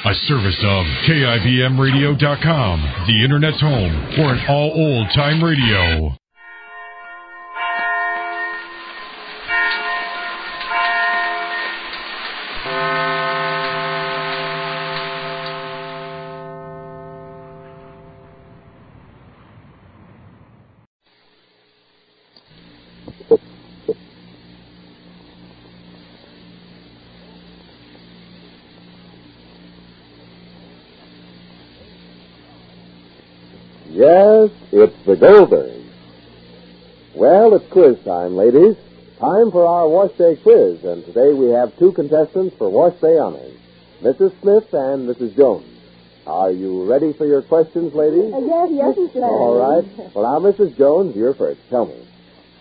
A service of KIBMradio.com, the Internet's home for an all old-time radio. Yes, it's the Goldbergs. Well, it's quiz time, ladies. Time for our Wash Day quiz, and today we have two contestants for Wash Day honors, Mrs. Smith and Mrs. Jones. Are you ready for your questions, ladies? Yes, sir. All right. Well, now, Mrs. Jones, you're first. Tell me,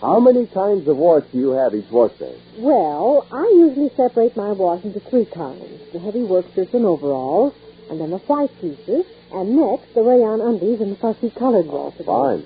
how many kinds of wash do you have each wash day? Well, I usually separate my wash into three kinds. The heavy work shirts and overalls, and then the white pieces, and next the rayon undies and the fussy colored wash. Fine.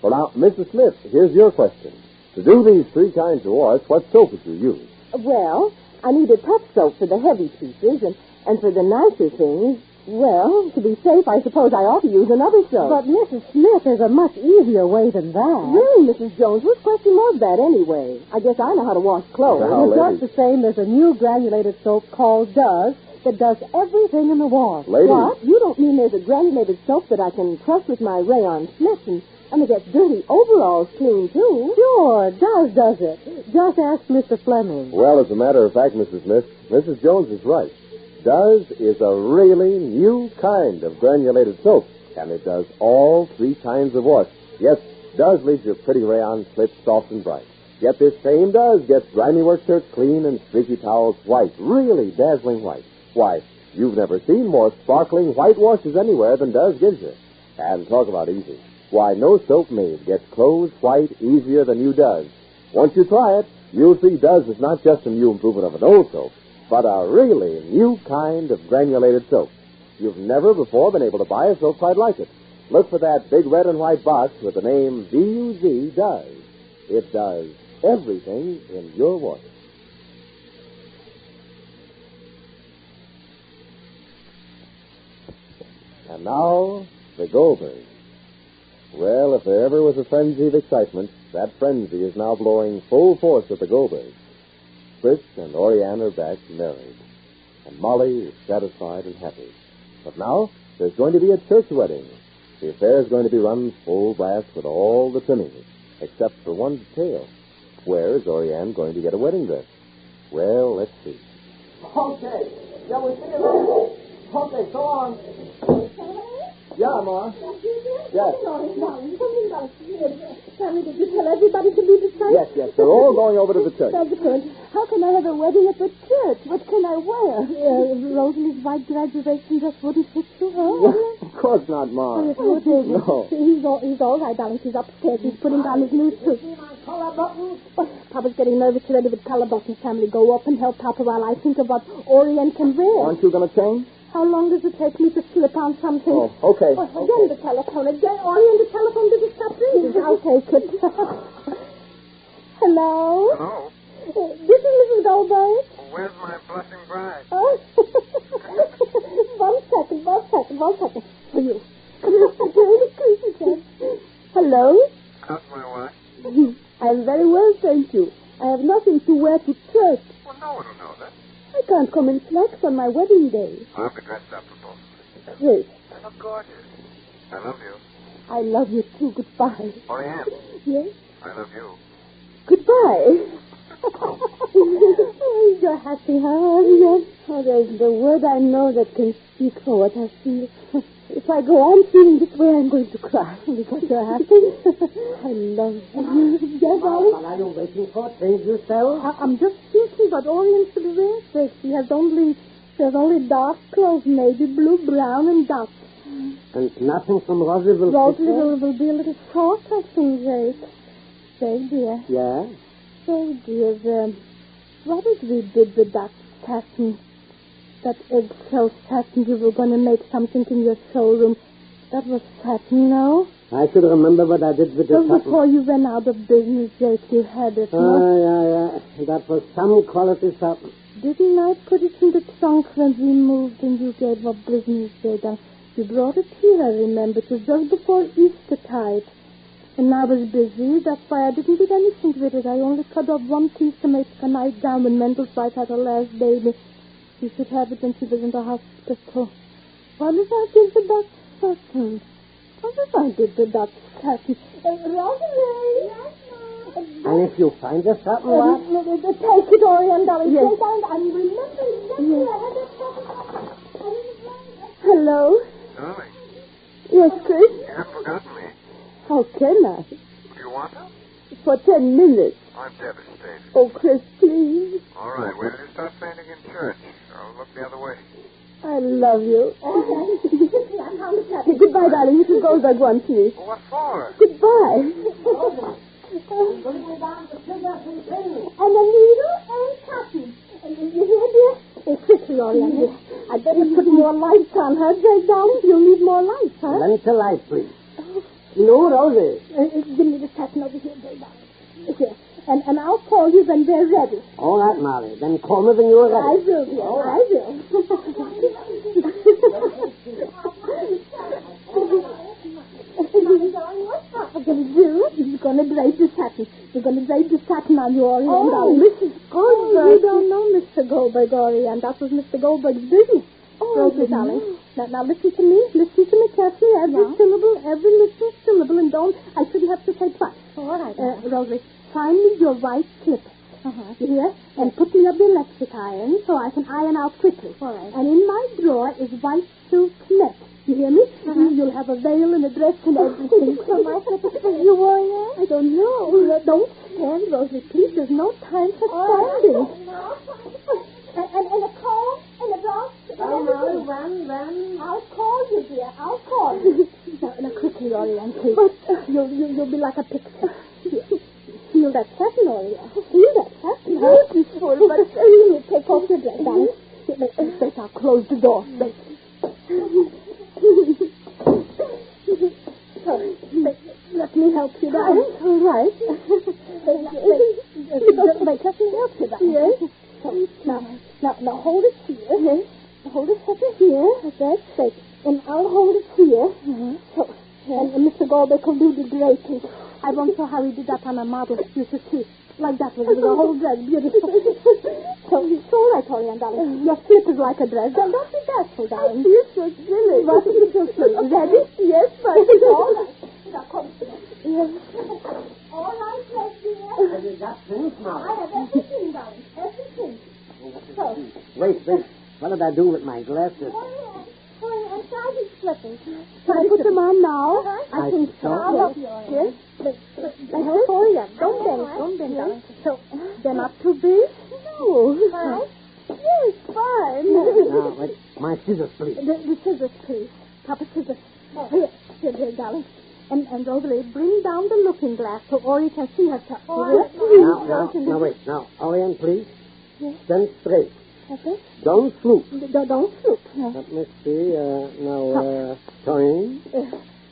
Well, now, Mrs. Smith, here's your question. To do these three kinds of wash, what soap would you use? Well, I need a tough soap for the heavy pieces, and for the nicer things, well, to be safe, I suppose I ought to use another soap. But, Mrs. Smith, there's a much easier way than that. Really, Mrs. Jones? What question was that anyway? I guess I know how to wash clothes. Now, Just the same, there's a new granulated soap called Does that does everything in the wash. Ladies. What? You don't mean there's a granulated soap that I can crush with my rayon slips and it gets dirty overalls clean, too? Sure, does it. Just ask Mr. Fleming. Well, as a matter of fact, Mrs. Smith, Mrs. Jones is right. Does is a really new kind of granulated soap, and it does all three kinds of wash. Yes, Does leaves your pretty rayon slips soft and bright. Yet this same Does gets grimy work shirts clean and streaky towels white, really dazzling white. Why, you've never seen more sparkling white washes anywhere than Does gives you. And talk about easy. Why, no soap made gets clothes white easier than you Does. Once you try it, you'll see Does is not just a new improvement of an old soap, but a really new kind of granulated soap. You've never before been able to buy a soap quite like it. Look for that big red and white box with the name D-U-Z Does. It does everything in your wash. And now, the Goldbergs. Well, if there ever was a frenzy of excitement, that frenzy is now blowing full force at the Goldbergs. Chris and Orianne are back married, and Molly is satisfied and happy. But now, there's going to be a church wedding. The affair is going to be run full blast with all the trimmings, except for one detail. Where is Orianne going to get a wedding dress? Well, let's see. Okay. Yeah, we'll see you later. Okay, so long. Yeah, Ma. Yes. Sammy, did you tell everybody to leave the church? Yes, they're all going over to the church. That's good. How can I have a wedding at the church? What can I wear? Rosalie's white graduation dress wouldn't fit you, huh? Of course not, Ma. Yes, it wouldn't. No. He's all right, darling. He's upstairs. He's putting down his new suit. Collar buttons? Oh, Papa's getting nervous already with collar buttons. Family, go up and help Papa while I think of what Orianne can wear. Aren't you going to change? How long does it take me to slip on something? Oh, okay. Again, the telephone. Again, Orianne, the telephone doesn't stop ringing. I'll take it. Hello? Hello? This is Mrs. Goldberg. Where's my blushing bride? Oh. One second. For you. Hello? How's my wife? I'm very well, thank you. I have nothing to wear to church. Well, no one will know that. I can't come in slacks on my wedding day. I'll be dressed up for both. Chris, I look gorgeous. I love you. I love you too. Goodbye. Orianne, Yes? I love you. Goodbye. Oh, you're happy, huh? Yes. Oh, there's the word I know that can speak for what I feel. If I go on feeling this way, I'm going to cry because you're happy. I love you. Yes, darling? What are you waiting for? Change yourself? I'm just thinking what Orianne should wear. She has only dark clothes, maybe blue, brown, and dark. And nothing from Rosie will Rosie fit her? will be a little short, I think, Jake. Say, dear. Yeah? Say, dear, what did we did with that satin? That eggshell satin you were going to make something in your showroom. That was satin, no? I should remember what I did with the Well, before you went out of business, Jake, you had it, no? Yeah. That was some quality stuff. Didn't I put it in the trunk when we moved and you gave up business there? You brought it here, I remember. It was just before Easter tide. And I was busy. That's why I didn't do anything with it. I only cut off one piece to make a nightgown when Mendel's wife had her last baby. She should have it when she was in the hospital. What if I did the Dutch satin? What if I did the Dutch satin? Rosemary! And if you find us something, what? Take it, Orion, darling. Yes. Take it, and remember exactly I had that satin. Hello? Darling, Yes, Chris? you haven't forgotten me. How can I? Do you want to? For 10 minutes. I'm devastated. Oh, Chris, please. All right, wait till you start fainting in church. I'll look the other way. I love you. Okay. Goodbye, darling. Mrs. Goldberg wants me. Well, what for? Goodbye. And a needle and cotton. You hear, dear? Quickly, Orion. I'd better put more lights on her, Jake, darling. You'll need more lights, huh? Lend the light, please. No, Rosie. Give me the satin over here, Jake, darling. Here. And I'll call you when they're ready. All right, Molly. Then call me when you're I ready. will, dear. I will. What I'm going to do is going to braid the satin. We're going to braid the satin on you, Orion. Oh, Mrs. Goldberg. You don't know Mr. Goldberg, Orion. That was Mr. Goldberg's business. Rosie, darling. Now listen to me. Listen to me carefully. Every syllable, every little syllable, and don't. I shouldn't have to say twice. All right. Rosie, find me your white slipper. You hear? And put me up the electric iron so I can iron out quickly. All right. And in my drawer is white silk net. You hear me? You'll have a veil and a dress and everything. Am I supposed to you, Orion? I don't know. Don't stand, Rosie. Please, there's no time for standing. And a call and a drop. Run. I'll call you, dear. I'll call you. now, quickly, Orion, please. You'll be like a picture. Feel that satin, Orion. Feel that satin. Beautiful, but you take off your dress, darling. Wait, I'll close the door. Wait. Let me help you, darling. All right. Wait, let me help you, darling. Yes. Now hold it here. Yes. Hold it over here. That's right. And I'll hold it here. So, and Mr. Goldberg will do the draping. I won't show how he did that on a model. You should see. Like that with the whole dress. Beautiful. So it's all right, Orion, darling. Your slip is like a dress. Don't be bashful, darling. You're so silly. What do you feel silly? Ready? Yes, but all right. Now, come. Yes. All right, yes, dear. Have you got things, Molly? I have everything, darling. Everything. So. Wait. What did I do with my glasses? I'm sorry these slippers. Can I put them on now? I think so. I'll help you. Yes? But Orion, don't bend, darling. So, they're not too big? No. Fine? Yes, fine. Now, wait. My scissors, please. The scissors, please. Papa, scissors. Here, darling. And Rosalie, bring down the looking glass so Ori can see herself. Now, wait. Now, Orion, please. Yes. Stand straight. Okay. Don't swoop. Don't shoot. Let me see. Turn.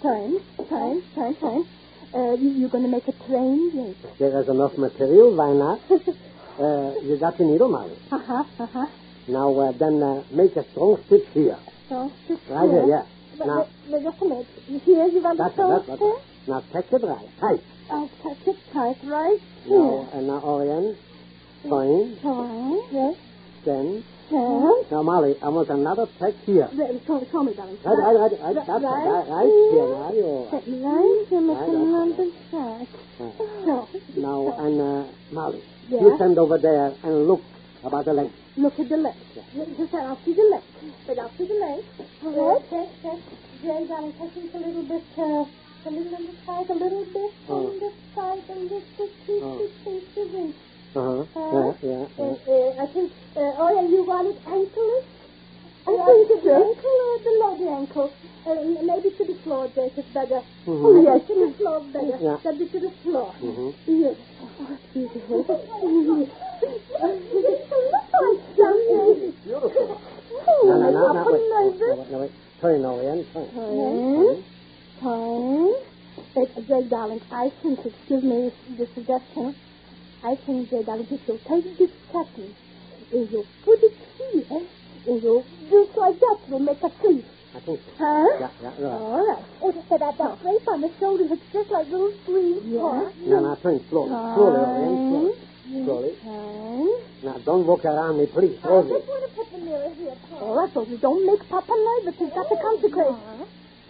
Turn. You're going to make a train? Yes. There is enough material. Why not? You got the needle, Molly. Now, then make a strong stitch here. So, just Right here, yeah. Now, just a minute. Here, you want the strong stitch? Now, catch it right. Tight. I'll catch it tight right Now, here. now, Orion. Turn. Yes. Then. Yes. Now, Molly, I want another tack here. Show me, darling. Right. That's right here. Now, you. Right here, make another tack. So. Now, and Molly, Yeah? you stand over there and look about the legs. Look at the legs. Just I'll see the legs. Wait, I'll see the legs. All right. Jane, darling, touch it a little bit, a little on the side, a little bit on the side, and just keep. Yeah. I think, you want it ankle-ish? I think it's the ankle or below the ankle. Maybe to the floor, Jake, it's better. Mm-hmm. Yes, to the floor better. Yeah. That'd be to the floor. Mm-hmm. Yes. Oh, beautiful. Beautiful. Oh, No, wait. Turn, Orion. Turn. Jay, darling, I think, excuse me the suggestion, I think, Jay, darling, if you'll take this satin, Put it here. Just like that will make a tree. I think so. Huh? Yeah, right. All right. Oh, just that drape on the shoulder looks just like little sleeves. Yeah. Now, turn slowly. Slowly, Orion. Slowly. Now, don't walk around me, please. I just want to put the mirror here, Paul. All right, Rosie, don't make Papa nervous. He's got to consecrate.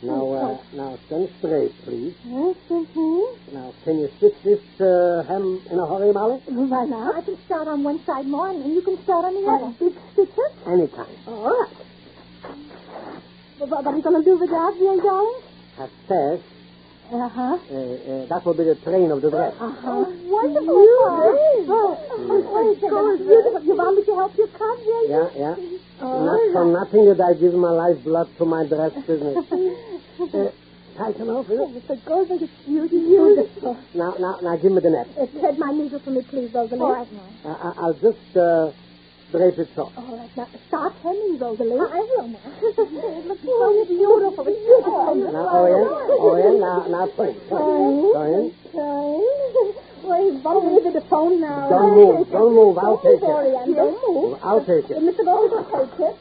Now, stand straight, please. Mm-hmm. Now, can you stitch this hem in a hurry, Molly? Right now. I can start on one side more, and you can start on the other. Big stitches? Anytime. All right. What are you going to do with that, dear darling? At first, Uh-huh. that will be the train of the dress. Uh-huh. Wonderful. Beautiful. You want me to help you cut, Yeah. Not for nothing did I give my lifeblood to my dress business. Tighten off, is it? Mr. Goldbergs, it's beautiful. Now, give me the net. Thread my needle for me, please, Rosalie. All right, now. I'll just drape it soft. All right, now, start hemming, Rosalie. I will, now. It looks so beautiful. It's beautiful. Now, Orion, now, point. Well, he's bumping into the phone now. Don't move. I'll take it. Orion, don't move. I'll take it. Mr. Goldbergs will take it.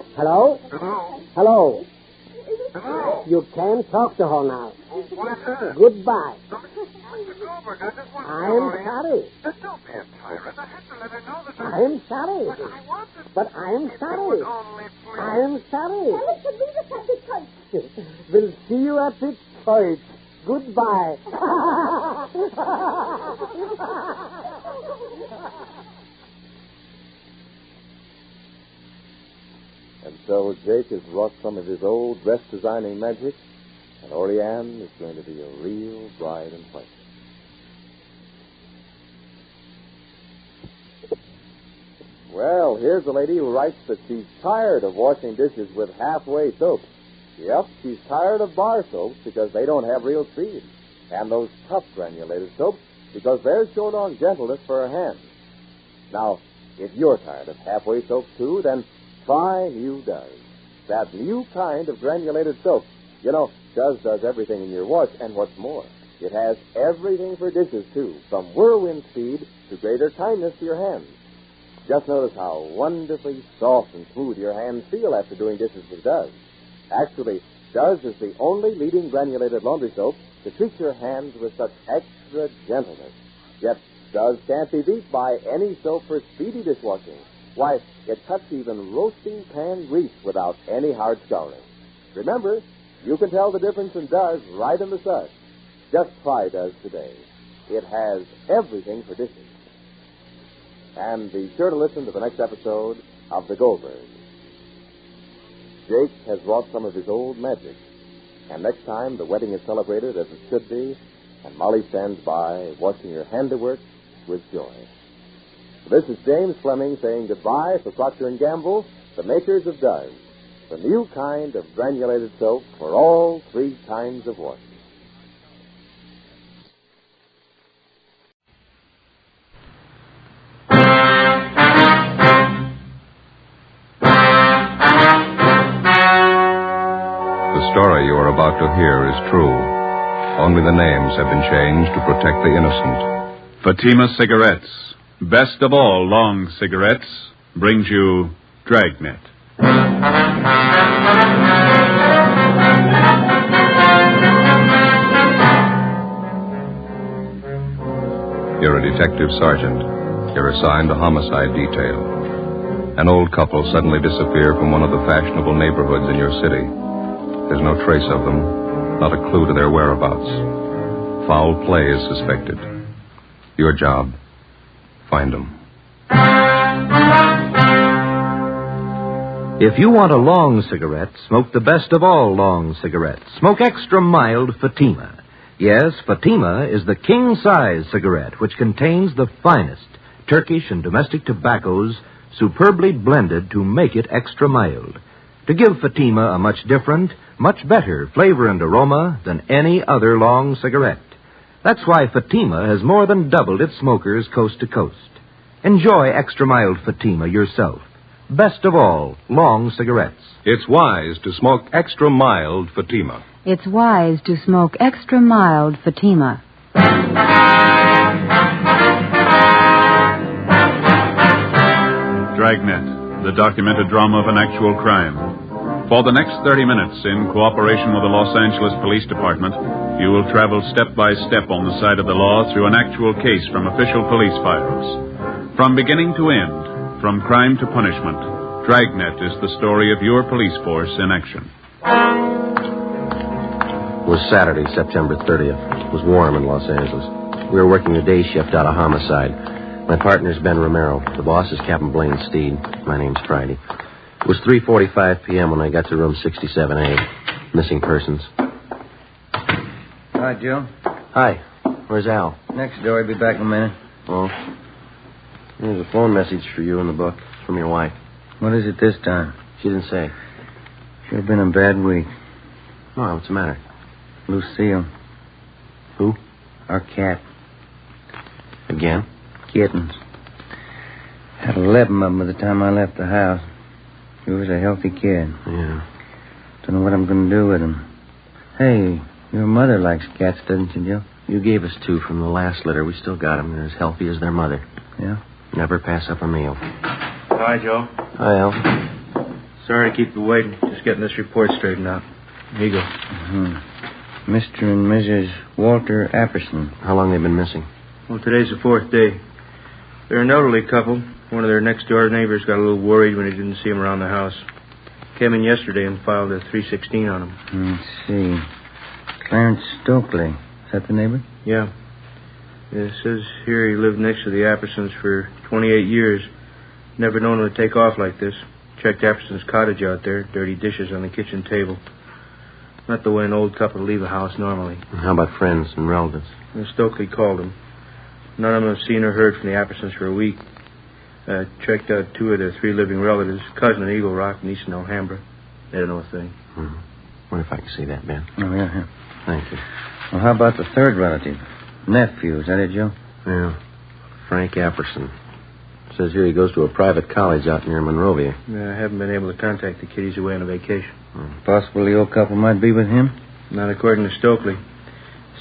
Hello? You can't talk to her now. What is that? Goodbye. Mr. Goldberg, I just want to I'm sorry. Don't be a tyrant. I have to let her know that I'm sorry. But I wanted... But I'm sorry. Only please. I'm sorry. Tell us to leave us at the church. We'll see you at the church. Goodbye. And so Jake has wrought some of his old dress designing magic, and Oriane is going to be a real bride and wife. Well, here's a lady who writes that she's tired of washing dishes with halfway soap. Yep, she's tired of bar soaps because they don't have real speed, and those tough granulated soaps because they're short on gentleness for her hands. Now, if you're tired of halfway soap too, then try New Does. That new kind of granulated soap. You know, does everything in your wash, and what's more, it has everything for dishes too, from whirlwind speed to greater kindness to your hands. Just notice how wonderfully soft and smooth your hands feel after doing dishes with Does. Actually, Does is the only leading granulated laundry soap to treat your hands with such extra gentleness. Yet, Does can't be beat by any soap for speedy dishwashing. Why, it cuts even roasting pan grease without any hard scouring. Remember, you can tell the difference in Does right in the suds. Just try Does today. It has everything for dishes. And be sure to listen to the next episode of The Goldbergs. Jake has wrought some of his old magic. And next time, the wedding is celebrated as it should be, and Molly stands by, watching her handiwork with joy. This is James Fleming saying goodbye for Procter & Gamble, the makers of Does, the new kind of granulated soap for all three kinds of washing. The story you are about to hear is true. Only the names have been changed to protect the innocent. Fatima Cigarettes, best of all long cigarettes, brings you Dragnet. You're a detective sergeant. You're assigned to homicide detail. An old couple suddenly disappear from one of the fashionable neighborhoods in your city. There's no trace of them, not a clue to their whereabouts. Foul play is suspected. Your job, find them. If you want a long cigarette, smoke the best of all long cigarettes. Smoke extra mild Fatima. Yes, Fatima is the king-size cigarette which contains the finest Turkish and domestic tobaccos superbly blended to make it extra mild, to give Fatima a much different, much better flavor and aroma than any other long cigarette. That's why Fatima has more than doubled its smokers coast to coast. Enjoy extra mild Fatima yourself. Best of all, long cigarettes. It's wise to smoke extra mild Fatima. It's wise to smoke extra mild Fatima. Dragnet, the documented drama of an actual crime. For the next 30 minutes, in cooperation with the Los Angeles Police Department, you will travel step by step on the side of the law through an actual case from official police files. From beginning to end, from crime to punishment, Dragnet is the story of your police force in action. It was Saturday, September 30th. It was warm in Los Angeles. We were working the day shift out of homicide. My partner's Ben Romero. The boss is Captain Blaine Steed. My name's Friday. It was 3:45 p.m. when I got to room 67A. Missing persons. Hi, Joe. Hi. Where's Al? Next door. He'll be back in a minute. Oh. There's a phone message for you in the book from your wife. What is it this time? She didn't say. Sure been a bad week. Oh, what's the matter? Lucille. Who? Our cat. Again? Kittens. Had 11 of them by the time I left the house. He was a healthy kid. Yeah. Don't know what I'm going to do with him. Hey, your mother likes cats, doesn't she, Joe? You gave us 2 from the last litter. We still got them. They're as healthy as their mother. Yeah? Never pass up a meal. Hi, Joe. Hi, Al. Sorry to keep you waiting. Just getting this report straightened out. Here you go. Mm-hmm. Mr. and Mrs. Walter Apperson. How long they been missing? Well, today's the 4th day. They're an elderly couple. One of their next-door neighbors got a little worried when he didn't see them around the house. Came in yesterday and filed a 316 on them. Let's see. Clarence Stokely. Is that the neighbor? Yeah. It says here he lived next to the Appersons for 28 years. Never known him to take off like this. Checked Apperson's cottage out there. Dirty dishes on the kitchen table. Not the way an old couple leave a house normally. How about friends and relatives? And Stokely called them. None of them have seen or heard from the Appersons for a week. Checked out 2 of their 3 living relatives, cousin in Eagle Rock, niece in Alhambra. They don't know a thing. Mm-hmm. Wonder if I can see that, Ben. Oh, yeah. Thank you. Well, how about the third relative? Nephew, is that it, Joe? Yeah. Frank Apperson. Says here he goes to a private college out near Monrovia. I haven't been able to contact the kid. He's away on a vacation. Possibly the old couple might be with him? Not according to Stokely.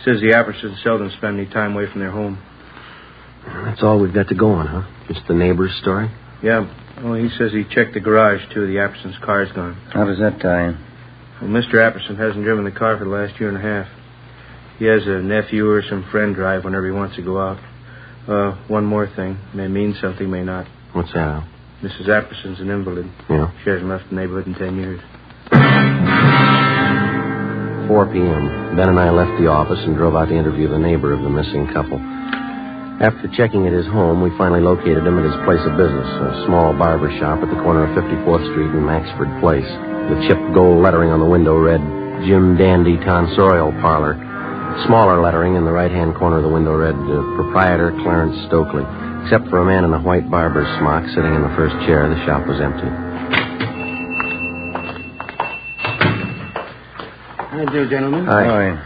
Says the Appersons seldom spend any time away from their home. That's all we've got to go on, huh? Just the neighbor's story? Yeah. Well, he says he checked the garage, too. The Appersons' car's gone. How does that tie in? Well, Mr. Apperson hasn't driven the car for the last year and a half. He has a nephew or some friend drive whenever he wants to go out. One more thing. May mean something, may not. What's that, Al? Mrs. Apperson's an invalid. Yeah? She hasn't left the neighborhood in 10 years. 4 p.m. Ben and I left the office and drove out to interview the neighbor of the missing couple. After checking at his home, we finally located him at his place of business, a small barber shop at the corner of 54th Street and Maxford Place. The chipped gold lettering on the window read, Jim Dandy Tonsorial Parlor. Smaller lettering in the right-hand corner of the window read, Proprietor Clarence Stokely. Except for a man in a white barber's smock sitting in the first chair, the shop was empty. How do, gentlemen? Hi.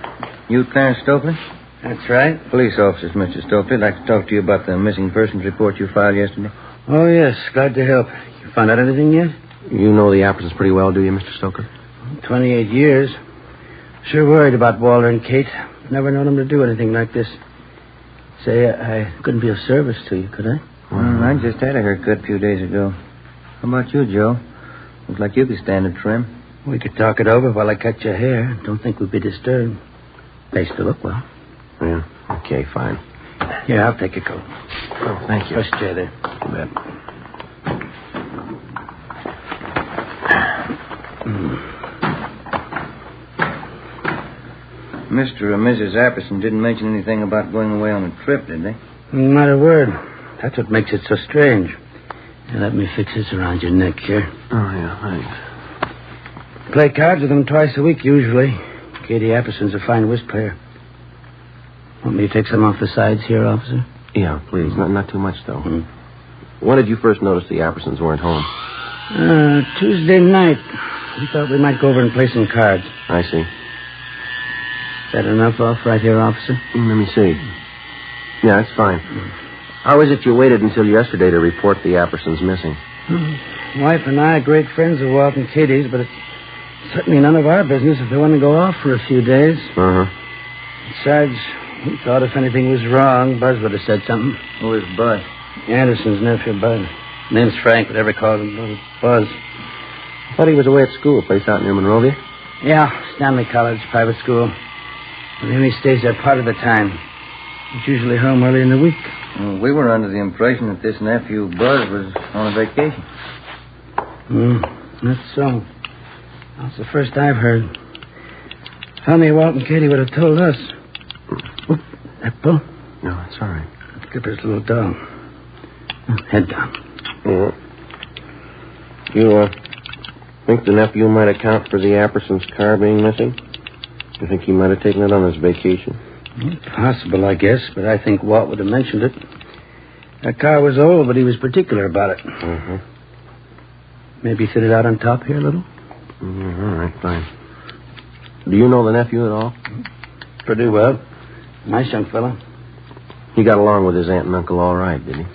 You Clarence Stokely? That's right. Police officers, Mr. Stokely. I'd like to talk to you about the missing persons report you filed yesterday. Oh, yes. Glad to help. You found out anything yet? You know the Appersons pretty well, do you, Mr. Stokely? 28 years. Sure worried about Walter and Kate. Never known them to do anything like this. Say, I couldn't be of service to you, could I? I just had a haircut a few days ago. How about you, Joe? Looks like you could stand a trim. We could talk it over while I cut your hair. Don't think we'd be disturbed. Face to look well. Yeah, okay, fine. Here, I'll take your coat. Oh, thank you. First chair there. You bet. Mr. and Mrs. Apperson didn't mention anything about going away on a trip, did they? Not a word. That's what makes it so strange. Now, let me fix this around your neck here. Oh, yeah, thanks. Play cards with them twice a week, usually. Katie Apperson's a fine whist player. Want me to take some off the sides here, officer? Yeah, please. Not too much, though. When did you first notice the Appersons weren't home? Tuesday night. We thought we might go over and play some cards. I see. Is that enough off right here, officer? Let me see. Yeah, that's fine. How is it you waited until yesterday to report the Appersons missing? Wife and I are great friends of Walt and Katie's, but it's certainly none of our business if they want to go off for a few days. Uh-huh. Besides, we thought if anything was wrong, Buzz would have said something. Who is Buzz? Anderson's nephew, Bud. Name's Frank, but everybody calls him Buzz. I thought he was away at school, a place out near Monrovia. Yeah, Stanley College, private school. And he only stays there part of the time. He's usually home early in the week. Well, we were under the impression that this nephew, Buzz, was on a vacation. That's so. That's the first I've heard. Funny, Walt and Katie would have told us. Oop, that bull? No, that's all right. That's Skipper's little dog. Head down. You think the nephew might account for the Apperson's car being missing? You think he might have taken it on his vacation? Possible, I guess, but I think Walt would have mentioned it. That car was old, but he was particular about it. Mm-hmm. Maybe fit it out on top here a little? All right, fine. Do you know the nephew at all? Pretty well. Nice young fellow. He got along with his aunt and uncle all right, did he?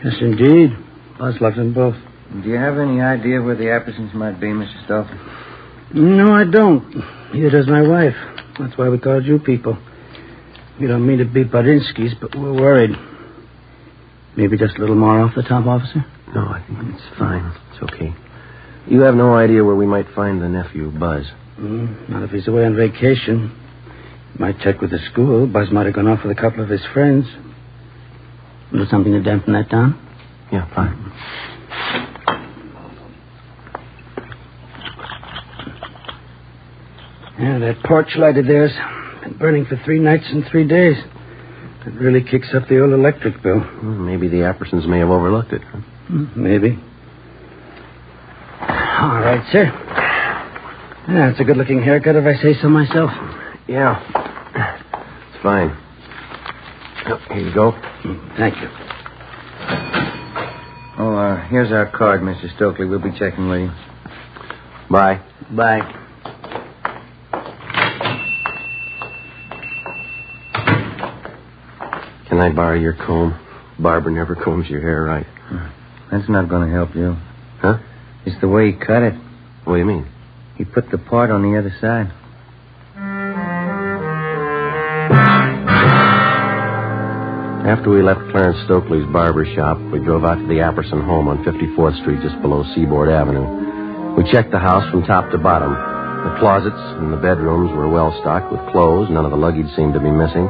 Yes, indeed. Buzz loved them both. Do you have any idea where the Appersons might be, Mr. Stolfy? No, I don't. Neither does my wife. That's why we called you people. We don't mean to be Badinsky's, but we're worried. Maybe just a little more off the top, officer? No, I think it's fine. It's okay. You have no idea where we might find the nephew, Buzz? Not if he's away on vacation. Might check with the school. Buzz might have gone off with a couple of his friends. A little something to dampen that down? Yeah, fine. Yeah, that porch light of theirs been burning for 3 nights and 3 days. It really kicks up the old electric bill. Maybe the Appersons may have overlooked it. Huh? Maybe. All right, sir. Yeah, it's a good-looking haircut if I say so myself. Yeah. It's fine. Oh, here you go. Thank you. Oh, here's our card, Mr. Stokely. We'll be checking with you. Bye. Bye. Can I borrow your comb? Barbara never combs your hair right. That's not going to help you. Huh? It's the way he cut it. What do you mean? He put the part on the other side. After we left Clarence Stokely's barber shop, we drove out to the Apperson home on 54th Street, just below Seaboard Avenue. We checked the house from top to bottom. The closets and the bedrooms were well stocked with clothes. None of the luggage seemed to be missing.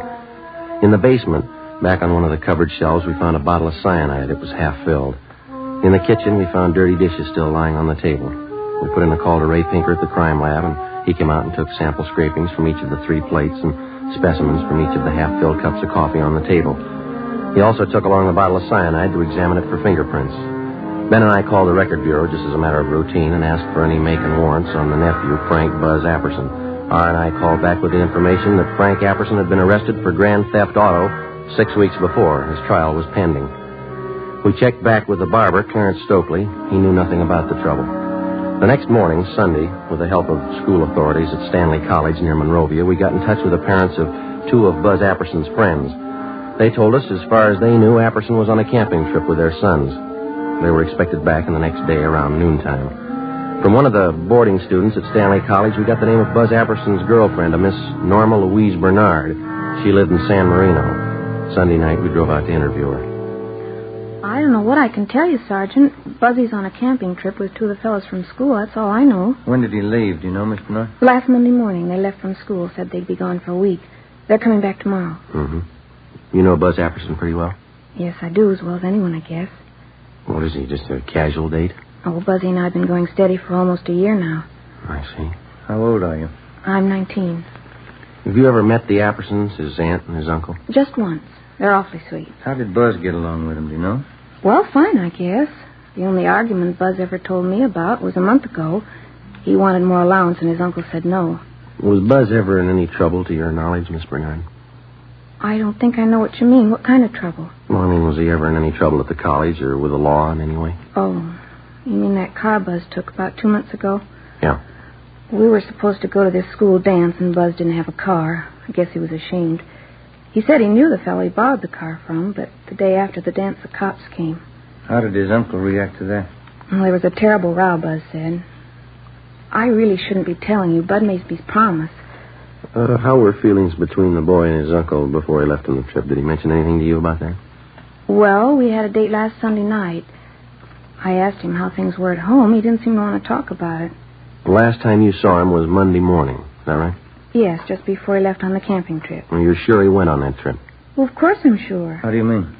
In the basement, back on one of the cupboard shelves, we found a bottle of cyanide. It was half filled. In the kitchen, we found dirty dishes still lying on the table. We put in a call to Ray Pinker at the crime lab, and he came out and took sample scrapings from each of the 3 plates and specimens from each of the half-filled cups of coffee on the table. He also took along a bottle of cyanide to examine it for fingerprints. Ben and I called the record bureau just as a matter of routine and asked for any make and warrants on the nephew, Frank Buzz Apperson. R&I called back with the information that Frank Apperson had been arrested for grand theft auto 6 weeks before. His trial was pending. We checked back with the barber, Clarence Stokely. He knew nothing about the trouble. The next morning, Sunday, with the help of school authorities at Stanley College near Monrovia, we got in touch with the parents of 2 of Buzz Apperson's friends. They told us, as far as they knew, Apperson was on a camping trip with their sons. They were expected back in the next day around noontime. From one of the boarding students at Stanley College, we got the name of Buzz Apperson's girlfriend, a Miss Norma Louise Bernard. She lived in San Marino. Sunday night, we drove out to interview her. I don't know what I can tell you, Sergeant. Buzzy's on a camping trip with 2 of the fellows from school. That's all I know. When did he leave? Do you know, Miss Bernard? Last Monday morning. They left from school, said they'd be gone for a week. They're coming back tomorrow. Mm-hmm. You know Buzz Apperson pretty well? Yes, I do, as well as anyone, I guess. What is he, just a casual date? Oh, Buzzy and I have been going steady for almost a year now. I see. How old are you? I'm 19. Have you ever met the Appersons, his aunt and his uncle? Just once. They're awfully sweet. How did Buzz get along with him, do you know? Well, fine, I guess. The only argument Buzz ever told me about was a month ago. He wanted more allowance, and his uncle said no. Was Buzz ever in any trouble, to your knowledge, Miss Bernard? I don't think I know what you mean. What kind of trouble? Well, I mean, was he ever in any trouble at the college or with the law in any way? Oh, you mean that car Buzz took about 2 months ago? Yeah. We were supposed to go to this school dance, and Buzz didn't have a car. I guess he was ashamed. He said he knew the fellow he borrowed the car from, but the day after the dance, the cops came. How did his uncle react to that? Well, there was a terrible row, Buzz said. I really shouldn't be telling you. Bud Maceby's promise. How were feelings between the boy and his uncle before he left on the trip? Did he mention anything to you about that? Well, we had a date last Sunday night. I asked him how things were at home. He didn't seem to want to talk about it. The last time you saw him was Monday morning. Is that right? Yes, just before he left on the camping trip. Well, you're sure he went on that trip? Well, of course I'm sure. How do you mean?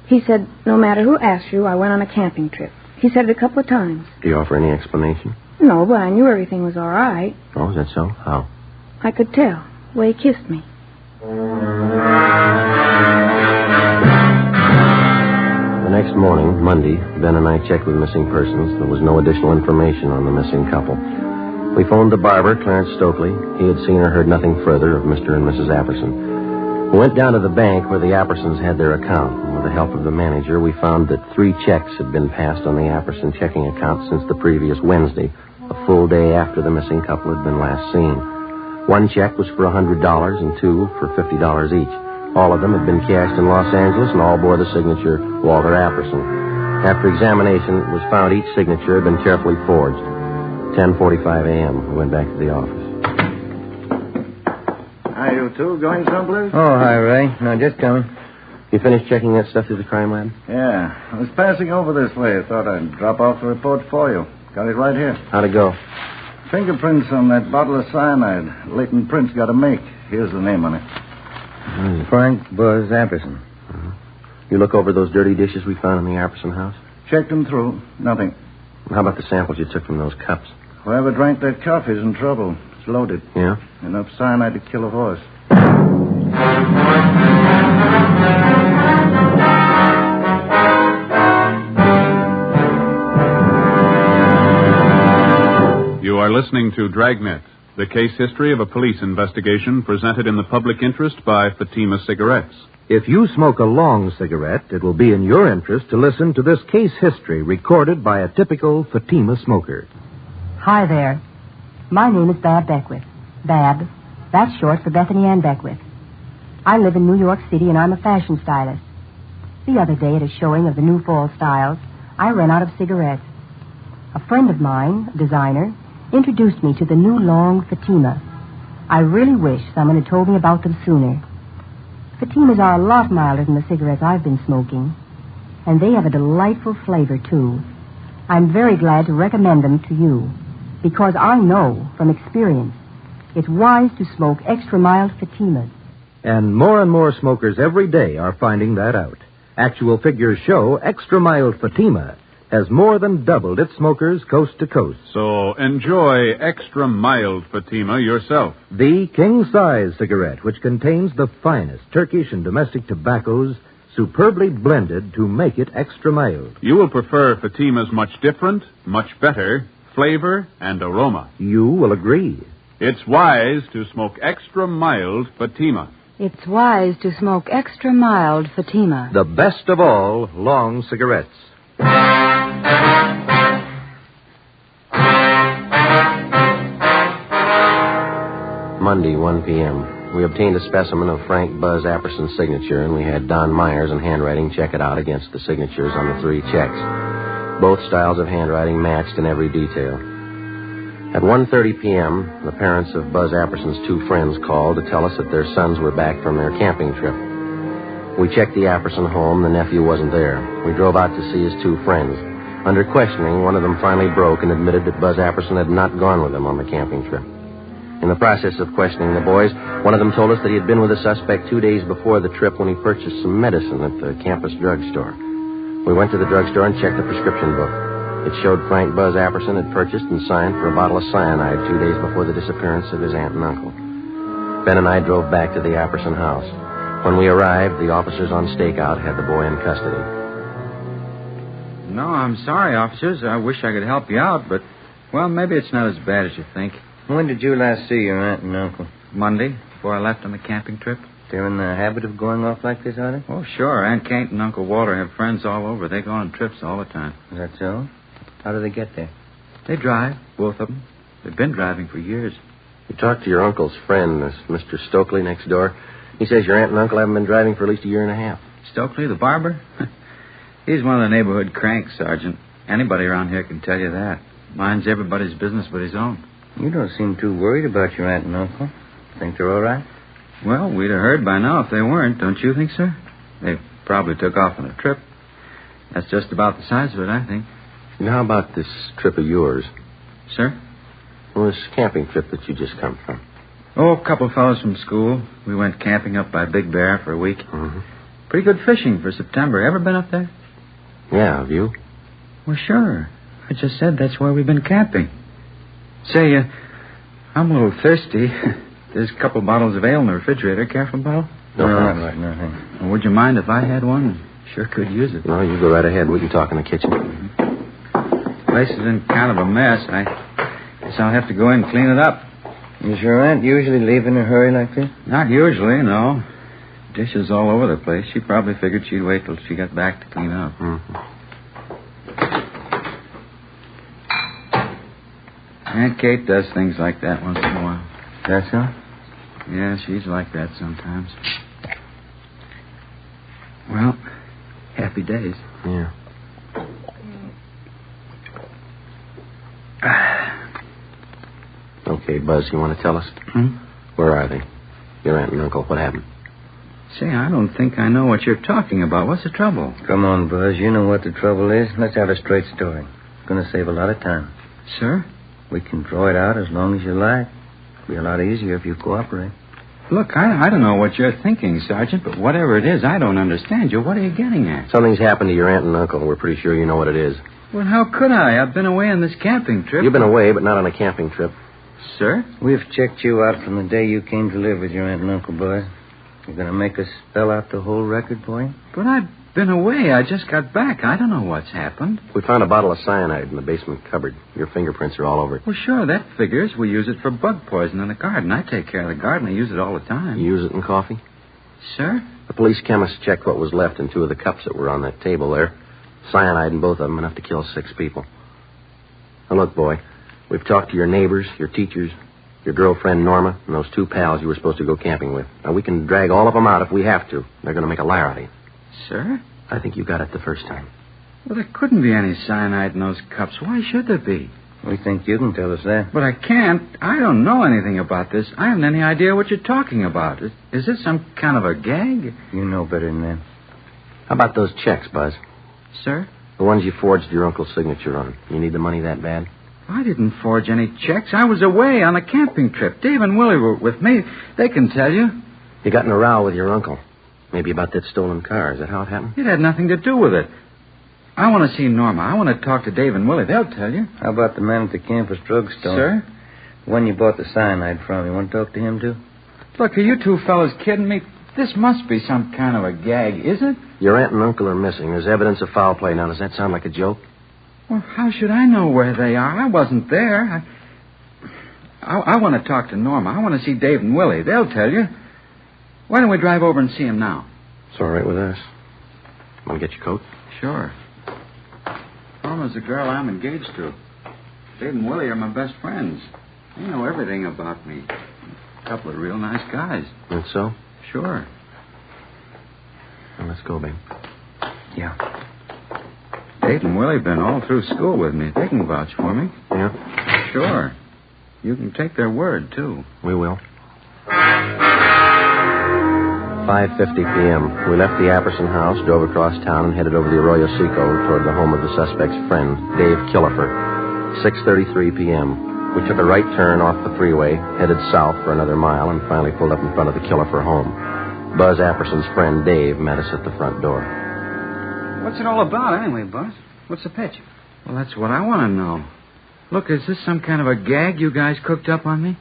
He said, no matter who asked you, I went on a camping trip. He said it a couple of times. Do you offer any explanation? No, but I knew everything was all right. Oh, is that so? How? I could tell. The way he kissed me. The next morning, Monday, Ben and I checked with missing persons. There was no additional information on the missing couple. We phoned the barber, Clarence Stokely. He had seen or heard nothing further of Mr. and Mrs. Apperson. We went down to the bank where the Appersons had their account. And with the help of the manager, we found that 3 checks had been passed on the Apperson checking account since the previous Wednesday, a full day after the missing couple had been last seen. 1 check was for $100 and 2 for $50 each. All of them had been cashed in Los Angeles and all bore the signature Walter Apperson. After examination, it was found each signature had been carefully forged. 10:45 a.m. We went back to the office. Are you two going someplace? Oh, hi, Ray. No, just coming. You finished checking that stuff through the crime lab? Yeah. I was passing over this way. I thought I'd drop off the report for you. Got it right here. How'd it go? Fingerprints on that bottle of cyanide. Latent prints got to make. Here's the name on it. Frank Buzz Apperson. You look over those dirty dishes we found in the Apperson house? Checked them through. Nothing. How about the samples you took from those cups? Whoever drank that coffee's in trouble. It's loaded. Yeah? Enough cyanide to kill a horse. You are listening to Dragnet, the case history of a police investigation presented in the public interest by Fatima Cigarettes. If you smoke a long cigarette, it will be in your interest to listen to this case history recorded by a typical Fatima smoker. Hi there. My name is Bab Beckwith. Bab, that's short for Bethany Ann Beckwith. I live in New York City and I'm a fashion stylist. The other day at a showing of the new fall styles, I ran out of cigarettes. A friend of mine, a designer, introduced me to the new long Fatima. I really wish someone had told me about them sooner. Fatimas are a lot milder than the cigarettes I've been smoking, and they have a delightful flavor, too. I'm very glad to recommend them to you, because I know from experience it's wise to smoke extra mild Fatimas. And more smokers every day are finding that out. Actual figures show extra mild Fatima has more than doubled its smokers coast to coast. So enjoy extra mild Fatima yourself. The king-size cigarette, which contains the finest Turkish and domestic tobaccos, superbly blended to make it extra mild. You will prefer Fatima's much different, much better flavor and aroma. You will agree. It's wise to smoke extra mild Fatima. It's wise to smoke extra mild Fatima. The best of all long cigarettes. Monday, 1 p.m. We obtained a specimen of Frank Buzz Apperson's signature, and we had Don Myers in handwriting check it out against the signatures on the 3 checks. Both styles of handwriting matched in every detail. At 1:30 p.m., the parents of Buzz Apperson's 2 friends called to tell us that their sons were back from their camping trip. We checked the Apperson home. The nephew wasn't there. We drove out to see his 2 friends. Under questioning, one of them finally broke and admitted that Buzz Apperson had not gone with them on the camping trip. In the process of questioning the boys, one of them told us that he had been with the suspect 2 days before the trip when he purchased some medicine at the campus drugstore. We went to the drugstore and checked the prescription book. It showed Frank Buzz Apperson had purchased and signed for a bottle of cyanide 2 days before the disappearance of his aunt and uncle. Ben and I drove back to the Apperson house. When we arrived, the officers on stakeout had the boy in custody. No, I'm sorry, officers. I wish I could help you out, but, well, maybe it's not as bad as you think. When did you last see your aunt and uncle? Monday, before I left on the camping trip. They're in the habit of going off like this, are they? Oh, sure. Aunt Kate and Uncle Walter have friends all over. They go on trips all the time. Is that so? How do they get there? They drive, both of them. They've been driving for years. You talked to your uncle's friend, this Mr. Stokely next door. He says your aunt and uncle haven't been driving for at least a year and a half. Stokely, the barber? He's one of the neighborhood cranks, Sergeant. Anybody around here can tell you that. Minds everybody's business but his own. You don't seem too worried about your aunt and uncle. Think they're all right? Well, we'd have heard by now if they weren't, don't you think, sir? They probably took off on a trip. That's just about the size of it, I think. Now, how about this trip of yours? Sir? Well, this camping trip that you just come from. Oh, a couple of fellows from school. We went camping up by Big Bear for a week. Mm-hmm. Pretty good fishing for September. Ever been up there? Yeah, have you? Well, sure. I just said that's where we've been camping. Say, I'm a little thirsty. There's a couple bottles of ale in the refrigerator. Care for a bottle? No, right, nothing. Well, would you mind if I had one? Sure could use it. No, you go right ahead. We can talk in the kitchen. Place is in kind of a mess. I guess I'll have to go in and clean it up. Does your aunt usually leave in a hurry like this? Not usually, no. Dishes all over the place. She probably figured she'd wait till she got back to clean up. Mm-hmm. Aunt Kate does things like that once in a while. That's so? Yeah, she's like that sometimes. Well, happy days. Yeah. Okay, Buzz, you want to tell us? Where are they? Your aunt and uncle, what happened? Say, I don't think I know what you're talking about. What's the trouble? Come on, Buzz. You know what the trouble is. Let's have a straight story. It's going to save a lot of time. Sir? We can draw it out as long as you like. It'll be a lot easier if you cooperate. Look, I don't know what you're thinking, Sergeant, but whatever it is, I don't understand you. What are you getting at? Something's happened to your aunt and uncle, and we're pretty sure you know what it is. Well, how could I? I've been away on this camping trip. You've been away, but not on a camping trip. Sir? We've checked you out from the day you came to live with your aunt and uncle, Buzz. You're going to make us spell out the whole record for you? But I've been away. I just got back. I don't know what's happened. We found a bottle of cyanide in the basement cupboard. Your fingerprints are all over it. Well, sure, that figures. We use it for bug poison in the garden. I take care of the garden. I use it all the time. You use it in coffee? Sir? The police chemist checked what was left in 2 of the cups that were on that table there. Cyanide in both of them, enough to kill 6 people. Now, look, boy, we've talked to your neighbors, your teachers, your girlfriend, Norma, and those 2 pals you were supposed to go camping with. Now, we can drag all of them out if we have to. They're going to make a liar out of you. Sir? I think you got it the first time. Well, there couldn't be any cyanide in those cups. Why should there be? We think you can tell us that. But I can't. I don't know anything about this. I haven't any idea what you're talking about. Is this some kind of a gag? You know better than that. How about those checks, Buzz? Sir? The ones you forged your uncle's signature on. You need the money that bad? I didn't forge any checks. I was away on a camping trip. Dave and Willie were with me. They can tell you. You got in a row with your uncle. Maybe about that stolen car. Is that how it happened? It had nothing to do with it. I want to see Norma. I want to talk to Dave and Willie. They'll tell you. How about the man at the campus drugstore? Sir? The one you bought the cyanide from. You want to talk to him, too? Look, are you 2 fellas kidding me? This must be some kind of a gag, is it? Your aunt and uncle are missing. There's evidence of foul play. Now, does that sound like a joke? Well, how should I know where they are? I wasn't there. I want to talk to Norma. I want to see Dave and Willie. They'll tell you. Why don't we drive over and see him now? It's all right with us. Want to get your coat? Sure. Norma's the girl I'm engaged to. Dave and Willie are my best friends. They know everything about me. A couple of real nice guys. Think so? Sure. Well, let's go, babe. Yeah. Dave and Willie have been all through school with me. They can vouch for me. Yeah? Sure. You can take their word, too. We will. 5:50 p.m. We left the Apperson house, drove across town, and headed over the Arroyo Seco toward the home of the suspect's friend, Dave Killefer. 6:33 p.m. We took a right turn off the freeway, headed south for another mile, and finally pulled up in front of the Killefer home. Buzz Apperson's friend, Dave, met us at the front door. What's it all about, anyway, Buzz? What's the pitch? Well, that's what I want to know. Look, is this some kind of a gag you guys cooked up on me?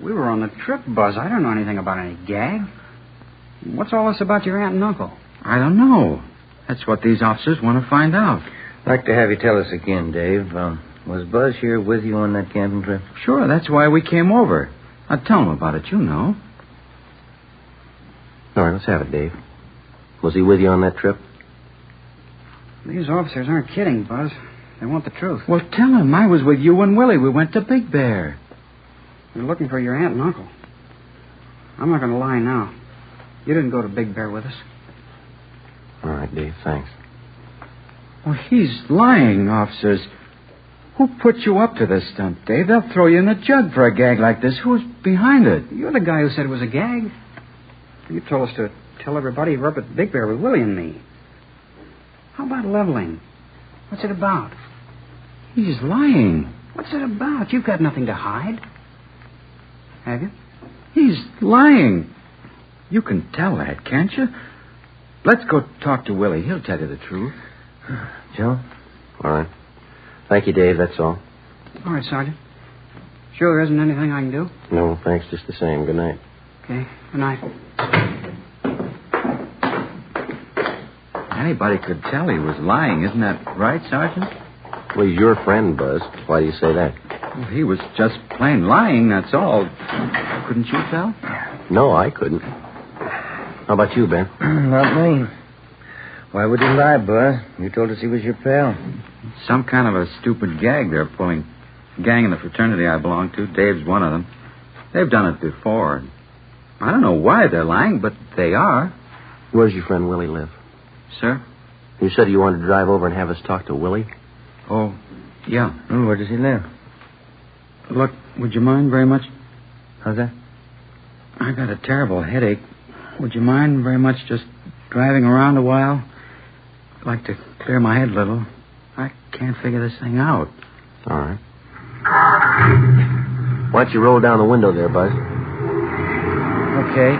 We were on the trip, Buzz. I don't know anything about any gag. What's all this about your aunt and uncle? I don't know. That's what these officers want to find out. I'd like to have you tell us again, Dave. Was Buzz here with you on that camping trip? Sure, that's why we came over. Now, tell him about it, you know. All right, let's have it, Dave. Was he with you on that trip? These officers aren't kidding, Buzz. They want the truth. Well, tell him I was with you and Willie. We went to Big Bear. We're looking for your aunt and uncle. I'm not going to lie now. You didn't go to Big Bear with us. All right, Dave, thanks. Well, he's lying, officers. Who put you up to this stunt, Dave? They'll throw you in the jug for a gag like this. Who's behind it? You're the guy who said it was a gag. You told us to tell everybody you were up at Big Bear with Willie and me. How about leveling? What's it about? He's lying. What's it about? You've got nothing to hide. Have you? He's lying. You can tell that, can't you? Let's go talk to Willie. He'll tell you the truth. Joe? All right. Thank you, Dave. That's all. All right, Sergeant. Sure there isn't anything I can do? No, thanks. Just the same. Good night. Okay. Good night. Anybody could tell he was lying. Isn't that right, Sergeant? Well, he's your friend, Buzz. Why do you say that? Well, he was just plain lying, that's all. Couldn't you tell? No, I couldn't. How about you, Ben? Not me. Why would he lie, Buzz? You told us he was your pal. Some kind of a stupid gag they're pulling. The gang in the fraternity I belong to, Dave's one of them. They've done it before. I don't know why they're lying, but they are. Where's your friend Willie live? Sir? You said you wanted to drive over and have us talk to Willie? Oh, yeah. Well, where does he live? Look, would you mind very much? How's that? I got a terrible headache. Would you mind very much just driving around a while? I'd like to clear my head a little. I can't figure this thing out. All right. Why don't you roll down the window there, Buzz? Okay.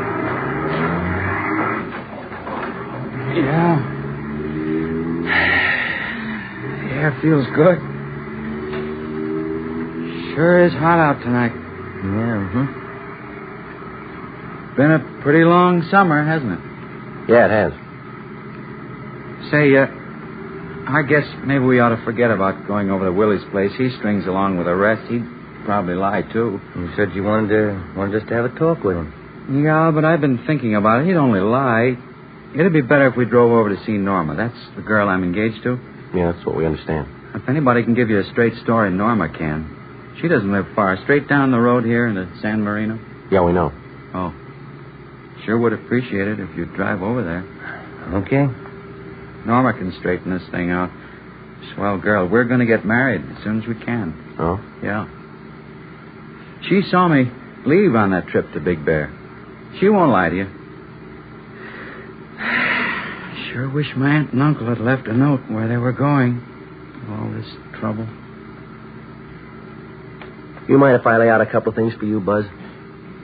Yeah. The air feels good. Sure is hot out tonight. Yeah, Been a pretty long summer, hasn't it? Yeah, it has. Say, I guess maybe we ought to forget about going over to Willie's place. He strings along with the rest. He'd probably lie, too. You said you wanted us to have a talk with him. Yeah, but I've been thinking about it. He'd only lie. It'd be better if we drove over to see Norma. That's the girl I'm engaged to. Yeah, that's what we understand. If anybody can give you a straight story, Norma can. She doesn't live far. Straight down the road here into San Marino. Yeah, we know. Oh. Sure would appreciate it if you'd drive over there. Okay. Norma can straighten this thing out. Swell girl. We're going to get married as soon as we can. Oh? Yeah. She saw me leave on that trip to Big Bear. She won't lie to you. Sure wish my aunt and uncle had left a note where they were going. All this trouble. You mind if I lay out a couple of things for you, Buzz?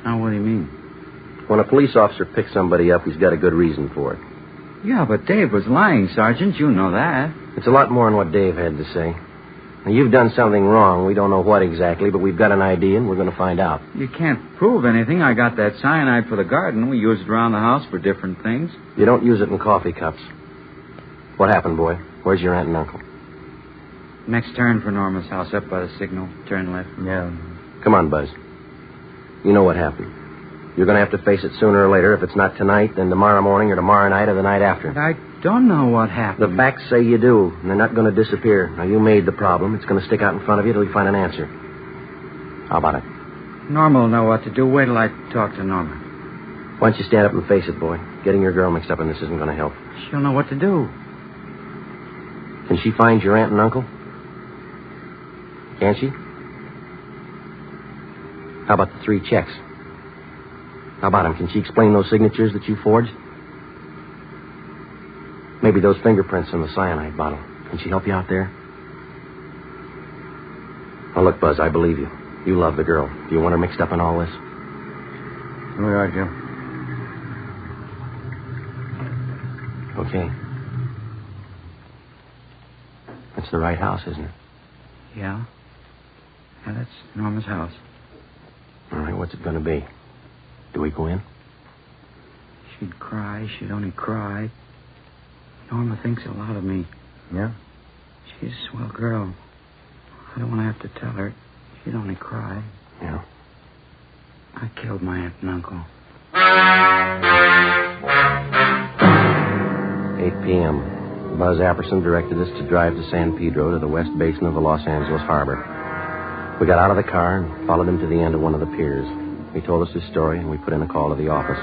Now, what do you mean? When a police officer picks somebody up, he's got a good reason for it. Yeah, but Dave was lying, Sergeant. You know that. It's a lot more than what Dave had to say. Now, you've done something wrong. We don't know what exactly, but we've got an idea, and we're going to find out. You can't prove anything. I got that cyanide for the garden. We used it around the house for different things. You don't use it in coffee cups. What happened, boy? Where's your aunt and uncle? Next turn for Norma's house, up by the signal. Turn left. Yeah. Come on, Buzz. You know what happened. You're going to have to face it sooner or later. If it's not tonight, then tomorrow morning or tomorrow night or the night after. But I don't know what happened. The facts say you do, and they're not going to disappear. Now, you made the problem. It's going to stick out in front of you till you find an answer. How about it? Norma will know what to do. Wait till I talk to Norma. Why don't you stand up and face it, boy? Getting your girl mixed up in this isn't going to help. She'll know what to do. Can she find your aunt and uncle? Can she? How about the 3 checks? How about them? Can she explain those signatures that you forged? Maybe those fingerprints on the cyanide bottle. Can she help you out there? Oh, look, Buzz, I believe you. You love the girl. Do you want her mixed up in all this? We are, Joe. Okay. That's the right house, isn't it? Yeah. Yeah, that's Norma's house. All right, what's it going to be? Do we go in? She'd cry. She'd only cry. Norma thinks a lot of me. Yeah? She's a swell girl. I don't want to have to tell her. She'd only cry. Yeah. I killed my aunt and uncle. 8 p.m. Buzz Apperson directed us to drive to San Pedro to the west basin of the Los Angeles harbor. We got out of the car and followed him to the end of one of the piers. He told us his story, and we put in a call to the office.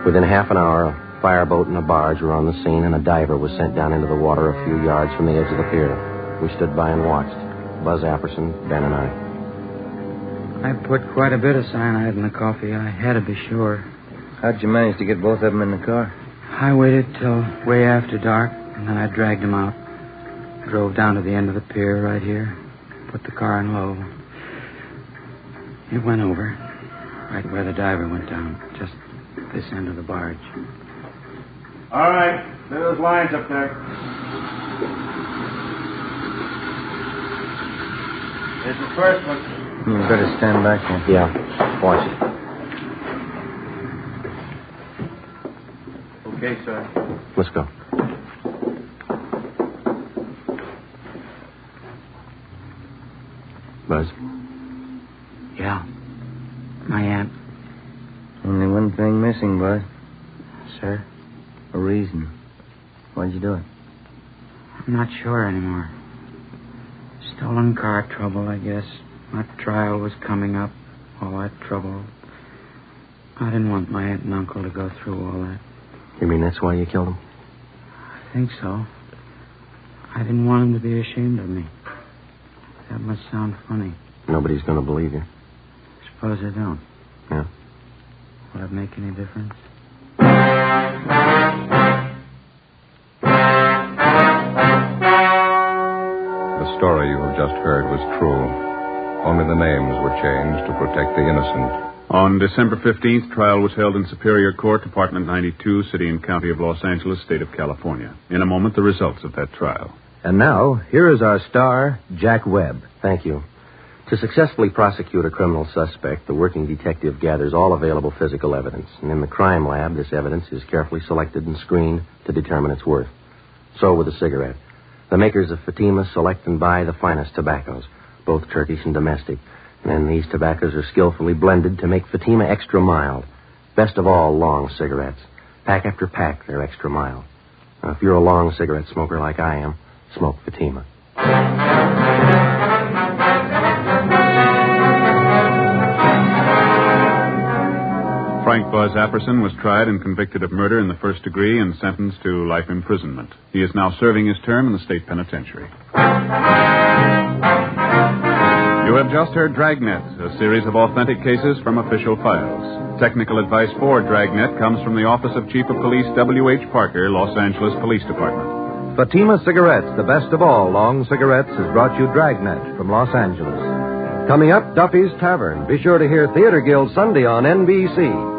Within half an hour, a fireboat and a barge were on the scene, and a diver was sent down into the water a few yards from the edge of the pier. We stood by and watched. Buzz Apperson, Ben, and I. I put quite a bit of cyanide in the coffee. I had to be sure. How'd you manage to get both of them in the car? I waited till way after dark, and then I dragged them out. Drove down to the end of the pier right here. Put the car in low. It went over. Right where the diver went down. Just this end of the barge. All right. Lay those lines up there. Here's the first one. You better stand back there. Yeah. Watch it. Okay, sir. Let's go. Buzz? Yeah. My aunt. Only one thing missing, Bud. Sir? A reason. Why'd you do it? I'm not sure anymore. Stolen car trouble, I guess. My trial was coming up. All that trouble. I didn't want my aunt and uncle to go through all that. You mean that's why you killed him? I think so. I didn't want them to be ashamed of me. That must sound funny. Nobody's going to believe you. Suppose I don't. Yeah. Will it make any difference? The story you have just heard was true. Only the names were changed to protect the innocent. On December 15th, trial was held in Superior Court, Department 92, City and County of Los Angeles, State of California. In a moment, the results of that trial. And now, here is our star, Jack Webb. Thank you. To successfully prosecute a criminal suspect, the working detective gathers all available physical evidence. And in the crime lab, this evidence is carefully selected and screened to determine its worth. So with a cigarette. The makers of Fatima select and buy the finest tobaccos, both Turkish and domestic. And then these tobaccos are skillfully blended to make Fatima extra mild. Best of all, long cigarettes. Pack after pack, they're extra mild. Now, if you're a long cigarette smoker like I am, smoke Fatima. Frank Buzz Apperson was tried and convicted of murder in the first degree and sentenced to life imprisonment. He is now serving his term in the state penitentiary. You have just heard Dragnet, a series of authentic cases from official files. Technical advice for Dragnet comes from the Office of Chief of Police W.H. Parker, Los Angeles Police Department. Fatima Cigarettes, the best of all long cigarettes, has brought you Dragnet from Los Angeles. Coming up, Duffy's Tavern. Be sure to hear Theater Guild Sunday on NBC.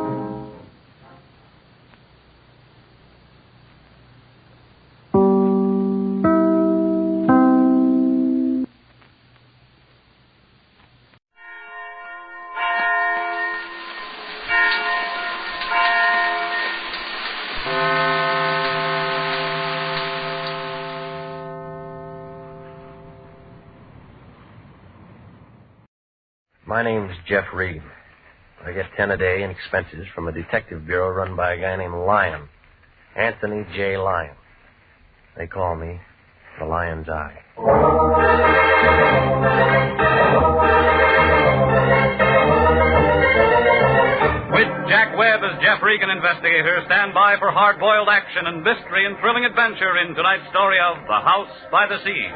My name's Jeff Regan. I get 10 a day in expenses from a detective bureau run by a guy named Lyon. Anthony J. Lyon. They call me the Lion's Eye. With Jack Webb as Jeff Regan, Investigator, stand by for hard-boiled action and mystery and thrilling adventure in tonight's story of The House by the Sea.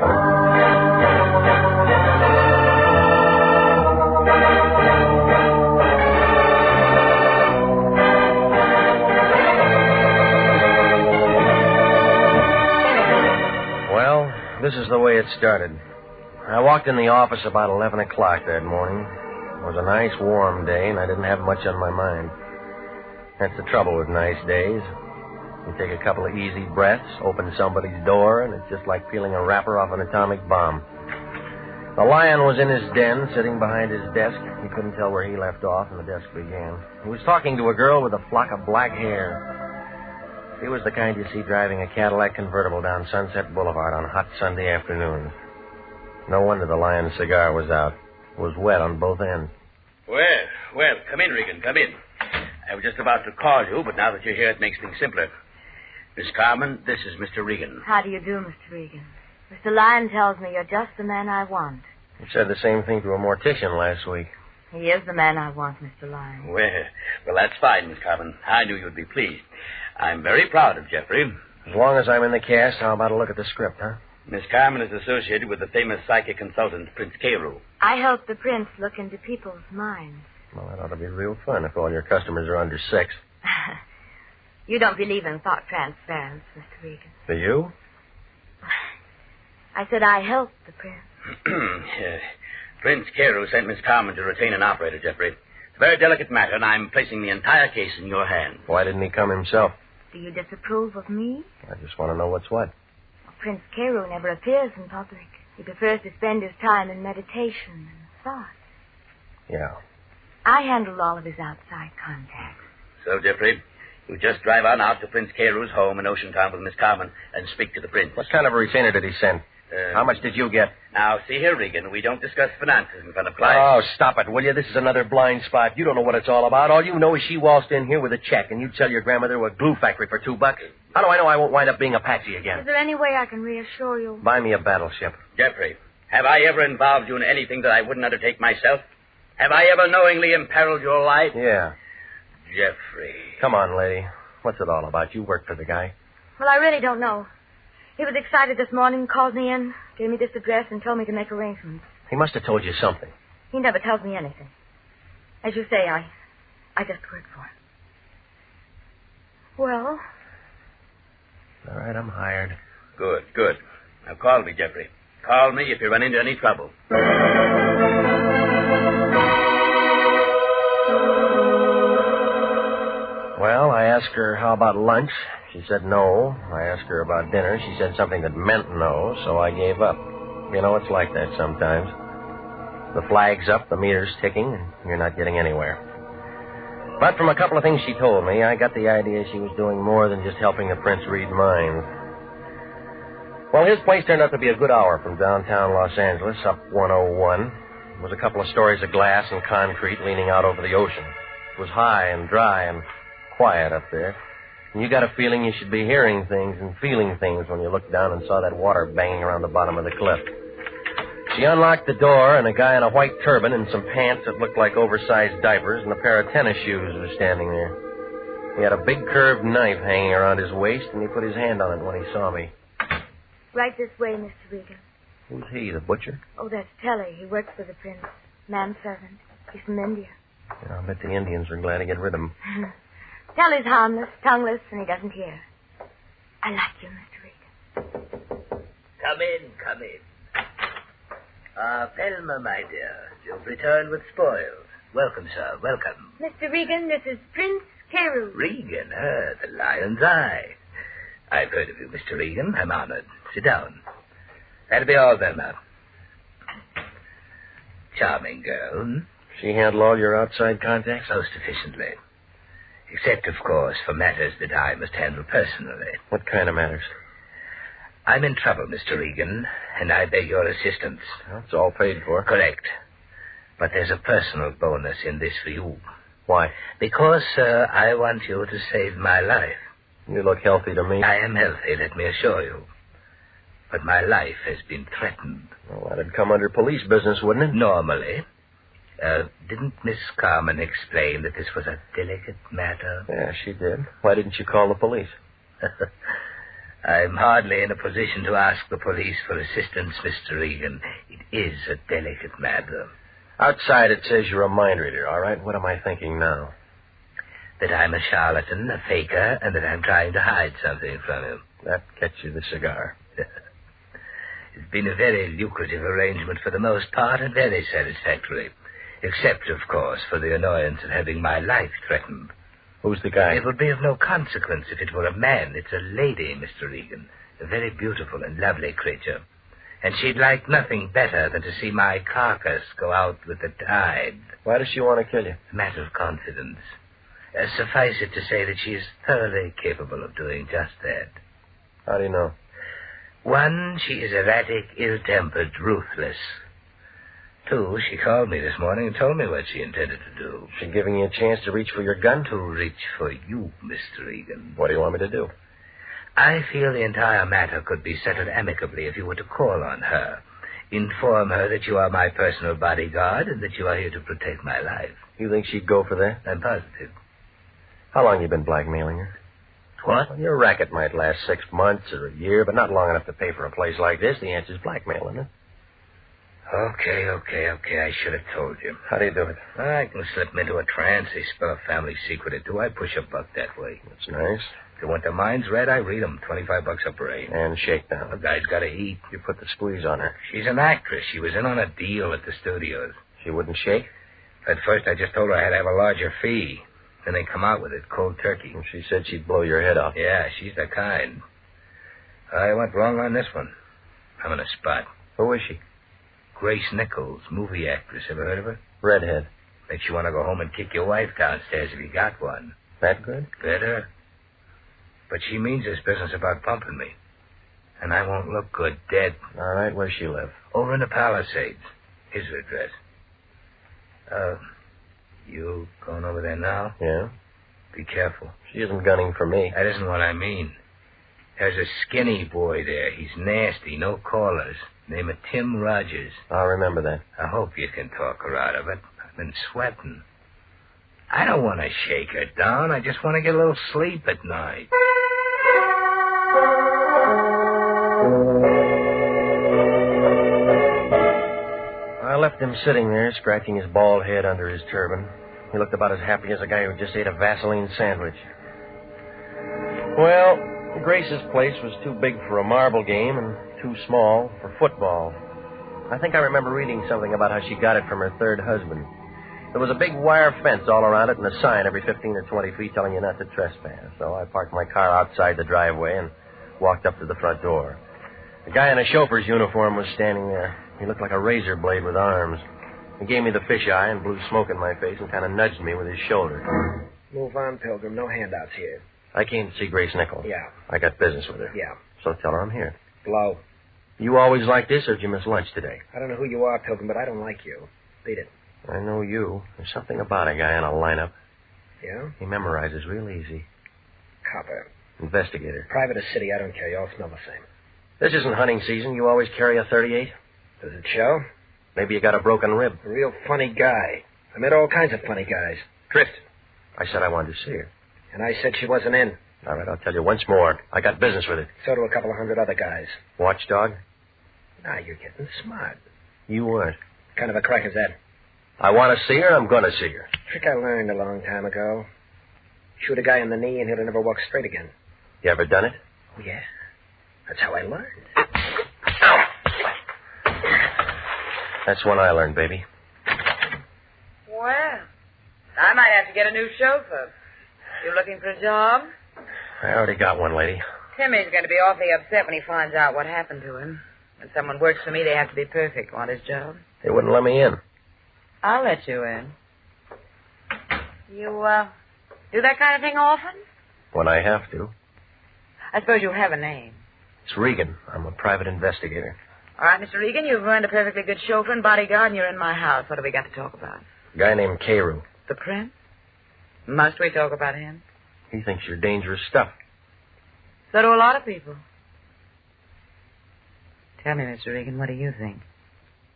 This is the way it started. I walked in the office about 11 o'clock that morning. It was a nice, warm day, and I didn't have much on my mind. That's the trouble with nice days. You take a couple of easy breaths, open somebody's door, and it's just like peeling a wrapper off an atomic bomb. The Lion was in his den, sitting behind his desk. You couldn't tell where he left off and the desk began. He was talking to a girl with a flock of black hair. He was the kind you see driving a Cadillac convertible down Sunset Boulevard on hot Sunday afternoons. No wonder the Lion's cigar was out. It was wet on both ends. Well, come in, Regan, come in. I was just about to call you, but now that you're here, it makes things simpler. Miss Carmen, this is Mr. Regan. How do you do, Mr. Regan? Mr. Lyon tells me you're just the man I want. You said the same thing to a mortician last week. He is the man I want, Mr. Lyon. Well, that's fine, Miss Carmen. I knew you'd be pleased. I'm very proud of Jeffrey. As long as I'm in the cast, how about a look at the script, huh? Miss Carmen is associated with the famous psychic consultant, Prince Carew. I help the prince look into people's minds. Well, that ought to be real fun if all your customers are under 6. You don't believe in thought transference, Mr. Regan. Do you? I said I helped the prince. Prince Carew sent Miss Carmen to retain an operator, Jeffrey. It's a very delicate matter, and I'm placing the entire case in your hands. Why didn't he come himself? Do you disapprove of me? I just want to know what's what. Well, Prince Carew never appears in public. He prefers to spend his time in meditation and thought. Yeah. I handled all of his outside contacts. So, Jeffrey, you just drive on out to Prince Carew's home in Ocean Town with Miss Carmen and speak to the prince. What kind of a retainer did he send? How much did you get? Now, see here, Regan, we don't discuss finances in front of clients. Oh, stop it, will you? This is another blind spot. You don't know what it's all about. All you know is she waltzed in here with a check, and you'd sell your grandmother to a glue factory for $2. How do I know I won't wind up being a patsy again? Is there any way I can reassure you? Buy me a battleship. Jeffrey, have I ever involved you in anything that I wouldn't undertake myself? Have I ever knowingly imperiled your life? Yeah. Jeffrey. Come on, lady. What's it all about? You work for the guy. Well, I really don't know. He was excited this morning, called me in, gave me this address, and told me to make arrangements. He must have told you something. He never tells me anything. As you say, I just work for him. Well? All right, I'm hired. Good, good. Now call me, Jeffrey. Call me if you run into any trouble. Well, I asked her how about lunch. She said no. I asked her about dinner. She said something that meant no, so I gave up. You know, it's like that sometimes. The flag's up, the meter's ticking, and you're not getting anywhere. But from a couple of things she told me, I got the idea she was doing more than just helping the prince read minds. Well, his place turned out to be a good hour from downtown Los Angeles, up 101. There was a couple of stories of glass and concrete leaning out over the ocean. It was high and dry and quiet up there. And you got a feeling you should be hearing things and feeling things when you looked down and saw that water banging around the bottom of the cliff. She unlocked the door, and a guy in a white turban and some pants that looked like oversized diapers and a pair of tennis shoes was standing there. He had a big curved knife hanging around his waist, and he put his hand on it when he saw me. Right this way, Mr. Regan. Who's he, the butcher? Oh, that's Telly. He works for the prince. Manservant. He's from India. Yeah, I'll bet the Indians are glad to get rid of him. Telly's harmless, tongueless, and he doesn't care. I like you, Mr. Regan. Come in, come in. Thelma, my dear, you've returned with spoils. Welcome, sir, welcome. Mr. Regan, this is Prince Carew. Regan, the lion's eye. I've heard of you, Mr. Regan. I'm honored. Sit down. That'll be all, Thelma. Charming girl, hmm? She handle all your outside contacts? Most efficiently. Except, of course, for matters that I must handle personally. What kind of matters? I'm in trouble, Mr. Regan, and I beg your assistance. Well, it's all paid for. Correct. But there's a personal bonus in this for you. Why? Because, sir, I want you to save my life. You look healthy to me. I am healthy, let me assure you. But my life has been threatened. Well, that'd come under police business, wouldn't it? Normally. Didn't Miss Carmen explain that this was a delicate matter? Yeah, she did. Why didn't you call the police? I'm hardly in a position to ask the police for assistance, Mr. Regan. It is a delicate matter. Outside it says you're a mind reader, all right? What am I thinking now? That I'm a charlatan, a faker, and that I'm trying to hide something from you. That gets you the cigar. It's been a very lucrative arrangement for the most part and very satisfactory. Except, of course, for the annoyance of having my life threatened. Who's the guy? It would be of no consequence if it were a man. It's a lady, Mr. Regan. A very beautiful and lovely creature. And she'd like nothing better than to see my carcass go out with the tide. Why does she want to kill you? A matter of confidence. Suffice it to say that she is thoroughly capable of doing just that. How do you know? One, she is erratic, ill-tempered, ruthless. Two, she called me this morning and told me what she intended to do. She giving you a chance to reach for your gun? To reach for you, Mr. Regan. What do you want me to do? I feel the entire matter could be settled amicably if you were to call on her. Inform her that you are my personal bodyguard and that you are here to protect my life. You think she'd go for that? I'm positive. How long you been blackmailing her? What? Well, your racket might last 6 months or a year, but not long enough to pay for a place like this. The answer's blackmail, isn't it? Okay. I should have told you. How do you do it? I can slip them into a trance. They spell a family secret or two. I push a buck that way. That's nice. So when the mine's red, I read 'em. $25 a parade. And shakedown. The guy's got to eat. You put the squeeze on her. She's an actress. She was in on a deal at the studios. She wouldn't shake? At first, I just told her I had to have a larger fee. Then they come out with it, cold turkey. And she said she'd blow your head off. Yeah, she's the kind. I went wrong on this one. I'm in a spot. Who is she? Grace Nichols, movie actress. Ever heard of her? Redhead. Makes you want to go home and kick your wife downstairs if you got one. That good? Better. But she means this business about pumping me. And I won't look good dead. All right, where's she live? Over in the Palisades. Here's her address. You going over there now? Yeah. Be careful. She isn't gunning for me. That isn't what I mean. There's a skinny boy there. He's nasty, no callers. Name of Tim Rogers. I'll remember that. I hope you can talk her out of it. I've been sweating. I don't want to shake her down. I just want to get a little sleep at night. I left him sitting there, scratching his bald head under his turban. He looked about as happy as a guy who just ate a Vaseline sandwich. Well, Grace's place was too big for a marble game and too small for football. I think I remember reading something about how she got it from her third husband. There was a big wire fence all around it and a sign every 15 or 20 feet telling you not to trespass. So I parked my car outside the driveway and walked up to the front door. A guy in a chauffeur's uniform was standing there. He looked like a razor blade with arms. He gave me the fisheye and blew smoke in my face and kind of nudged me with his shoulder. Move on, Pilgrim. No handouts here. I came to see Grace Nichols. Yeah. I got business with her. Yeah. So tell her I'm here. Blow. You always like this, or did you miss lunch today? I don't know who you are, Pilgrim, but I don't like you. Beat it. I know you. There's something about a guy in a lineup. Yeah? He memorizes real easy. Copper. Investigator. Private or city, I don't care. You all smell the same. This isn't hunting season. You always carry a .38? Does it show? Maybe you got a broken rib. A real funny guy. I met all kinds of funny guys. Drift. I said I wanted to see her. And I said she wasn't in. All right, I'll tell you once more. I got business with it. So do a couple of hundred other guys. Watchdog? Now you're getting smart. You weren't. What kind of a crack is that? I want to see her, I'm going to see her. Trick I learned a long time ago. Shoot a guy in the knee and he'll never walk straight again. You ever done it? Oh, yeah. That's how I learned. That's when I learned, baby. Well, I might have to get a new chauffeur. You looking for a job? I already got one, lady. Timmy's going to be awfully upset when he finds out what happened to him. When someone works for me, they have to be perfect. Want his job? They wouldn't let me in. I'll let you in. You, do that kind of thing often? When I have to. I suppose you have a name. It's Regan. I'm a private investigator. All right, Mr. Regan, you've earned a perfectly good chauffeur and bodyguard, and you're in my house. What have we got to talk about? A guy named Carew. The Prince? Must we talk about him? He thinks you're dangerous stuff. So do a lot of people. Tell me, Mr. Regan, what do you think?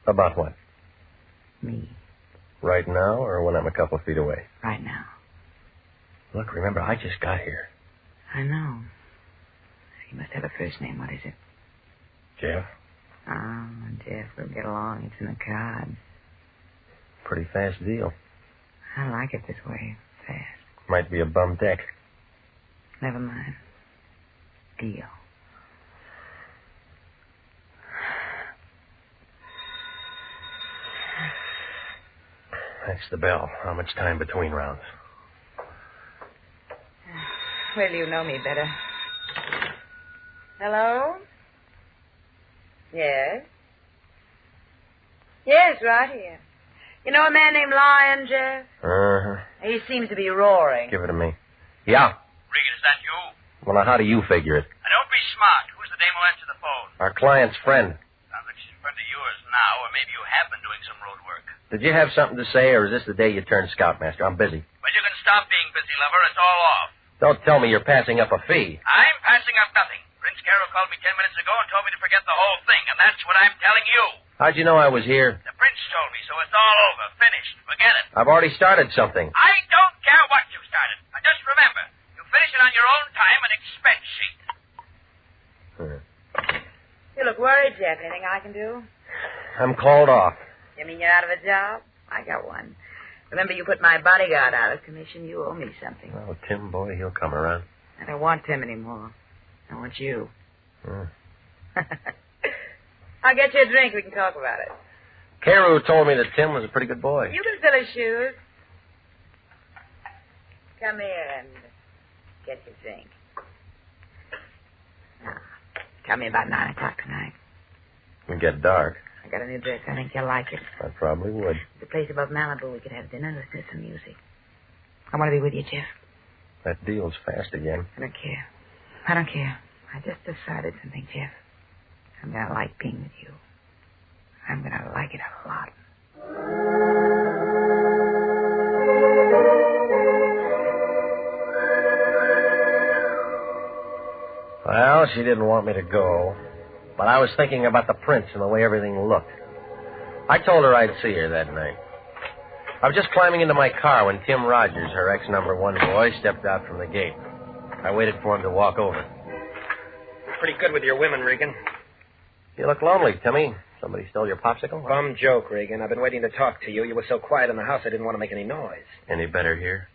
About what? Me. Right now, or when I'm a couple of feet away? Right now. Look, remember, I just got here. I know. He must have a first name. What is it? Jeff. Oh, Jeff, we'll get along. It's in the cards. Pretty fast deal. I like it this way. Fast. Might be a bum deck. Never mind. Deal. That's the bell. How much time between rounds? Well, you know me better. Hello? Yes? Yes, right here. You know a man named Lion, Jeff? Uh-huh. He seems to be roaring. Give it to me. Yeah. Regan, is that you? Well, now, how do you figure it? Now, don't be smart. Who's the dame who answered the phone? Our client's friend. Sounds like she's a friend of yours now, or maybe you have been doing some road work. Did you have something to say, or is this the day you turned scoutmaster? I'm busy. Well, you can stop being busy, lover. It's all off. Don't tell me you're passing up a fee. I'm passing up nothing. Prince Carroll called me 10 minutes ago and told me to forget the whole thing, and that's what I'm telling you. How'd you know I was here? The prince told me, so it's all over. Finished. Forget it. I've already started something. I don't care what you started. Now, just remember, you finish it on your own time and expense sheet. You look worried, Jeff. Anything I can do? I'm called off. You mean you're out of a job? I got one. Remember, you put my bodyguard out of commission. You owe me something. Oh, Tim, boy, he'll come around. I don't want Tim anymore. I want you. I'll get you a drink. We can talk about it. Carew told me that Tim was a pretty good boy. You can fill his shoes. Come here and get your drink. Now, tell me about 9 o'clock tonight. It'll get dark. I got a new dress. I think you'll like it. I probably would. The place above Malibu, we could have dinner, listen to some music. I want to be with you, Jeff. That deal's fast again. I don't care. I don't care. I just decided something, Jeff. I'm going to like being with you. I'm going to like it a lot. Well, she didn't want me to go, but I was thinking about the prince and the way everything looked. I told her I'd see her that night. I was just climbing into my car when Tim Rogers, her ex-number 1 boy, stepped out from the gate. I waited for him to walk over. Pretty good with your women, Regan. You look lonely, Timmy. Somebody stole your popsicle? Bum joke, Regan. I've been waiting to talk to you. You were so quiet in the house I didn't want to make any noise. Any better here?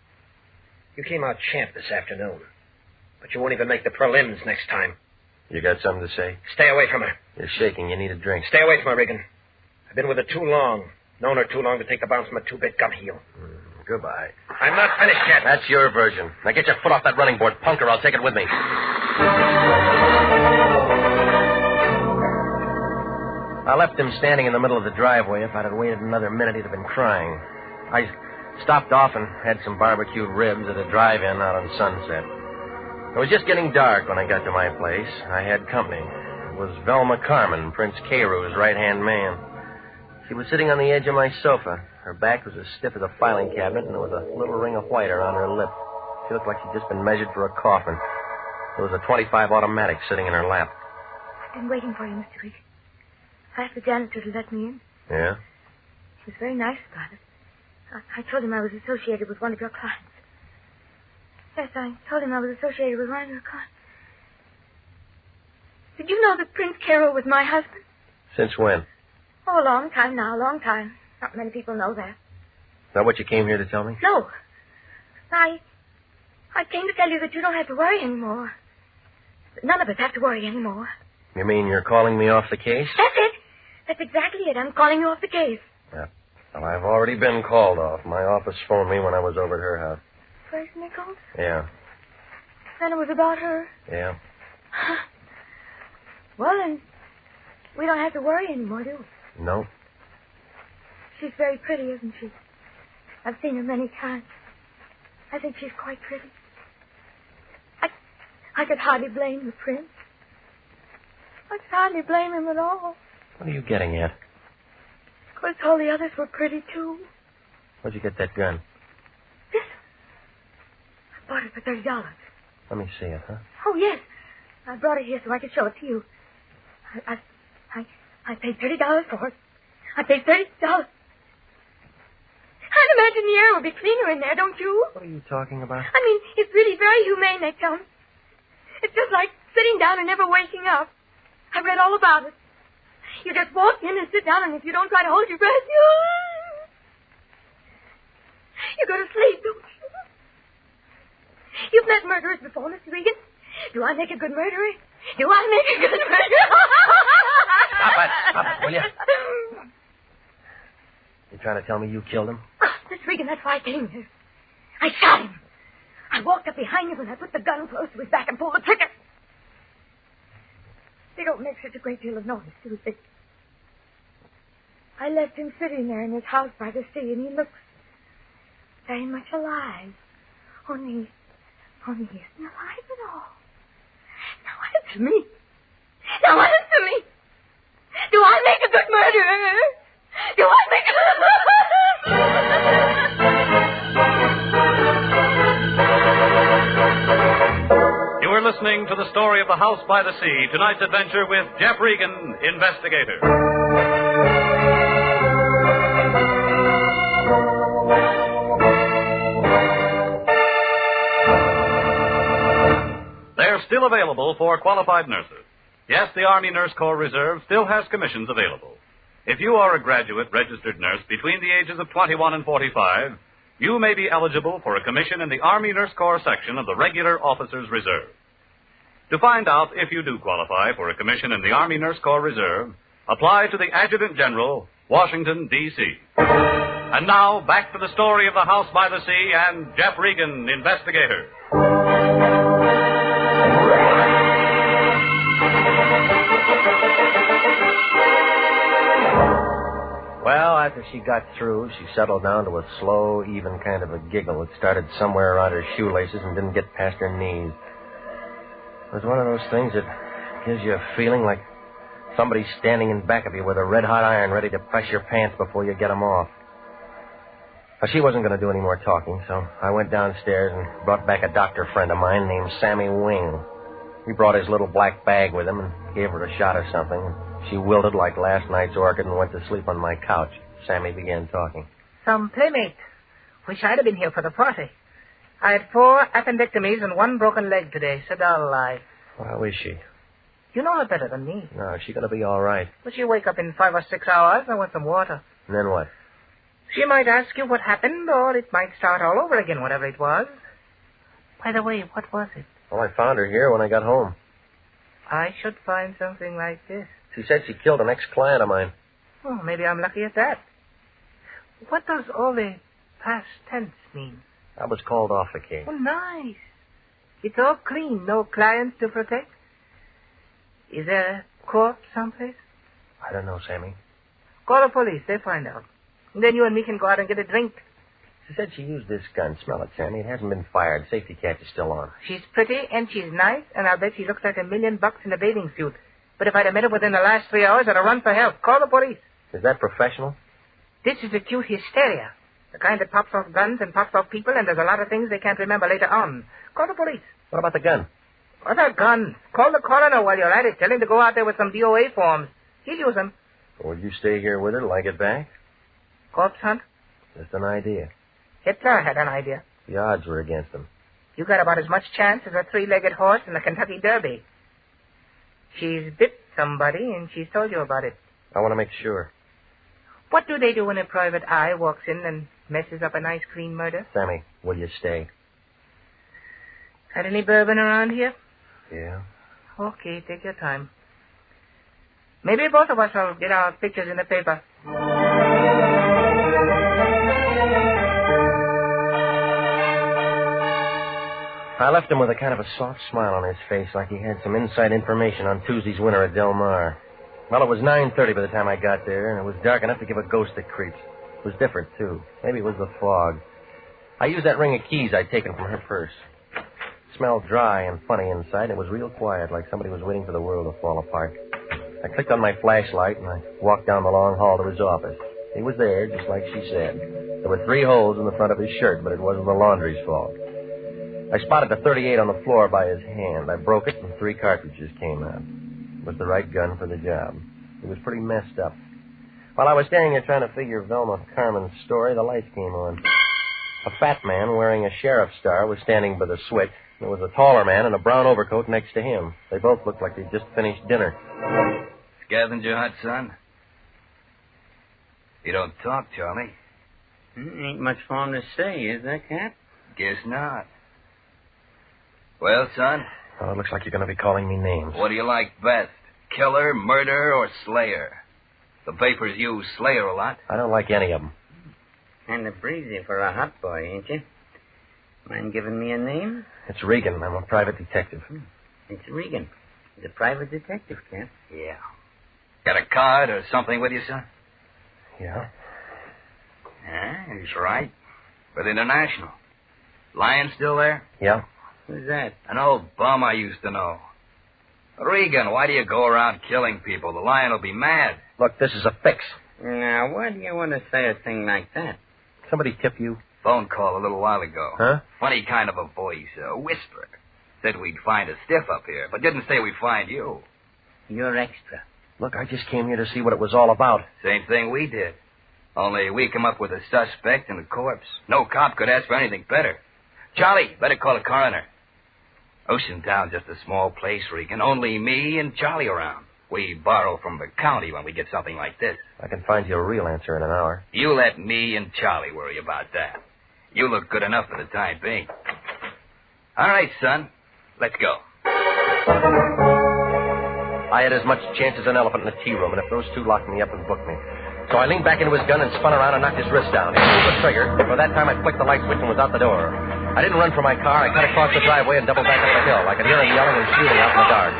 You came out champ this afternoon. But you won't even make the prelims next time. You got something to say? Stay away from her. You're shaking. You need a drink. Stay away from her, Regan. I've been with her too long. Known her too long to take the bounce from a 2-bit gum heel. Goodbye. I'm not finished yet. That's your version. Now get your foot off that running board, punk, or I'll take it with me. I left him standing in the middle of the driveway. If I'd have waited another minute, he'd have been crying. I stopped off and had some barbecued ribs at a drive-in out on Sunset. It was just getting dark when I got to my place. I had company. It was Velma Carmen, Prince Carew's right-hand man. She was sitting on the edge of my sofa. Her back was as stiff as a filing cabinet, and there was a little ring of white around her lip. She looked like she'd just been measured for a coffin. There was a .25 automatic sitting in her lap. I've been waiting for you, Mr. Regan. I asked the janitor to let me in. Yeah? He was very nice about it. I told him I was associated with one of your clients. Yes, I told him I was associated with one of your clients. Did you know that Prince Carew was my husband? Since when? Oh, a long time now, a long time. Not many people know that. Is that what you came here to tell me? No. I came to tell you that you don't have to worry anymore. None of us have to worry anymore. You mean you're calling me off the case? That's it. That's exactly it. I'm calling you off the case. Yeah. Well, I've already been called off. My office phoned me when I was over at her house. First Nichols? Yeah. Then it was about her? Yeah. Well, then, we don't have to worry anymore, do we? No. She's very pretty, isn't she? I've seen her many times. I think she's quite pretty. I could hardly blame the prince. I could hardly blame him at all. What are you getting at? Of course, all the others were pretty, too. Where'd you get that gun? This. I bought it for $30. Let me see it, huh? Oh, yes. I brought it here so I could show it to you. I paid $30 for it. I paid $30. I'd imagine the air would be cleaner in there, don't you? What are you talking about? I mean, it's really very humane, they tell me. It's just like sitting down and never waking up. I've read all about it. You just walk in and sit down, and if you don't try to hold your breath, you go to sleep, don't you? You've met murderers before, Mr. Regan. Do I make a good murderer? Do I make a good murderer? Stop it, will you? You trying to tell me you killed him? Oh, Mr. Regan, that's why I came here. I shot him. I walked up behind him and I put the gun close to his back and pulled the trigger. They don't make such a great deal of noise, do they? I left him sitting there in his house by the sea, and he looks very much alive. Only he isn't alive at all. Now answer me. Now answer me. Do I make a good murderer? Do I make a... You are listening to the story of The House by the Sea, tonight's adventure with Jeff Regan, Investigator. They're still available for qualified nurses. Yes, the Army Nurse Corps Reserve still has commissions available. If you are a graduate registered nurse between the ages of 21 and 45, you may be eligible for a commission in the Army Nurse Corps section of the Regular Officers Reserve. To find out if you do qualify for a commission in the Army Nurse Corps Reserve, apply to the Adjutant General, Washington, D.C. And now, back to the story of the House by the Sea and Jeff Regan, Investigator. Well, after she got through, she settled down to a slow, even kind of a giggle that started somewhere around her shoelaces and didn't get past her knees. It was one of those things that gives you a feeling like somebody's standing in back of you with a red-hot iron ready to press your pants before you get them off. Well, she wasn't going to do any more talking, so I went downstairs and brought back a doctor friend of mine named Sammy Wing. He brought his little black bag with him and gave her a shot or something. She wilted like last night's orchid and went to sleep on my couch. Sammy began talking. Some playmate. Wish I'd have been here for the party. I had 4 appendectomies and 1 broken leg today. It's a dull life. How is she? You know her better than me. No, she's going to be all right. But she'll wake up in 5 or 6 hours and want some water. And then what? She might ask you what happened, or it might start all over again, whatever it was. By the way, what was it? Well, I found her here when I got home. I should find something like this. She said she killed an ex-client of mine. Oh, maybe I'm lucky at that. What does all the past tense mean? I was called off the case. Oh, nice. It's all clean, no clients to protect. Is there a corpse someplace? I don't know, Sammy. Call the police, they'll find out. And then you and me can go out and get a drink. She said she used this gun. Smell it, Sammy. It hasn't been fired. Safety catch is still on. She's pretty and she's nice, and I'll bet she looks like $1 million in a bathing suit. But if I'd have met her within the last 3 hours, I'd have run for help. Call the police. Is that professional? This is acute hysteria. The kind that pops off guns and pops off people, and there's a lot of things they can't remember later on. Call the police. What about the gun? What a gun? Call the coroner while you're at it. Tell him to go out there with some DOA forms. He'll use them. Will you stay here with her till I get back? Corpse hunt? Just an idea. Hitler had an idea. The odds were against him. You got about as much chance as a 3-legged horse in the Kentucky Derby. She's bit somebody, and she's told you about it. I want to make sure. What do they do when a private eye walks in and messes up a nice, clean murder? Sammy, will you stay? Had any bourbon around here? Yeah. Okay, take your time. Maybe both of us will get our pictures in the paper. I left him with a kind of a soft smile on his face, like he had some inside information on Tuesday's winner at Del Mar. Well, it was 9:30 by the time I got there, and it was dark enough to give a ghost the creeps. It was different, too. Maybe it was the fog. I used that ring of keys I'd taken from her purse. It smelled dry and funny inside, and it was real quiet, like somebody was waiting for the world to fall apart. I clicked on my flashlight, and I walked down the long hall to his office. He was there, just like she said. There were 3 holes in the front of his shirt, but it wasn't the laundry's fault. I spotted the .38 on the floor by his hand. I broke it, and 3 cartridges came out. It was the right gun for the job. He was pretty messed up. While I was standing there trying to figure Velma Carmen's story, the lights came on. A fat man wearing a sheriff's star was standing by the switch. There was a taller man in a brown overcoat next to him. They both looked like they'd just finished dinner. Scavenger hunt, son? You don't talk, Charlie. Ain't much for him to say, is there, Cap? Guess not. Well, son? Oh, it looks like you're going to be calling me names. What do you like best? Killer, murderer, or slayer? The papers use slayer a lot. I don't like any of them. Kind of breezy for a hot boy, ain't you? Mind giving me a name? It's Regan. I'm a private detective. It's Regan. He's a private detective, Cap. Yeah. Got a card or something with you, son? Yeah. Yeah, he's right. But international. Lion still there? Yeah. Who's that? An old bum I used to know. Regan, why do you go around killing people? The Lion will be mad. Look, this is a fix. Now, why do you want to say a thing like that? Somebody tip you? Phone call a little while ago. Huh? Funny kind of a voice, a whisper. Said we'd find a stiff up here, but didn't say we'd find you. You're extra. Look, I just came here to see what it was all about. Same thing we did. Only we come up with a suspect and a corpse. No cop could ask for anything better. Charlie, better call a coroner. Oceantown's just a small place, Regan. Only me and Charlie around. We borrow from the county when we get something like this. I can find you a real answer in an hour. You let me and Charlie worry about that. You look good enough for the time being. All right, son. Let's go. I had as much chance as an elephant in a tea room, and if those two locked me up and booked me. So I leaned back into his gun and spun around and knocked his wrist down. He pulled the trigger. By that time, I flicked the light switch and was out the door. I didn't run for my car. I cut across the driveway and doubled back up the hill. I could hear him yelling and shooting out in the dark.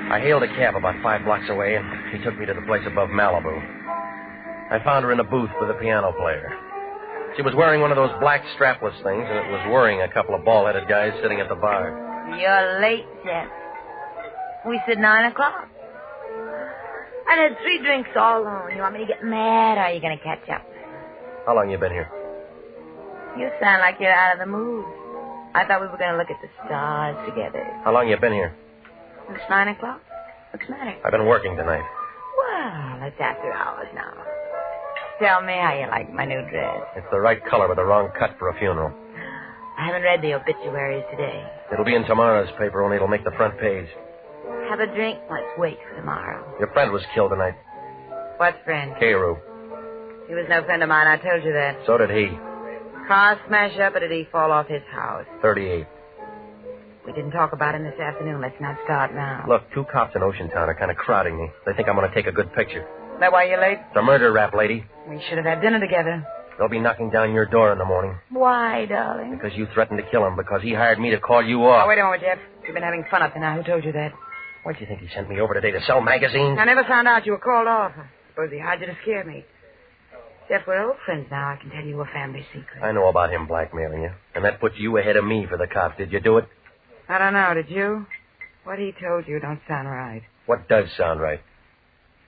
I hailed a cab about 5 blocks away, and he took me to the place above Malibu. I found her in a booth with a piano player. She was wearing one of those black strapless things, and it was worrying a couple of bald-headed guys sitting at the bar. You're late, Jeff. We said 9 o'clock. I had 3 drinks all alone. You want me to get mad, or are you going to catch up? How long you been here? You sound like you're out of the mood. I thought we were going to look at the stars together. How long you been here? It's 9 o'clock. What's the matter? I've been working tonight. Well, it's after hours now. Tell me how you like my new dress. It's the right color with the wrong cut for a funeral. I haven't read the obituaries today. It'll be in tomorrow's paper, only it'll make the front page. Have a drink? Let's wait for tomorrow. Your friend was killed tonight. What friend? Carew. He was no friend of mine. I told you that. So did he. Car smash up, or did he fall off his house? 38. We didn't talk about him this afternoon. Let's not start now. Look, 2 cops in Oceantown are kind of crowding me. They think I'm going to take a good picture. Is that why you're late? It's a murder rap, lady. We should have had dinner together. They'll be knocking down your door in the morning. Why, darling? Because you threatened to kill him, because he hired me to call you off. Oh, wait a moment, Jeff. You've been having fun up to now. Who told you that? Why do you think he sent me over today to sell magazines? I never found out you were called off. I suppose he hired you to scare me. Jeff, we're old friends now. I can tell you a family secret. I know about him blackmailing you, and that puts you ahead of me for the cops. Did you do it? I don't know. Did you? What he told you don't sound right. What does sound right?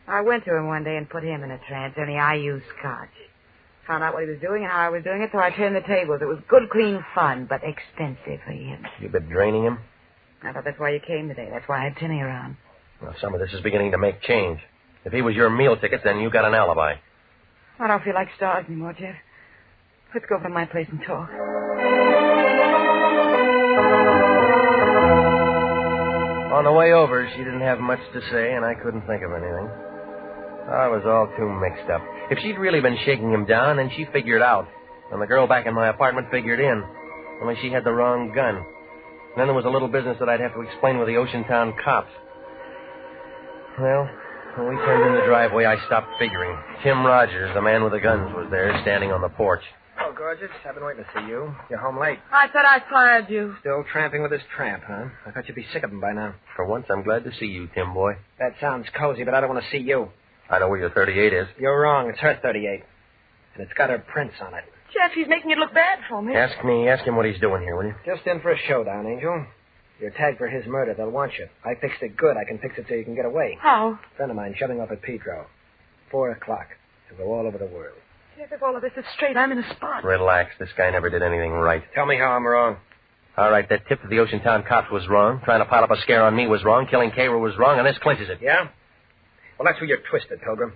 I went to him one day and put him in a trance, only I used scotch. Found out what he was doing and how I was doing it, so I turned the tables. It was good, clean fun, but expensive for him. You've been draining him? I thought that's why you came today. That's why I had Tinny around. Well, some of this is beginning to make change. If he was your meal ticket, then you got an alibi. I don't feel like stars anymore, Jeff. Let's go over to my place and talk. On the way over, she didn't have much to say, and I couldn't think of anything. I was all too mixed up. If she'd really been shaking him down, then she figured out. And the girl back in my apartment figured in. Only she had the wrong gun. And then there was a little business that I'd have to explain with the Oceantown cops. Well, when we turned in the driveway, I stopped figuring. Tim Rogers, the man with the guns, was there, standing on the porch. Oh, gorgeous. I've been waiting to see you. You're home late. I thought I fired you. Still tramping with this tramp, huh? I thought you'd be sick of him by now. For once, I'm glad to see you, Tim boy. That sounds cozy, but I don't want to see you. I know where your 38 is. You're wrong. It's her 38. And it's got her prints on it. Jeff, he's making it look bad for me. Ask him what he's doing here, will you? Just in for a showdown, Angel. You're tagged for his murder. They'll want you. I fixed it good. I can fix it so you can get away. How? A friend of mine shoving off at Pedro. 4 o'clock. To go all over the world. Jeff, if all of this is straight, I'm in a spot. Relax. This guy never did anything right. Tell me how I'm wrong. All right, that tip to the Oceantown cops was wrong. Trying to pile up a scare on me was wrong. Killing Carew was wrong, and this clinches it. Yeah? Well, that's where you're twisted, Pilgrim.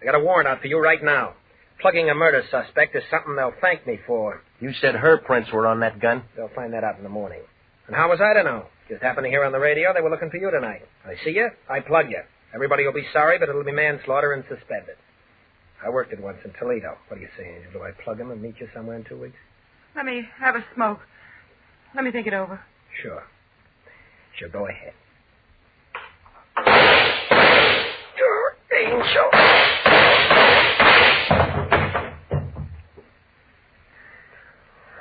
I got a warrant out for you right now. Plugging a murder suspect is something they'll thank me for. You said her prints were on that gun? They'll find that out in the morning. And how was I to know? Just happened to hear on the radio they were looking for you tonight. I see you, I plug you. Everybody will be sorry, but it'll be manslaughter and suspended. I worked it once in Toledo. What do you say, Angel? Do I plug him and meet you somewhere in 2 weeks? Let me have a smoke. Let me think it over. Sure. Sure, go ahead. Angel.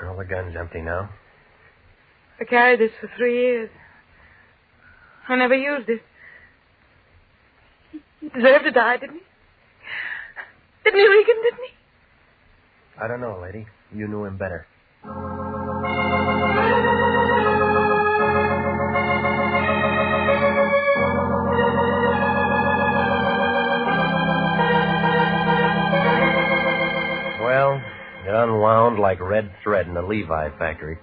Well, the gun's empty now. I carried this for 3 years. I never used it. He deserved to die, didn't he? Didn't he, Regan, didn't he? I don't know, lady. You knew him better. Well, it unwound like red thread in the Levi factory.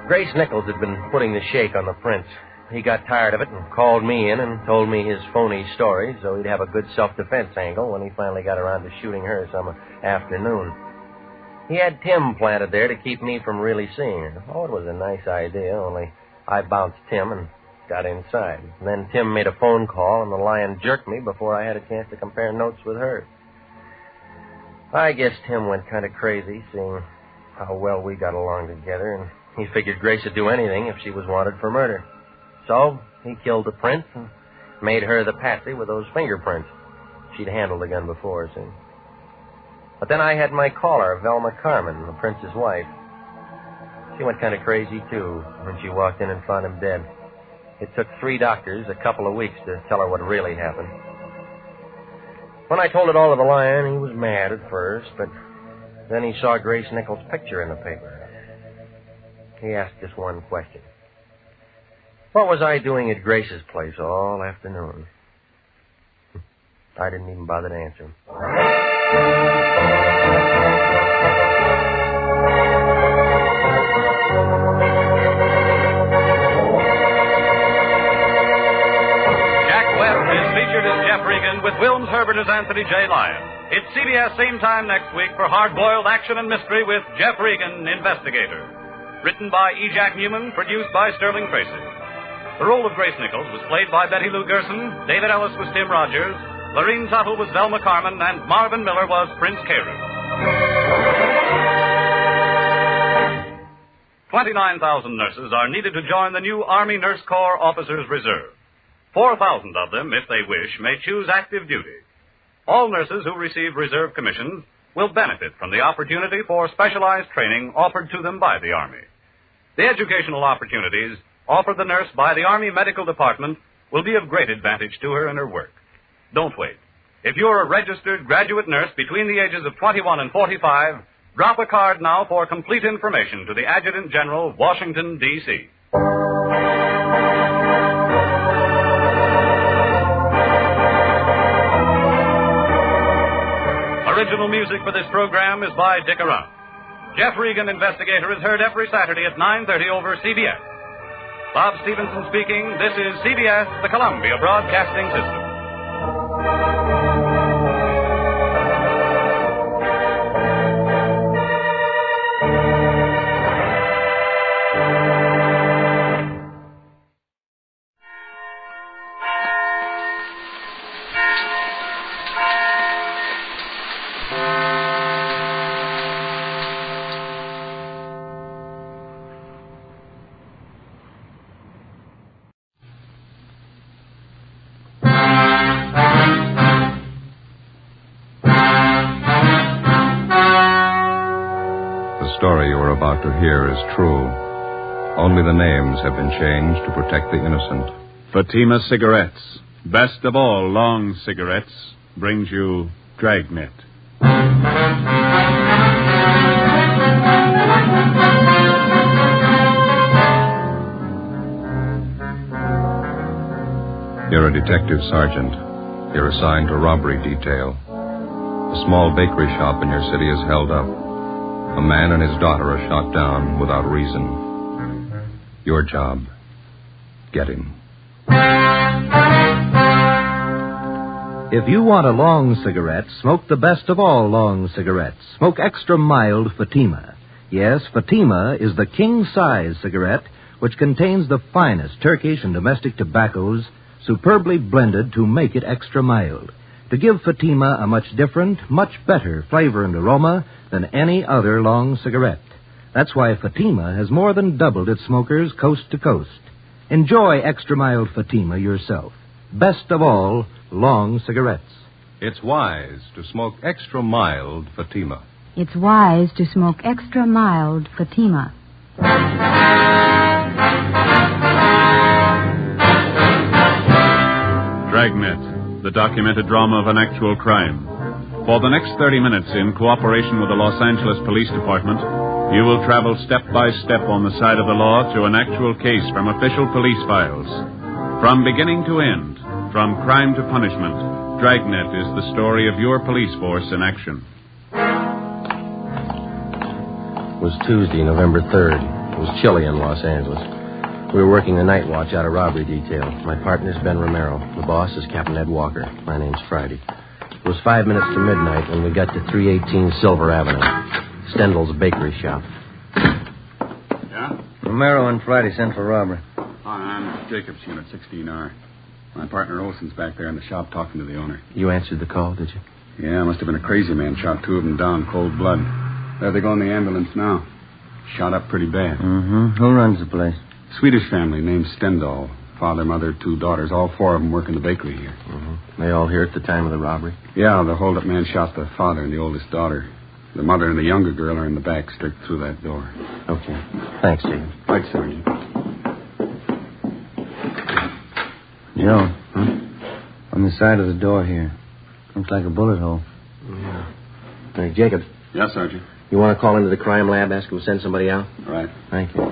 Grace Nichols had been putting the shake on the prints. He got tired of it and called me in and told me his phony story so he'd have a good self-defense angle when he finally got around to shooting her some afternoon. He had Tim planted there to keep me from really seeing her. Oh, it was a nice idea, only I bounced Tim and got inside. And then Tim made a phone call, and the lion jerked me before I had a chance to compare notes with her. I guess Tim went kind of crazy, seeing how well we got along together, and he figured Grace would do anything if she was wanted for murder. So he killed the prince and made her the patsy with those fingerprints. She'd handled the gun before, see. But then I had my caller, Velma Carmen, the prince's wife. She went kind of crazy, too, when she walked in and found him dead. It took 3 doctors a couple of weeks to tell her what really happened. When I told it all to the lion, he was mad at first, but then he saw Grace Nichols' picture in the paper. He asked just one question. What was I doing at Grace's place all afternoon? I didn't even bother to answer him. Jack Webb is featured as Jeff Regan with Wilms Herbert as Anthony J. Lyon. It's CBS same time next week for hard-boiled action and mystery with Jeff Regan, Investigator. Written by E. Jack Newman, produced by Sterling Tracy. The role of Grace Nichols was played by Betty Lou Gerson, David Ellis was Tim Rogers, Lorene Tuttle was Velma Carmen, and Marvin Miller was Prince Carew. 29,000 nurses are needed to join the new Army Nurse Corps Officers Reserve. 4,000 of them, if they wish, may choose active duty. All nurses who receive reserve commissions will benefit from the opportunity for specialized training offered to them by the Army. The educational opportunities offered the nurse by the Army Medical Department will be of great advantage to her in her work. Don't wait. If you're a registered graduate nurse between the ages of 21 and 45, drop a card now for complete information to the Adjutant General, Washington, D.C. Original music for this program is by Dick Arant. Jeff Regan, Investigator, is heard every Saturday at 9:30 over CBS. Bob Stevenson speaking. This is CBS, the Columbia Broadcasting System. To hear is true. Only the names have been changed to protect the innocent. Fatima Cigarettes, best of all long cigarettes, brings you Dragnet. You're a detective sergeant. You're assigned to robbery detail. A small bakery shop in your city is held up. A man and his daughter are shot down without reason. Your job, get him. If you want a long cigarette, smoke the best of all long cigarettes. Smoke extra mild Fatima. Yes, Fatima is the king-size cigarette which contains the finest Turkish and domestic tobaccos superbly blended to make it extra mild, to give Fatima a much different, much better flavor and aroma than any other long cigarette. That's why Fatima has more than doubled its smokers coast to coast. Enjoy extra mild Fatima yourself. Best of all, long cigarettes. It's wise to smoke extra mild Fatima. It's wise to smoke extra mild Fatima. Dragnet, the documented drama of an actual crime. For the next 30 minutes, in cooperation with the Los Angeles Police Department, you will travel step by step on the side of the law through an actual case from official police files. From beginning to end, from crime to punishment, Dragnet is the story of your police force in action. It was Tuesday, November 3rd. It was chilly in Los Angeles. We were working the night watch out of robbery detail. My partner's Ben Romero. The boss is Captain Ed Walker. My name's Friday. It was 5 minutes to midnight when we got to 318 Silver Avenue, Stendel's bakery shop. Yeah? Romero and Friday sent for robbery. Oh, I'm Jacobs, Unit 16R. My partner Olson's back there in the shop talking to the owner. You answered the call, did you? Yeah, must have been a crazy man. Shot two of them down, cold blood. There they go in the ambulance now. Shot up pretty bad. Mm-hmm. Who runs the place? Swedish family named Stendal. Father, mother, two daughters. All four of them work in the bakery here. Mm-hmm. They all here at the time of the robbery? Yeah, the hold-up man shot the father and the oldest daughter. The mother and the younger girl are in the back, straight through that door. Okay. Thanks, Jacob. Right, Sergeant. Joe, on the side of the door here. Looks like a bullet hole. Yeah. Hey, Jacob. Yes, Sergeant. You want to call into the crime lab, ask them to send somebody out? Right. Thank you.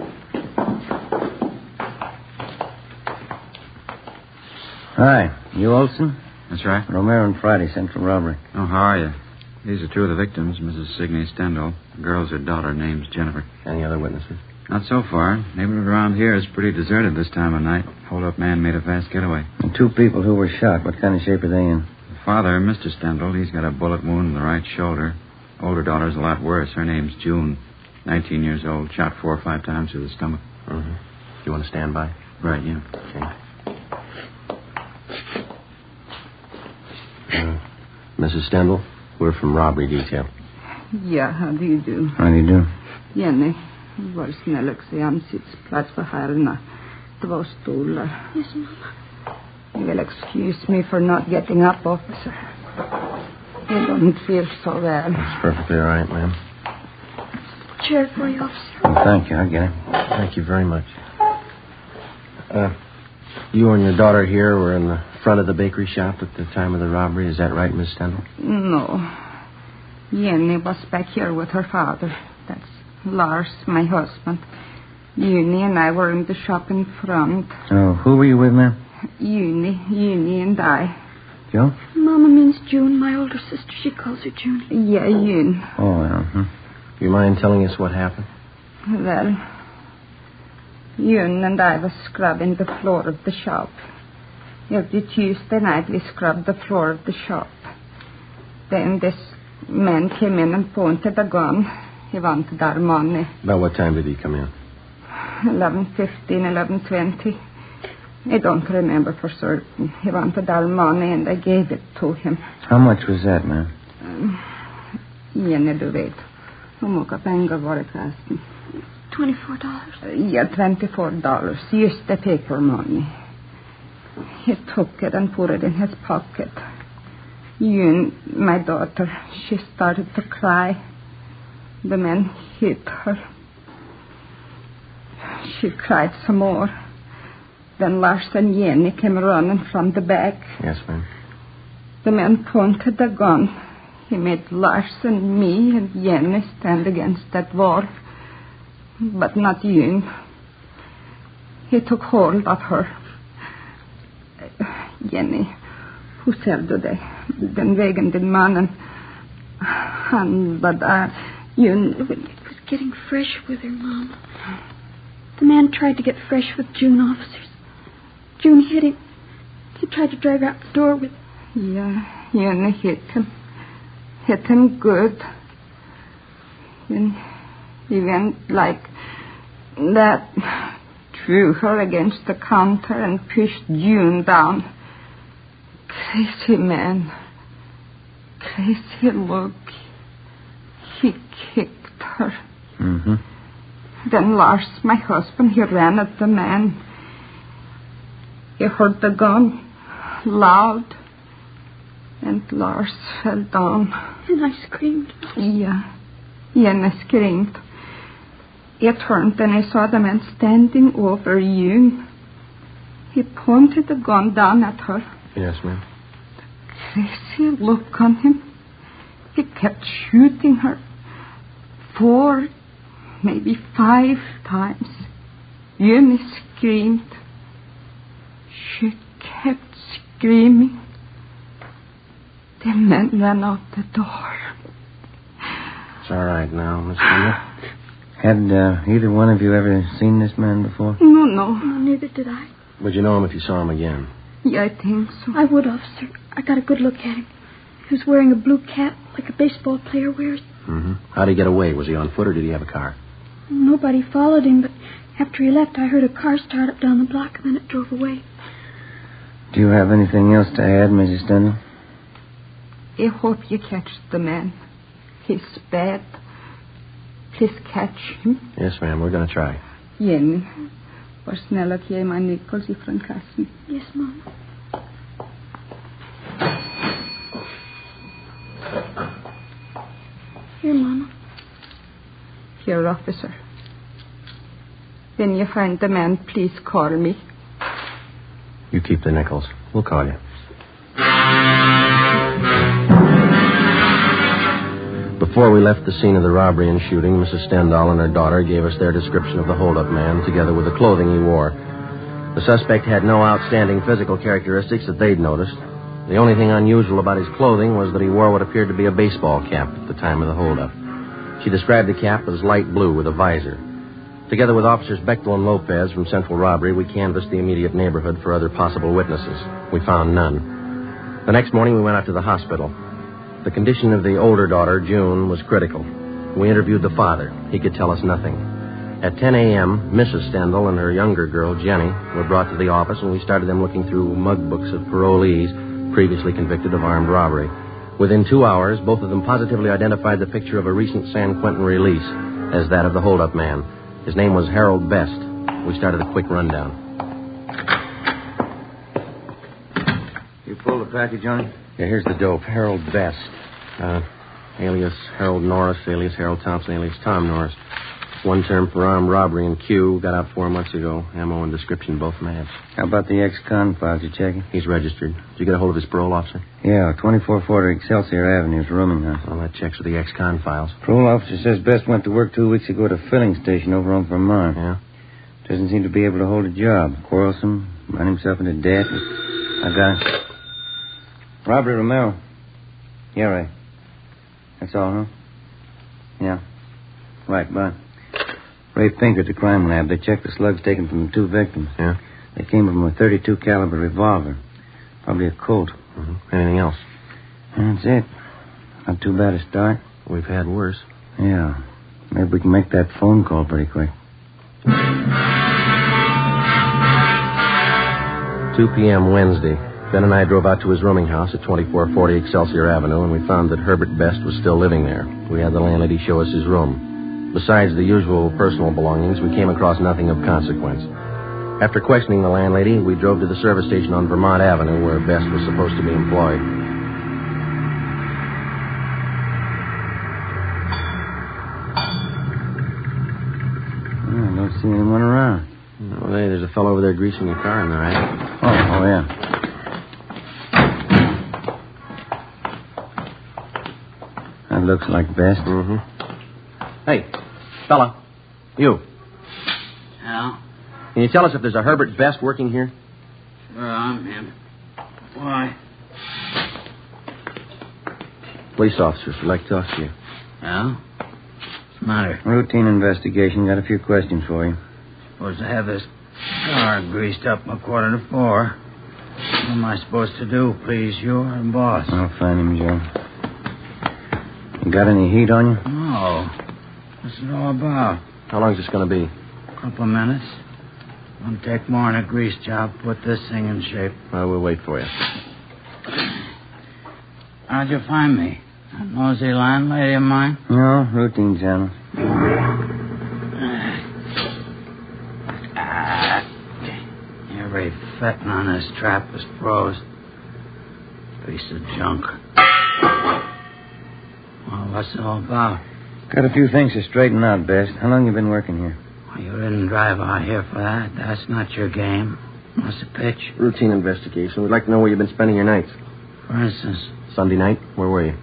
Hi. You Olson? That's right. Romero and Friday, Central Robbery. Oh, how are you? These are two of the victims, Mrs. Signey Stendal. The girl's her daughter, name's Jennifer. Any other witnesses? Not so far. Neighborhood around here is pretty deserted this time of night. Hold-up man made a fast getaway. And two people who were shot. What kind of shape are they in? The father, Mr. Stendal, he's got a bullet wound in the right shoulder. Older daughter's a lot worse. Her name's June. 19 years old. Shot 4 or 5 times through the stomach. Mm-hmm. You want to stand by? Right, yeah. Okay. Mrs. Stendal, we're from robbery detail. Ja, how do you do? How do you do? Jenny, var snäll och se ansiktsplats för herrarna. 2 stolar. Yes, Mama. You will excuse me for not getting up, officer. I don't feel so well. That's perfectly all right, ma'am. Chair for you, officer. Well, thank you. I'll get it. Thank you very much. You and your daughter here were in the front of the bakery shop at the time of the robbery. Is that right, Miss Stendal? No. Jenny was back here with her father. That's Lars, my husband. Uni and I were in the shop in front. Oh, who were you with, ma'am? Uni and I. Joe? Mama means June, my older sister. She calls her June. Yeah, June. Oh, yeah. Do you mind telling us what happened? Well, June and I was scrubbing the floor of the shop. Every Tuesday night we scrubbed the floor of the shop. Then this man came in and pointed a gun. He wanted our money. About what time did he come in? 11:15, 11:20. I don't remember for certain. He wanted our money and I gave it to him. How much was that, ma'am? Jenny, du vet. Hur många pengar var det förresten? $24. Yeah, $24. Just the paper money. He took it and put it in his pocket. June, my daughter, she started to cry. The man hit her. She cried some more. Then Lars and Jenny came running from the back. Yes, ma'am. The man pointed the gun. He made Lars and me and Jenny stand against that wall. But not June. He took hold of her. Jenny, hur ser du det? Den vägen din mannen, han var där. June... It was getting fresh with her, Mama. The man tried to get fresh with June, officers. June hit him. He tried to drag her out the door with... Yeah, Jenny hit him. Hit him good. And he went like that, threw her against the counter and pushed June down. Crazy man. Crazy look. He kicked her. Mm-hmm. Then Lars, my husband, he ran at the man. He heard the gun loud. And Lars fell down. And I screamed. Yeah. Jenny screamed. I turned and I saw the man standing over June. He pointed the gun down at her. Yes, ma'am. Crazy look on him. He kept shooting her 4, maybe 5 times. June screamed. She kept screaming. The man ran out the door. It's all right now, Miss Stendal. Had either one of you ever seen this man before? No. Neither did I. Would you know him if you saw him again? Yeah, I think so. I would, officer. I got a good look at him. He was wearing a blue cap like a baseball player wears. Mm-hmm. How'd he get away? Was he on foot or did he have a car? Nobody followed him, but After he left, I heard a car start up down the block, and then it drove away. Do you have anything else to add, Mrs. Stendhal? I hope you catch the man. He's bad. Please catch him. Yes, ma'am. We're going to try. Jenny, var snäll att ge mig Nichols ifrån kassen. Yes, Mom. Here, Mama. Here, officer. When you find the man, please call me. You keep the nickels. We'll call you. Before we left the scene of the robbery and shooting, Mrs. Stendhal and her daughter gave us their description of the hold-up man, together with the clothing he wore. The suspect had no outstanding physical characteristics that they'd noticed. The only thing unusual about his clothing was that he wore what appeared to be a baseball cap at the time of the hold-up. She described the cap as light blue with a visor. Together with Officers Bechtel and Lopez from Central Robbery, we canvassed the immediate neighborhood for other possible witnesses. We found none. The next morning, we went out to the hospital. The condition of the older daughter, June, was critical. We interviewed the father. He could tell us nothing. At 10 a.m., Mrs. Stendhal and her younger girl, Jenny, were brought to the office, and we started them looking through mug books of parolees previously convicted of armed robbery. Within 2 hours, both of them positively identified the picture of a recent San Quentin release as that of the hold-up man. His name was Harold Best. We started a quick rundown. You pulled the package on it? Yeah, here's the dope. Harold Best. Alias Harold Norris, alias Harold Thompson, alias Tom Norris. One term for armed robbery in Q. Got out 4 months ago. Ammo and description both match. How about the ex-con files? You checking? He's registered. Did you get a hold of his parole officer? Yeah, 2440 Excelsior Avenue, Rubin. Well, that checks with the ex-con files. Parole officer says Best went to work 2 weeks ago at a filling station over on Vermont. Yeah? Doesn't seem to be able to hold a job. Quarrelsome, run himself into debt. I got it. Robbery, Romero. Yeah, right. That's all, huh? Yeah. Right, bye. Ray Pinker at the crime lab. They checked the slugs taken from the 2 victims. Yeah? They came from a .32 caliber revolver. Probably a Colt. Mm-hmm. Anything else? That's it. Not too bad a start. We've had worse. Yeah. Maybe we can make that phone call pretty quick. 2 p.m. Wednesday. Ben and I drove out to his rooming house at 2440 Excelsior Avenue, and we found that Herbert Best was still living there. We had the landlady show us his room. Besides the usual personal belongings, we came across nothing of consequence. After questioning the landlady, we drove to the service station on Vermont Avenue, where Best was supposed to be employed. I don't see anyone around. Oh, hey, there's a fellow over there greasing your car in the right. Oh, yeah. That looks like Best. Mm-hmm. Hey, fella. You. Al? Can you tell us if there's a Herbert Best working here? Sure, I'm him. Why? Police officers would like to talk to you. Al? What's the matter? Routine investigation. Got a few questions for you. Supposed to have this car greased up a 3:45. What am I supposed to do, please? You or the boss? I'll find him, Joe. You got any heat on you? No. What's it all about? How long is this going to be? A couple of minutes. Won't take more than a grease job. Put this thing in shape. Well, we'll wait for you. How'd you find me? That nosy landlady of mine? No, routine channel. Every fettin' on this trap is froze. Piece of junk. Well, what's it all about? Got a few things to straighten out, Best. How long you been working here? Well, you didn't drive out here for that. That's not your game. What's the pitch? Routine investigation. We'd like to know where you've been spending your nights. For instance? Sunday night? Where were you?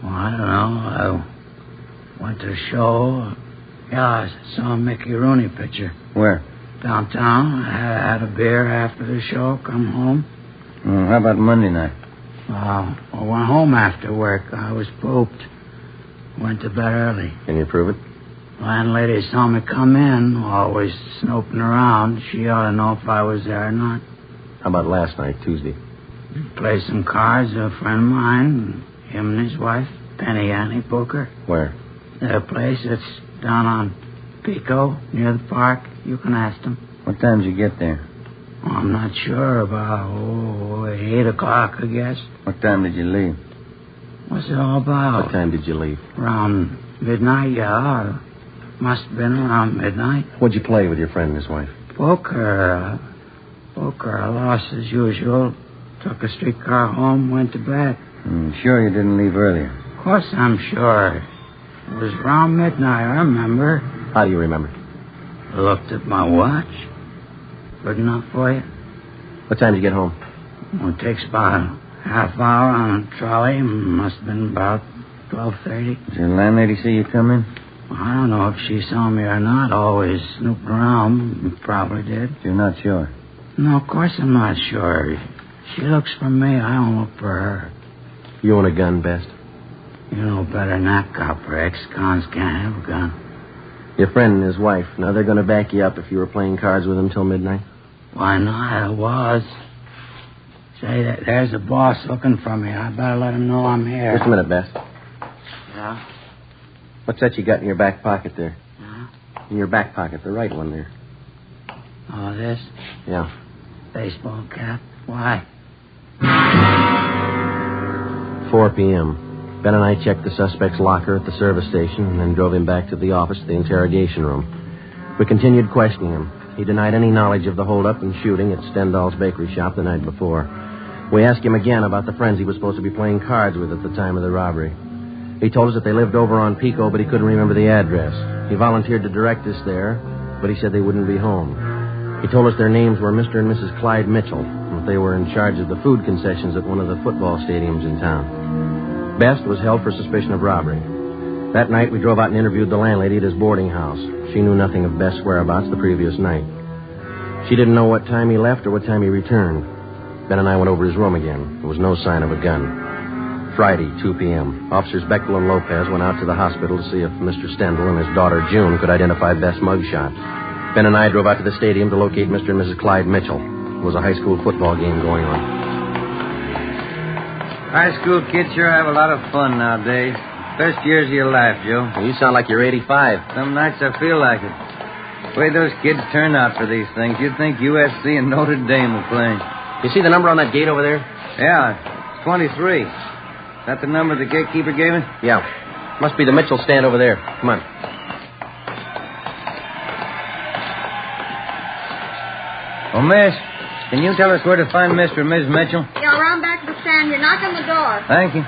Well, I don't know. I went to a show. Yeah, I saw a Mickey Rooney picture. Where? Downtown. I had a beer after the show. Come home. How about Monday night? I went home after work. I was pooped. Went to bed early. Can you prove it? Landlady saw me come in, always snooping around. She ought to know if I was there or not. How about last night, Tuesday? Played some cards with a friend of mine, him and his wife, Penny Annie Poker. Where? Their place, it's down on Pico, near the park. You can ask them. What time did you get there? I'm not sure. About 8 o'clock, I guess. What time did you leave? What's it all about? What time did you leave? Around midnight, yeah. Must have been around midnight. What'd you play with your friend and his wife? Poker. I lost as usual. Took a streetcar home, went to bed. Sure you didn't leave earlier? Of course I'm sure. It was around midnight, I remember. How do you remember? I looked at my watch. Good enough for you? What time did you get home? Well, it takes about a half hour on a trolley. Must have been about 12:30. Did your landlady see you come in? I don't know if she saw me or not. Always snooped around. Probably did. You're not sure? No, of course I'm not sure. She looks for me. I don't look for her. You own a gun, Best? You know better than that, copper. Ex-cons can't have a gun. Your friend and his wife. Now, they're going to back you up if you were playing cards with them till midnight? Why not? I was. Say, there's a boss looking for me. I better let him know I'm here. Just a minute, Best. Yeah? What's that you got in your back pocket there? Huh? In your back pocket, the right one there. Oh, this? Yeah. Baseball cap. Why? 4 p.m. Ben and I checked the suspect's locker at the service station and then drove him back to the office to the interrogation room. We continued questioning him. He denied any knowledge of the holdup and shooting at Stendhal's bakery shop the night before. We asked him again about the friends he was supposed to be playing cards with at the time of the robbery. He told us that they lived over on Pico, but he couldn't remember the address. He volunteered to direct us there, but he said they wouldn't be home. He told us their names were Mr. and Mrs. Clyde Mitchell, and that they were in charge of the food concessions at one of the football stadiums in town. Best was held for suspicion of robbery. That night, we drove out and interviewed the landlady at his boarding house. She knew nothing of Best's whereabouts the previous night. She didn't know what time he left or what time he returned. Ben and I went over his room again. There was no sign of a gun. Friday, 2 p.m. Officers Bechtel and Lopez went out to the hospital to see if Mr. Stendhal and his daughter June could identify Best's mugshot. Ben and I drove out to the stadium to locate Mr. and Mrs. Clyde Mitchell. There was a high school football game going on. High school kids sure have a lot of fun nowadays. Best years of your life, Joe. Well, you sound like you're 85. Some nights I feel like it. The way those kids turn out for these things, you'd think USC and Notre Dame were playing. You see the number on that gate over there? Yeah, it's 23. Is that the number the gatekeeper gave me? Yeah. Must be the Mitchell stand over there. Come on. Oh, miss, can you tell us where to find Mr. and Ms. Mitchell? Yeah, around back of the stand here. Knock on the door. Thank you.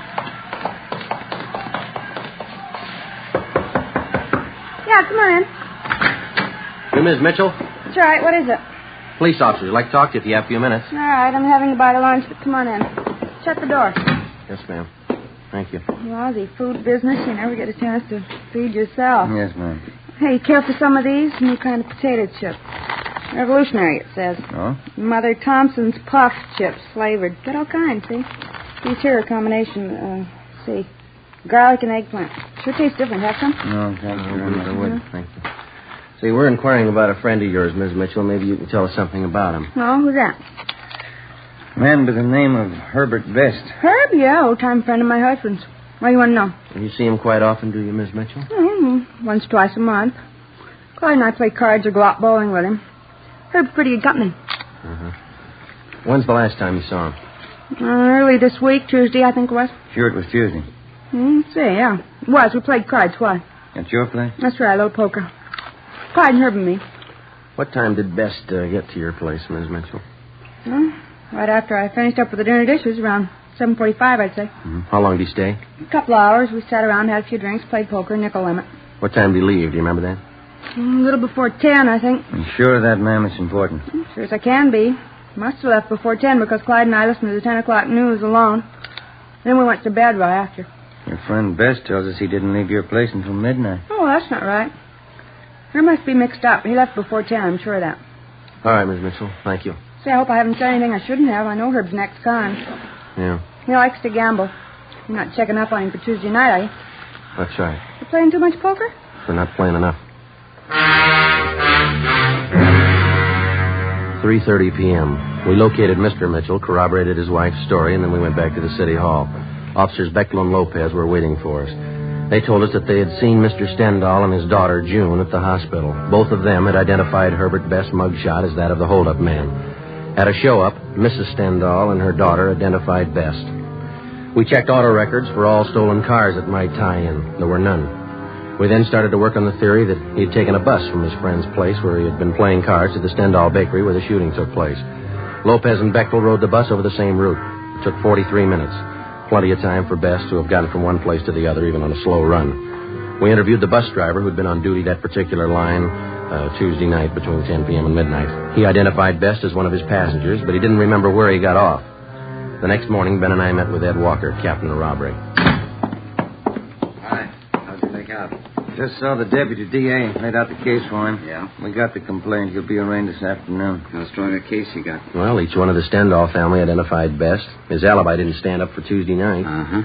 Yeah, come on in. You Ms. Mitchell? That's right. What is it? Police officers. I'd like to talk to you if you have a few minutes. All right, I'm having a bite of lunch, but come on in. Shut the door. Yes, ma'am. Thank you. Lousy food business. You never get a chance to feed yourself. Yes, ma'am. Hey, care for some of these? New kind of potato chip. Revolutionary, it says. Oh? Mother Thompson's puff chips, flavored. Got all kinds, see? These here are a combination, see, garlic and eggplant. Sure tastes different. Have some? No, thank you very much. I would. Thank you. See, we're inquiring about a friend of yours, Ms. Mitchell. Maybe you can tell us something about him. Oh, who's that? A man by the name of Herbert Best. Herb? Yeah, old-time friend of my husband's. What do you want to know? You see him quite often, do you, Ms. Mitchell? Mm-hmm. Once, twice a month. Clyde and I play cards or go out bowling with him. Herb's pretty good company. Uh-huh. When's the last time you saw him? Early this week, Tuesday, I think it was. Sure, it was Tuesday. See, yeah. It was. We played cards. Why? That's your place? That's right, a little poker. Clyde and Herb and me. What time did Best get to your place, Ms. Mitchell? Well, right after I finished up with the dinner dishes, around 7:45, I'd say. Mm-hmm. How long did he stay? A couple of hours. We sat around, had a few drinks, played poker, nickel limit. What time did he leave? Do you remember that? A little before 10, I think. I'm sure of that, ma'am. It's important. Sure as I can be. Must have left before 10 because Clyde and I listened to the 10 o'clock news alone. Then we went to bed right after. Your friend Best tells us he didn't leave your place until midnight. Oh, that's not right. There must be mixed up. He left before 10, I'm sure of that. All right, Ms. Mitchell. Thank you. Say, I hope I haven't said anything I shouldn't have. I know Herb's an ex-con. Yeah. He likes to gamble. You're not checking up on him for Tuesday night, are you? That's right. You playing too much poker? We're not playing enough. 3:30 p.m. We located Mr. Mitchell, corroborated his wife's story, and then we went back to the city hall. Officers Bechtel and Lopez were waiting for us. They told us that they had seen Mr. Stendhal and his daughter, June, at the hospital. Both of them had identified Herbert Best's mugshot as that of the holdup man. At a show-up, Mrs. Stendhal and her daughter identified Best. We checked auto records for all stolen cars that might tie in. There were none. We then started to work on the theory that he had taken a bus from his friend's place where he had been playing cards to the Stendhal bakery where the shooting took place. Lopez and Bechtel rode the bus over the same route. It took 43 minutes. Plenty of time for Best to have gotten from one place to the other, even on a slow run. We interviewed the bus driver who'd been on duty that particular line Tuesday night between 10 p.m. and midnight. He identified Best as one of his passengers, but he didn't remember where he got off. The next morning, Ben and I met with Ed Walker, captain of robbery. Hi. How'd you make out? Just saw the deputy DA. Laid out the case for him. Yeah? We got the complaint. He'll be arraigned this afternoon. How strong a case you got? Well, each one of the Stendhal family identified Best. His alibi didn't stand up for Tuesday night. Uh-huh.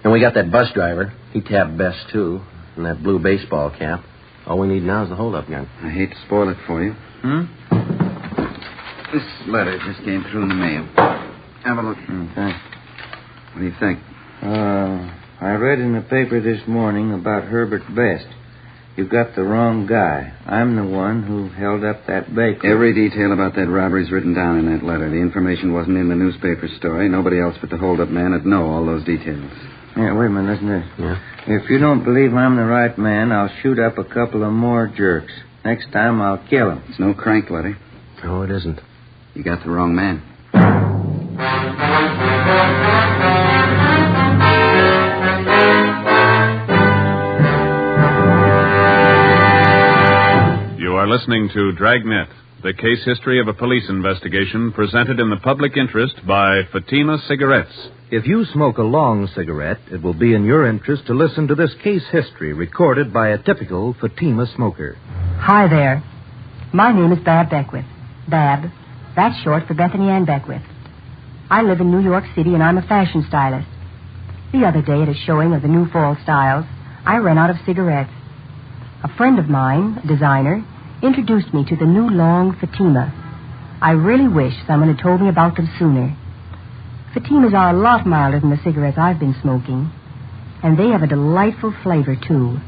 And we got that bus driver. He tapped Best, too. And that blue baseball cap. All we need now is the hold-up gun. I hate to spoil it for you. This letter just came through in the mail. Have a look. Okay. What do you think? I read in the paper this morning about Herbert Best. You got the wrong guy. I'm the one who held up that bakery. Every detail about that robbery's written down in that letter. The information wasn't in the newspaper story. Nobody else but the hold-up man would know all those details. Yeah, wait a minute, listen to this. Yeah? If you don't believe I'm the right man, I'll shoot up a couple of more jerks. Next time, I'll kill them. It's no crank letter. No, it isn't. You got the wrong man. You are listening to Dragnet, the case history of a police investigation presented in the public interest by Fatima Cigarettes. If you smoke a long cigarette, it will be in your interest to listen to this case history recorded by a typical Fatima smoker. Hi there. My name is Bab Beckwith. Bab. That's short for Bethany Ann Beckwith. I live in New York City, and I'm a fashion stylist. The other day, at a showing of the new fall styles, I ran out of cigarettes. A friend of mine, a designer, introduced me to the new long Fatima. I really wish someone had told me about them sooner. Fatimas are a lot milder than the cigarettes I've been smoking, and they have a delightful flavor, too.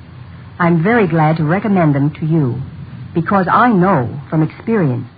I'm very glad to recommend them to you, because I know from experience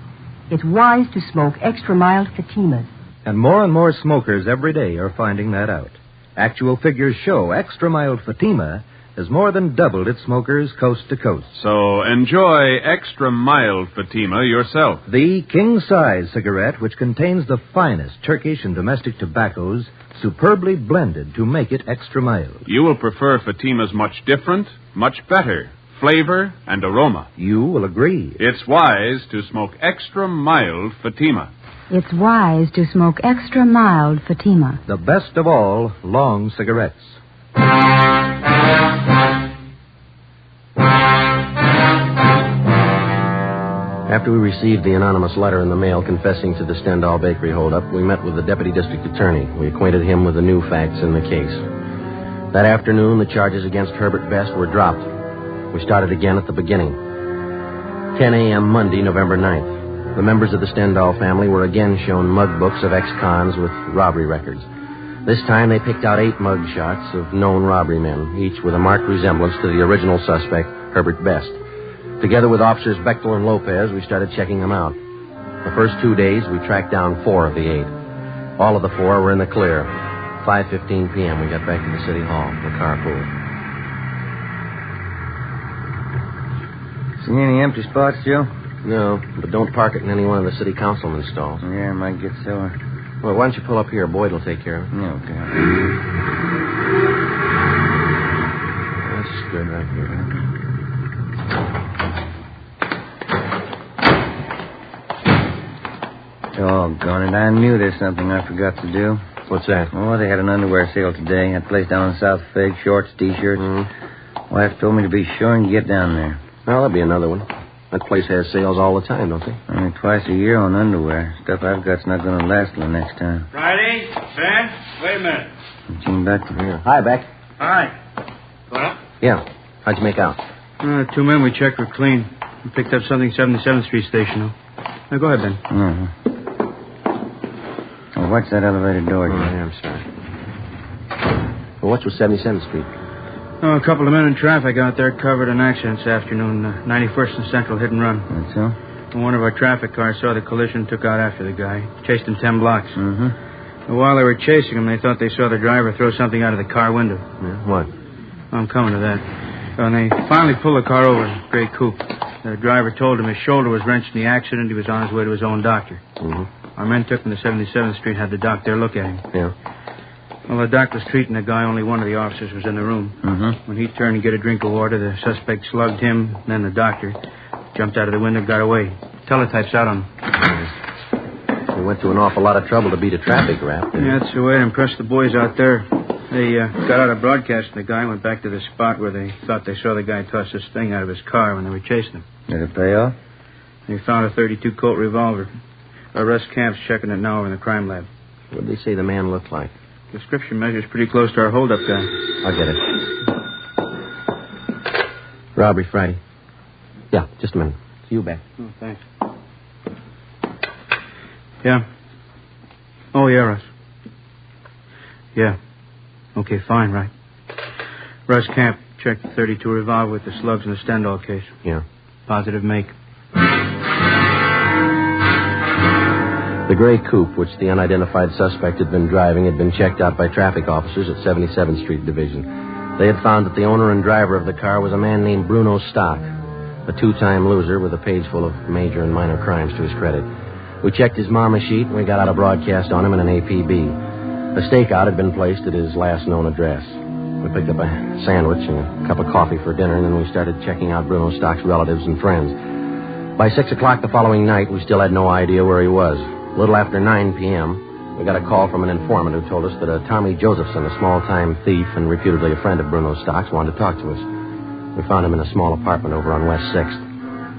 it's wise to smoke extra mild Fatimas. And more smokers every day are finding that out. Actual figures show extra mild Fatima has more than doubled its smokers coast to coast. So enjoy extra mild Fatima yourself. The king-size cigarette, which contains the finest Turkish and domestic tobaccos, superbly blended to make it extra mild. You will prefer Fatima's much different, much better flavor and aroma. You will agree. It's wise to smoke extra mild Fatima. It's wise to smoke extra mild Fatima. The best of all long cigarettes. After we received the anonymous letter in the mail confessing to the Stendhal bakery holdup, we met with the deputy district attorney. We acquainted him with the new facts in the case. That afternoon, the charges against Herbert Best were dropped. We started again at the beginning. 10 a.m. Monday, November 9th. The members of the Stendhal family were again shown mug books of ex-cons with robbery records. This time they picked out 8 mug shots of known robbery men, each with a marked resemblance to the original suspect, Herbert Best. Together with officers Bechtel and Lopez, we started checking them out. The first 2 days, we tracked down 4 of the 8. All of the 4 were in the clear. 5:15 p.m., we got back to the city hall, the carpool. See any empty spots, Joe? No, but don't park it in any one of the city councilman's stalls. Yeah, I might get sore. Well, why don't you pull up here? Boyd will take care of it. Yeah, okay. That's good right here. Doggone it, I knew there's something I forgot to do. What's that? Oh, they had an underwear sale today. That place down in South Fig, shorts, T-shirts. Mm-hmm. Wife told me to be sure and get down there. Well, there'll be another one. That place has sales all the time, don't they? Only twice a year on underwear. Stuff I've got's not going to last till next time. Friday? Ben? Wait a minute. Gene Beck. Yeah. Hi, Beck. Hi. Going up? Yeah. How'd you make out? 2 men we checked were clean. We picked up something 77th Street Station. Now, go ahead, Ben. Mm-hmm. Oh, watch that elevator door, Jim. Oh, yeah, I'm sorry. Well, what's with 77th Street? Oh, a couple of men in traffic out there covered an accident this afternoon. 91st and Central hit and run. That's so? And one of our traffic cars saw the collision, took out after the guy. Chased him 10 blocks. Mm-hmm. And while they were chasing him, they thought they saw the driver throw something out of the car window. Yeah, what? I'm coming to that. And they finally pulled the car over, gray coupe. The driver told him his shoulder was wrenched in the accident. He was on his way to his own doctor. Mm-hmm. Our men took him to 77th Street, had the doc there look at him. Yeah. Well, the doc was treating the guy. Only one of the officers was in the room. Mm-hmm. When he turned to get a drink of water, the suspect slugged him, then the doctor. Jumped out of the window, got away. Teletype's out on him. We went to an awful lot of trouble to beat a traffic rap. Yeah, that's the way to impress the boys out there. They got out of broadcasting the guy and went back to the spot where they thought they saw the guy toss this thing out of his car when they were chasing him. Did it pay off? They found a .32 Colt revolver. Russ Camp's checking it now over in the crime lab. What did they say the man looked like? Description measures pretty close to our holdup guy. I'll get it. Robbery Friday. Yeah, just a minute. See you back. Oh, thanks. Yeah. Oh, yeah, Russ. Yeah. Okay, fine, right. Russ Camp checked the .32 revolver with the slugs in the Stendhal case. Yeah. Positive make. The gray coupe, which the unidentified suspect had been driving, had been checked out by traffic officers at 77th Street Division. They had found that the owner and driver of the car was a man named Bruno Stock, a two-time loser with a page full of major and minor crimes to his credit. We checked his mama sheet, and we got out a broadcast on him in an APB. A stakeout had been placed at his last known address. We picked up a sandwich and a cup of coffee for dinner, and then we started checking out Bruno Stock's relatives and friends. By 6 o'clock the following night, we still had no idea where he was. A little after 9 p.m., we got a call from an informant who told us that a Tommy Josephson, a small-time thief and reputedly a friend of Bruno Stock's, wanted to talk to us. We found him in a small apartment over on West 6th.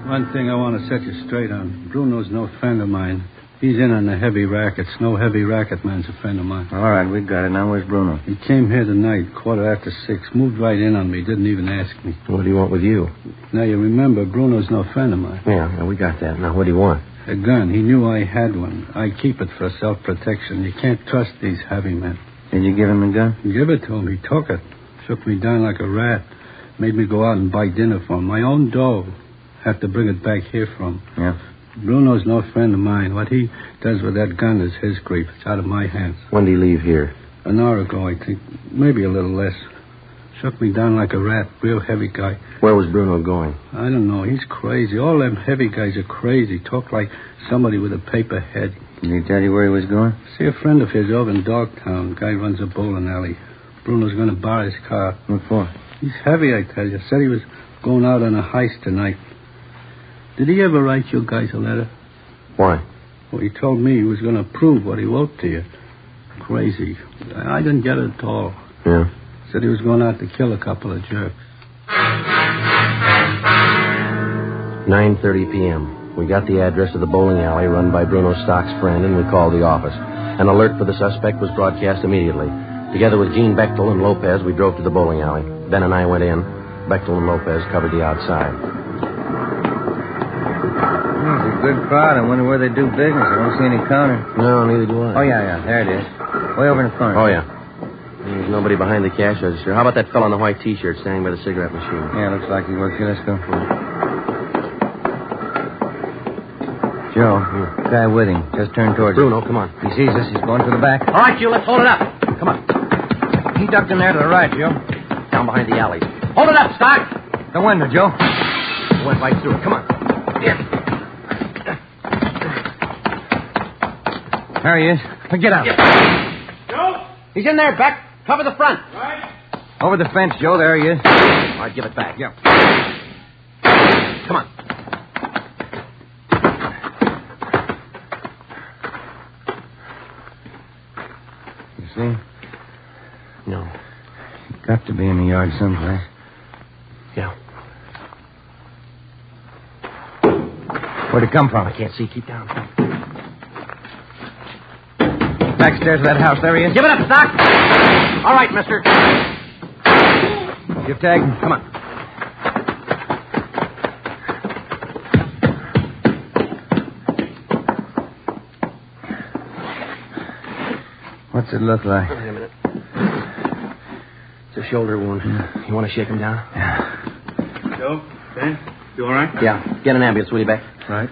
One thing I want to set you straight on. Bruno's no friend of mine. He's in on the heavy rackets. No heavy racket man's a friend of mine. All right, we got it. Now where's Bruno? He came here tonight, 6:15. Moved right in on me. Didn't even ask me. What do you want with you? Now, you remember, Bruno's no friend of mine. Yeah, we got that. Now, what do you want? A gun. He knew I had one. I keep it for self-protection. You can't trust these heavy men. Did you give him the gun? Give it to him. He took it. Shook me down like a rat. Made me go out and buy dinner for him. My own dough. Have to bring it back here for him. Yeah. Bruno's no friend of mine. What he does with that gun is his grief. It's out of my hands. When did he leave here? An hour ago, I think. Maybe a little less. Shook me down like a rat. Real heavy guy. Where was Bruno going? I don't know. He's crazy. All them heavy guys are crazy. Talk like somebody with a paper head. Did he tell you where he was going? See a friend of his over in Dogtown. Guy runs a bowling alley. Bruno's going to borrow his car. What for? He's heavy, I tell you. Said he was going out on a heist tonight. Did he ever write you guys a letter? Why? Well, he told me he was going to prove what he wrote to you. Crazy. I didn't get it at all. Yeah. Said he was going out to kill a couple of jerks. 9:30 p.m. We got the address of the bowling alley run by Bruno Stock's friend, and we called the office. An alert for the suspect was broadcast immediately. Together with Gene Bechtel and Lopez, we drove to the bowling alley. Ben and I went in. Bechtel and Lopez covered the outside. It's a good crowd. I wonder where they do business. I don't see any counter. No, neither do I. Oh, yeah. There it is. Way over in the corner. Oh, yeah. There's nobody behind the cash register. How about that fellow in the white T-shirt standing by the cigarette machine? Yeah, looks like he works here. Let's go. Joe, guy with him. Just turned towards Bruno, us. come on. He sees us. He's going for the back. All right, you, let's hold it up. Come on. He ducked in there to the right, Joe. Down behind the alley. Hold it up, Stock. The window, Joe. He went right through it. Come on. Here. There he is. Get out. Joe? He's in there, Beck. Cover the front. Right. Over the fence, Joe. There he is. All right, give it back. Yeah. Come on. You see? No. Got to be in the yard someplace. Yeah. Where'd it come from? I can't see. Keep down. Backstairs of that house. There he is. Give it up, Stock. All right, mister. You tag him. Come on. What's it look like? Wait a minute. It's a shoulder wound. You want to shake him down? Yeah. Joe, Ben, you all right? Yeah. Get an ambulance, will you, Beck? Right.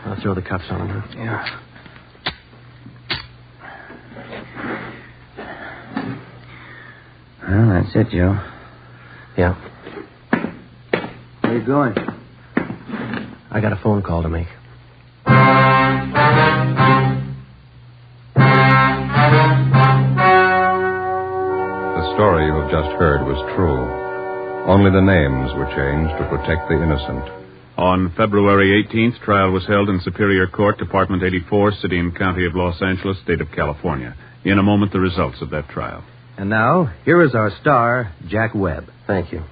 I'll throw the cuffs on him, huh? Yeah. Well, that's it, Joe. Yeah. Where you going? I got a phone call to make. The story you have just heard was true. Only the names were changed to protect the innocent. On February 18th, trial was held in Superior Court, Department 84, City and County of Los Angeles, State of California. In a moment, the results of that trial. And now, here is our star, Jack Webb. Thank you.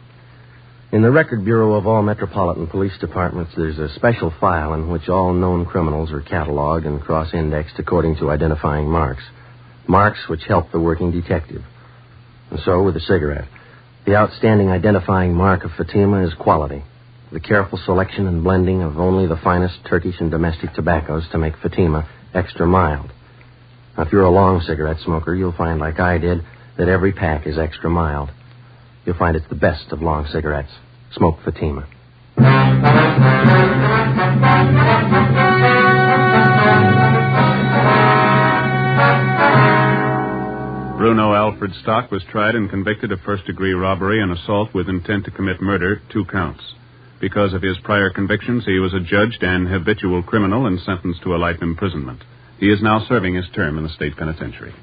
In the Record Bureau of all Metropolitan Police Departments, there's a special file in which all known criminals are cataloged and cross-indexed according to identifying marks. Marks which help the working detective. And so with the cigarette. The outstanding identifying mark of Fatima is quality. The careful selection and blending of only the finest Turkish and domestic tobaccos to make Fatima extra mild. Now, if you're a long cigarette smoker, you'll find, like I did, that every pack is extra mild. You'll find it's the best of long cigarettes. Smoke Fatima. Bruno Alfred Stock was tried and convicted of first-degree robbery and assault with intent to commit murder, 2 counts. Because of his prior convictions, he was adjudged an habitual criminal and sentenced to a life imprisonment. He is now serving his term in the state penitentiary.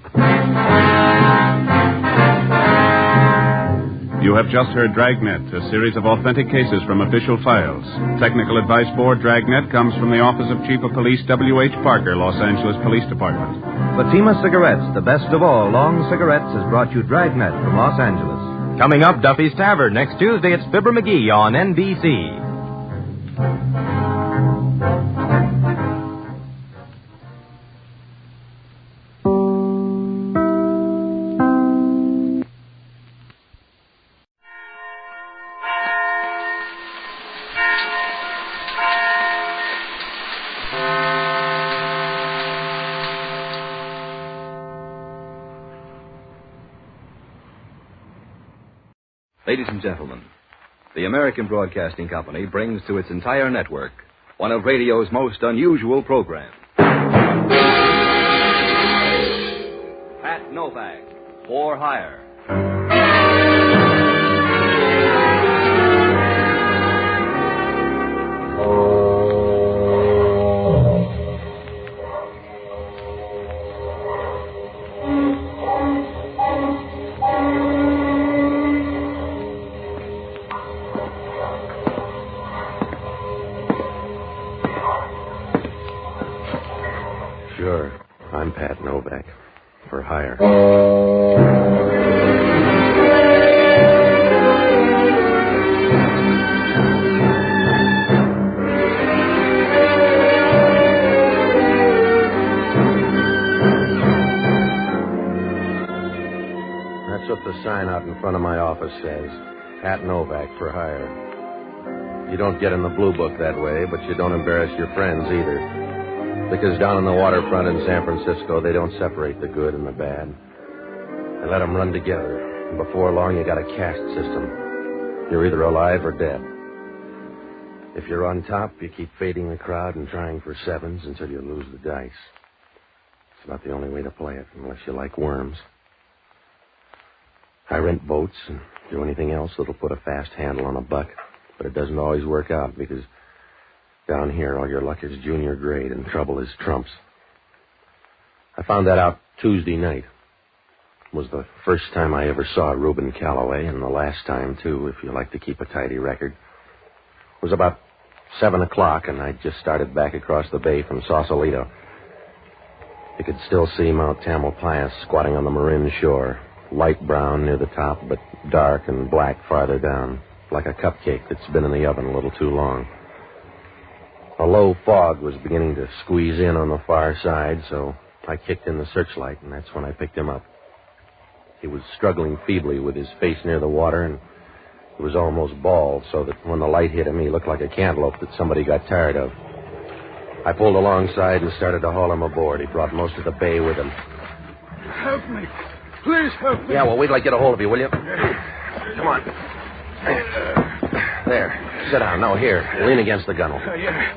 You have just heard Dragnet, a series of authentic cases from official files. Technical advice for Dragnet comes from the Office of Chief of Police W.H. Parker, Los Angeles Police Department. Fatima Cigarettes, the best of all long cigarettes, has brought you Dragnet from Los Angeles. Coming up, Duffy's Tavern. Next Tuesday, it's Fibber McGee on NBC. Ladies and gentlemen, the American Broadcasting Company brings to its entire network one of radio's most unusual programs. Pat Novak For Hire. Sure. I'm Pat Novak. For hire. That's what the sign out in front of my office says. Pat Novak for hire. You don't get in the blue book that way, but you don't embarrass your friends either. Because down on the waterfront in San Francisco, they don't separate the good and the bad. They let them run together. And before long, you got a caste system. You're either alive or dead. If you're on top, you keep fading the crowd and trying for sevens until you lose the dice. It's about the only way to play it, unless you like worms. I rent boats and do anything else that'll put a fast handle on a buck. But it doesn't always work out because down here, all your luck is junior grade and trouble is trumps. I found that out Tuesday night. It was the first time I ever saw Rubin Callaway, and the last time, too, if you like to keep a tidy record. It was about 7 o'clock, and I'd just started back across the bay from Sausalito. You could still see Mount Tamalpais squatting on the Marin shore, light brown near the top, but dark and black farther down, like a cupcake that's been in the oven a little too long. A low fog was beginning to squeeze in on the far side, so I kicked in the searchlight, and that's when I picked him up. He was struggling feebly with his face near the water, and he was almost bald, so that when the light hit him, he looked like a cantaloupe that somebody got tired of. I pulled alongside and started to haul him aboard. He brought most of the bay with him. Help me. Please help me. Yeah, well, wait till I get a hold of you, will you? Come on. There. Sit down. No, here. Lean against the gunnel. Yeah.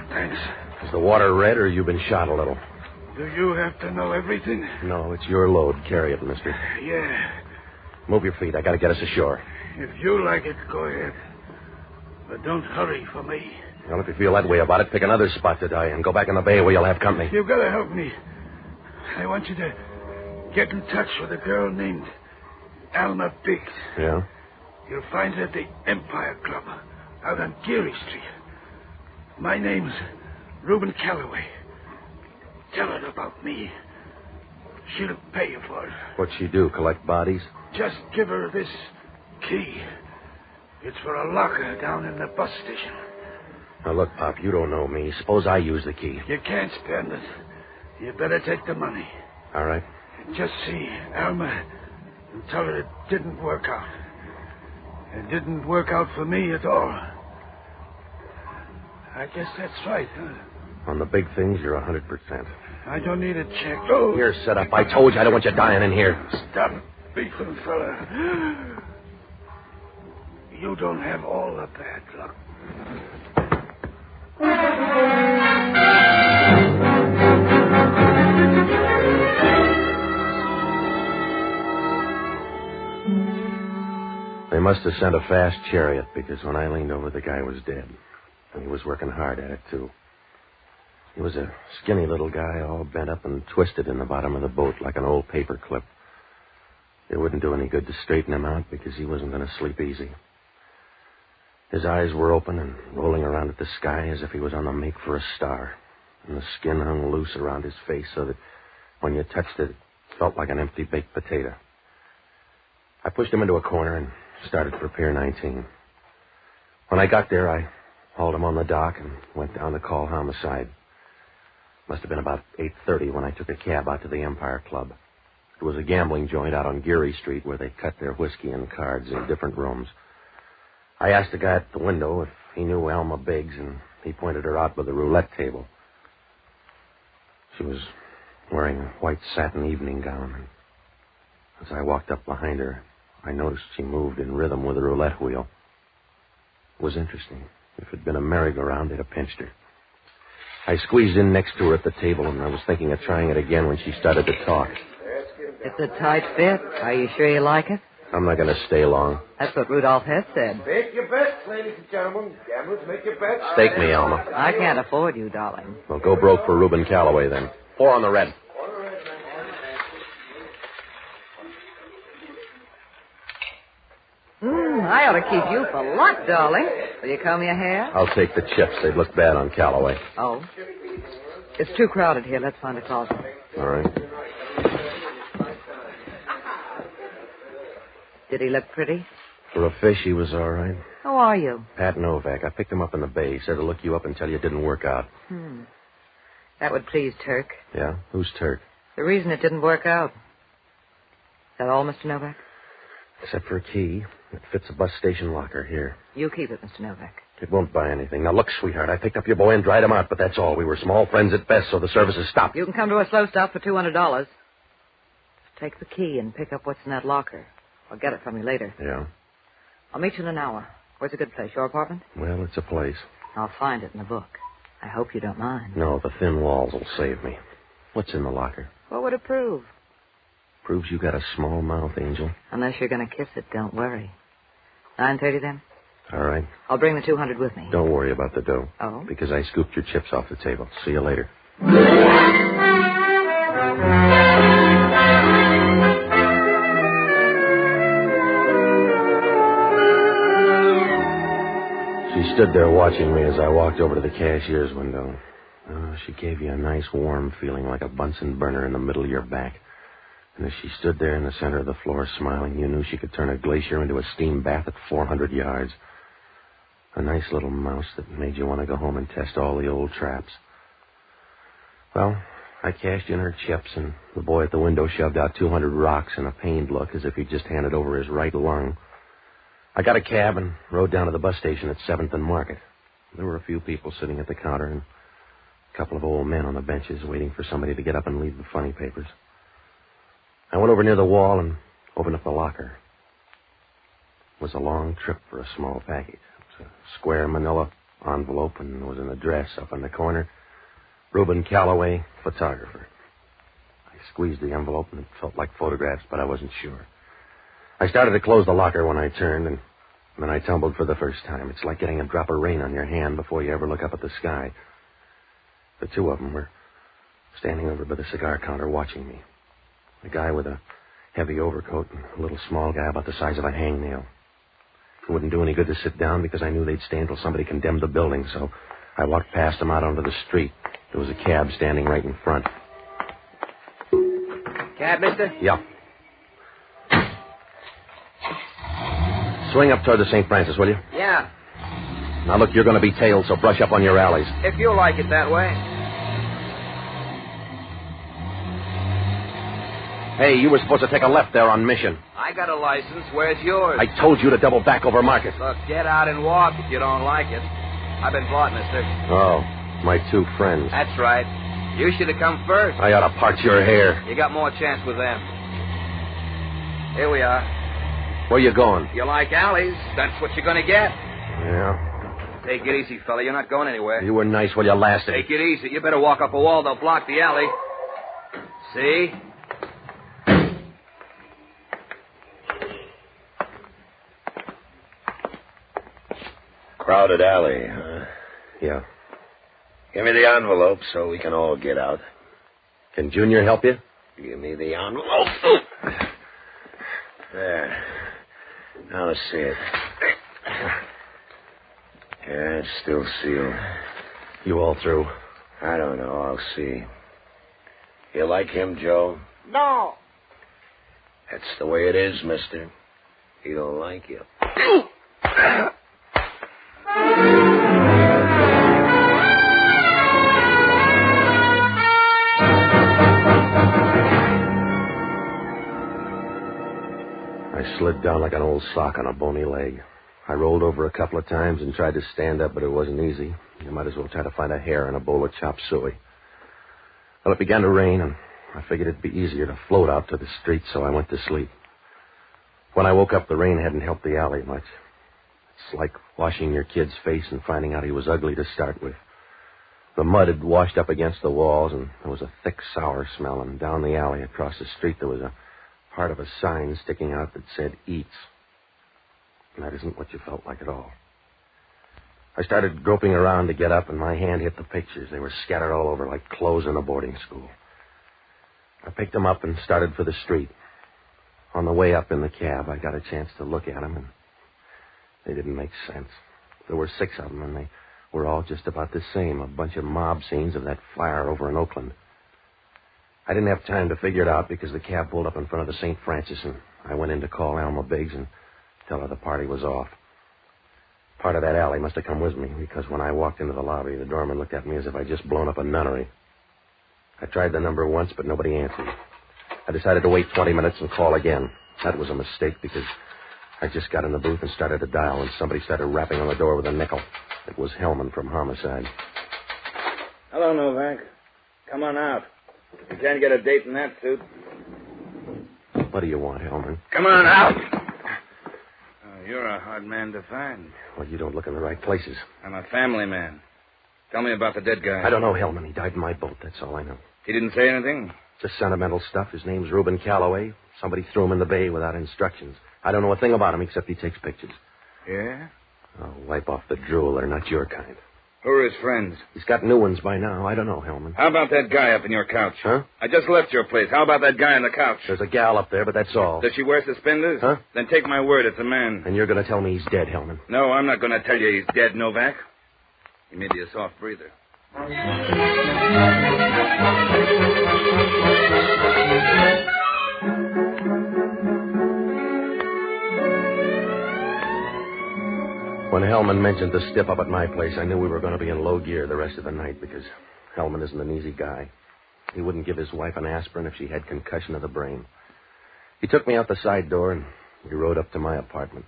Thanks. Is the water red or you been shot a little? Do you have to know everything? No, it's your load. Carry it, mister. Yeah. Move your feet. I gotta get us ashore. If you like it, go ahead. But don't hurry for me. Well, if you feel that way about it, pick another spot to die in. Go back in the bay where you'll have company. You've got to help me. I want you to get in touch with a girl named Alma Biggs. Yeah? You'll find her at the Empire Club out on Geary Street. My name's Rubin Callaway. Tell her about me. She'll pay you for it. What'd she do, collect bodies? Just give her this key. It's for a locker down in the bus station. Now, look, Pop, you don't know me. Suppose I use the key. You can't spend it. You better take the money. All right. Just see Alma and tell her it didn't work out. It didn't work out for me at all. I guess that's right, huh? On the big things, you're 100%. I don't need a check. Oh. Here, set up. I told you I don't want you dying in here. Stop beefing, fella. You don't have all the bad luck. They must have sent a fast chariot because when I leaned over, the guy was dead. And he was working hard at it, too. He was a skinny little guy, all bent up and twisted in the bottom of the boat like an old paper clip. It wouldn't do any good to straighten him out because he wasn't going to sleep easy. His eyes were open and rolling around at the sky as if he was on the make for a star. And the skin hung loose around his face so that when you touched it, it felt like an empty baked potato. I pushed him into a corner and started for Pier 19. When I got there, I hauled him on the dock and went down to call homicide. Must have been about 8:30 when I took a cab out to the Empire Club. It was a gambling joint out on Geary Street where they cut their whiskey and cards in different rooms. I asked the guy at the window if he knew Alma Biggs, and he pointed her out by the roulette table. She was wearing a white satin evening gown, and as I walked up behind her, I noticed she moved in rhythm with the roulette wheel. It was interesting. If it had been a merry-go-round, they'd have pinched her. I squeezed in next to her at the table, and I was thinking of trying it again when she started to talk. It's a tight fit. Are you sure you like it? I'm not going to stay long. That's what Rudolph Hess said. Make your bets, ladies and gentlemen. Gamblers, make your bets. Stake me, Alma. I can't afford you, darling. Well, go broke for Rubin Callaway, then. 4 on the red. I ought to keep you for luck, darling. Will you comb your hair? I'll take the chips. They'd look bad on Callaway. Oh. It's too crowded here. Let's find a closet. All right. Did he look pretty? For a fish, he was all right. Who are you? Pat Novak. I picked him up in the bay. He said to look you up until you didn't work out. That would please Turk. Yeah? Who's Turk? The reason it didn't work out. Is that all, Mr. Novak? Except for a key. It fits a bus station locker here. You keep it, Mr. Novak. It won't buy anything. Now, look, sweetheart, I picked up your boy and dried him out, but that's all. We were small friends at best, so the services stopped. You can come to a slow stop for $200. Take the key and pick up what's in that locker. I'll get it from you later. Yeah? I'll meet you in an hour. Where's a good place? Your apartment? Well, it's a place. I'll find it in the book. I hope you don't mind. No, the thin walls will save me. What's in the locker? What would it prove? Proves you got a small mouth, Angel. Unless you're going to kiss it, don't worry. 9:30 then? All right. I'll bring the 200 with me. Don't worry about the dough. Oh? Because I scooped your chips off the table. See you later. She stood there watching me as I walked over to the cashier's window. Oh, she gave you a nice warm feeling like a Bunsen burner in the middle of your back. And as she stood there in the center of the floor smiling, you knew she could turn a glacier into a steam bath at 400 yards. A nice little mouse that made you want to go home and test all the old traps. Well, I cashed in her chips, and the boy at the window shoved out 200 rocks in a pained look as if he'd just handed over his right lung. I got a cab and rode down to the bus station at 7th and Market. There were a few people sitting at the counter and a couple of old men on the benches waiting for somebody to get up and leave the funny papers. I went over near the wall and opened up the locker. It was a long trip for a small package. It was a square manila envelope, and there was an address up in the corner. Rubin Callaway, photographer. I squeezed the envelope, and it felt like photographs, but I wasn't sure. I started to close the locker when I turned, and then I tumbled for the first time. It's like getting a drop of rain on your hand before you ever look up at the sky. The two of them were standing over by the cigar counter watching me. A guy with a heavy overcoat and a little small guy about the size of a hangnail. It wouldn't do any good to sit down because I knew they'd stay until somebody condemned the building, so I walked past them out onto the street. There was a cab standing right in front. Cab, mister? Yeah. Swing up toward the St. Francis, will you? Yeah, Now, look, you're going to be tailed, so brush up on your alleys. if you like it that way. Hey, you were supposed to take a left there on Mission. I got a license. Where's yours? I told you to double back over Market. Look, get out and walk if you don't like it. I've been bought, mister. Oh, my two friends. That's right. You should have come first. I ought to part your hair. You got more chance with them. Here we are. Where you going? You like alleys, that's what you're going to get. Yeah. Take it easy, fella. You're not going anywhere. You were nice while you lasted. Take it easy. You better walk up a wall. They'll block the alley. See? Crowded alley, huh? Yeah. Give me the envelope so we can all get out. Can Junior help you? Give me the envelope. There. Now let's see it. Yeah, it's still sealed. You all through? I don't know. I'll see. You like him, Joe? No. That's the way it is, mister. He don't like you. I slid down like an old sock on a bony leg. I rolled over a couple of times and tried to stand up, but it wasn't easy. You might as well try to find a hair in a bowl of chop suey. Well, it began to rain, and I figured it'd be easier to float out to the street, so I went to sleep. When I woke up, the rain hadn't helped the alley much. It's like washing your kid's face and finding out he was ugly to start with. The mud had washed up against the walls, and there was a thick, sour smell, and down the alley across the street there was a part of a sign sticking out that said Eats. And that isn't what you felt like at all. I started groping around to get up, and my hand hit the pictures. They were scattered all over like clothes in a boarding school. I picked them up and started for the street. On the way up in the cab, I got a chance to look at them, and they didn't make sense. There were 6 of them, and they were all just about the same, a bunch of mob scenes of that fire over in Oakland. I didn't have time to figure it out because the cab pulled up in front of the St. Francis, and I went in to call Alma Biggs and tell her the party was off. Part of that alley must have come with me, because when I walked into the lobby, the doorman looked at me as if I'd just blown up a nunnery. I tried the number once, but nobody answered. I decided to wait 20 minutes and call again. That was a mistake, because I just got in the booth and started to dial, and somebody started rapping on the door with a nickel. It was Hellman from Homicide. Hello, Novak. Come on out. You can't get a date in that suit. What do you want, Hellman? Come on out. You're a hard man to find. Well, you don't look in the right places. I'm a family man. Tell me about the dead guy. I don't know, Hellman. He died in my boat. That's all I know. He didn't say anything? Just sentimental stuff. His name's Rubin Callaway. Somebody threw him in the bay without instructions. I don't know a thing about him except he takes pictures. Yeah? Oh, wipe off the drool. They're not your kind. Who are his friends? He's got new ones by now. I don't know, Hellman. How about that guy up in your couch? Huh? I just left your place. How about that guy on the couch? There's a gal up there, but that's all. Does she wear suspenders? Huh? Then take my word, it's a man. And you're going to tell me he's dead, Hellman. No, I'm not going to tell you he's dead, Novak. He may be a soft breather. When Hellman mentioned the stiff up at my place, I knew we were going to be in low gear the rest of the night because Hellman isn't an easy guy. He wouldn't give his wife an aspirin if she had concussion of the brain. He took me out the side door, and we rode up to my apartment.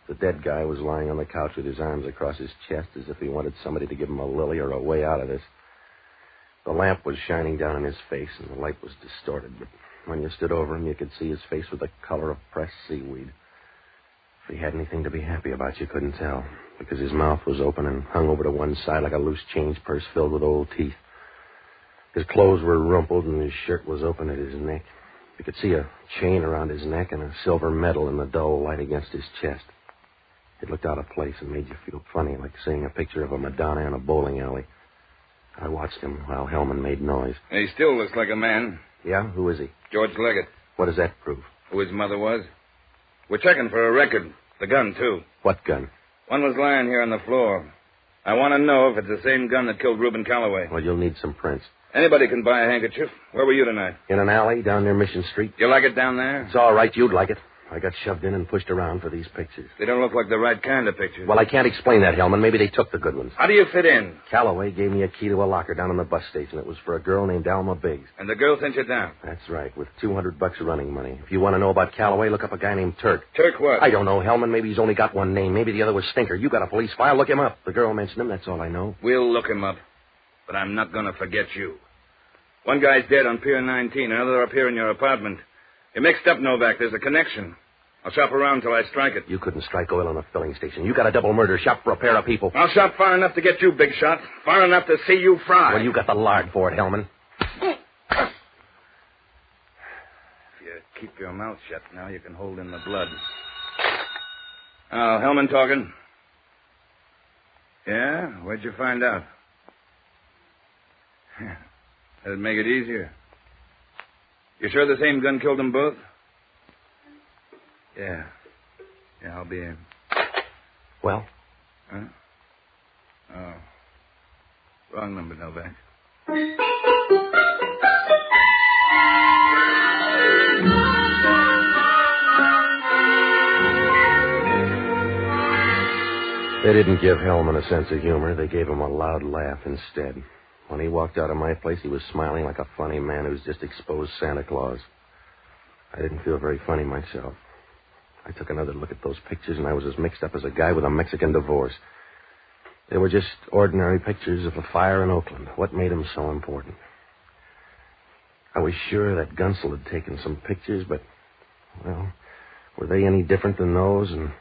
The dead guy was lying on the couch with his arms across his chest as if he wanted somebody to give him a lily or a way out of this. The lamp was shining down in his face, and the light was distorted, but When you stood over him, you could see his face was the color of pressed seaweed. If he had anything to be happy about, you couldn't tell, because his mouth was open and hung over to one side like a loose change purse filled with old teeth. His clothes were rumpled, and his shirt was open at his neck. You could see a chain around his neck and a silver medal in the dull light against his chest. It looked out of place and made you feel funny, like seeing a picture of a Madonna in a bowling alley. I watched him while Hellman made noise. He still looks like a man. Yeah? Who is he? George Leggett. What does that prove? Who his mother was. We're checking for a record. The gun, too. What gun? One was lying here on the floor. I want to know if it's the same gun that killed Rubin Callaway. Well, you'll need some prints. Anybody can buy a handkerchief. Where were you tonight? In an alley down near Mission Street. You like it down there? It's all right. You'd like it. I got shoved in and pushed around for these pictures. They don't look like the right kind of pictures. Well, I can't explain that, Hellman. Maybe they took the good ones. How do you fit in? Callaway gave me a key to a locker down on the bus station. It was for a girl named Alma Biggs. And the girl sent you down? That's right, with $200 running money. If you want to know about Callaway, look up a guy named Turk. Turk what? I don't know, Hellman. Maybe he's only got one name. Maybe the other was Stinker. You got a police file. Look him up. The girl mentioned him. That's all I know. We'll look him up. But I'm not going to forget you. One guy's dead on Pier 19. Another up here in your apartment. You're mixed up, Novak. There's a connection. I'll shop around till I strike it. You couldn't strike oil on a filling station. You got a double murder shop for a pair of people. I'll shop far enough to get you, big shot. Far enough to see you fry. Well, you got the lard for it, Hellman. If you keep your mouth shut now, you can hold in the blood. Oh, Hellman talking. Yeah? Where'd you find out? That'd make it easier. You sure the same gun killed them both? Yeah. Yeah, I'll be in. Well? Huh? Oh. Wrong number, Novak. They didn't give Hellman a sense of humor. They gave him a loud laugh instead. When he walked out of my place, he was smiling like a funny man who's just exposed Santa Claus. I didn't feel very funny myself. I took another look at those pictures, and I was as mixed up as a guy with a Mexican divorce. They were just ordinary pictures of a fire in Oakland. What made them so important? I was sure that Gunsel had taken some pictures, but, well, were they any different than those? And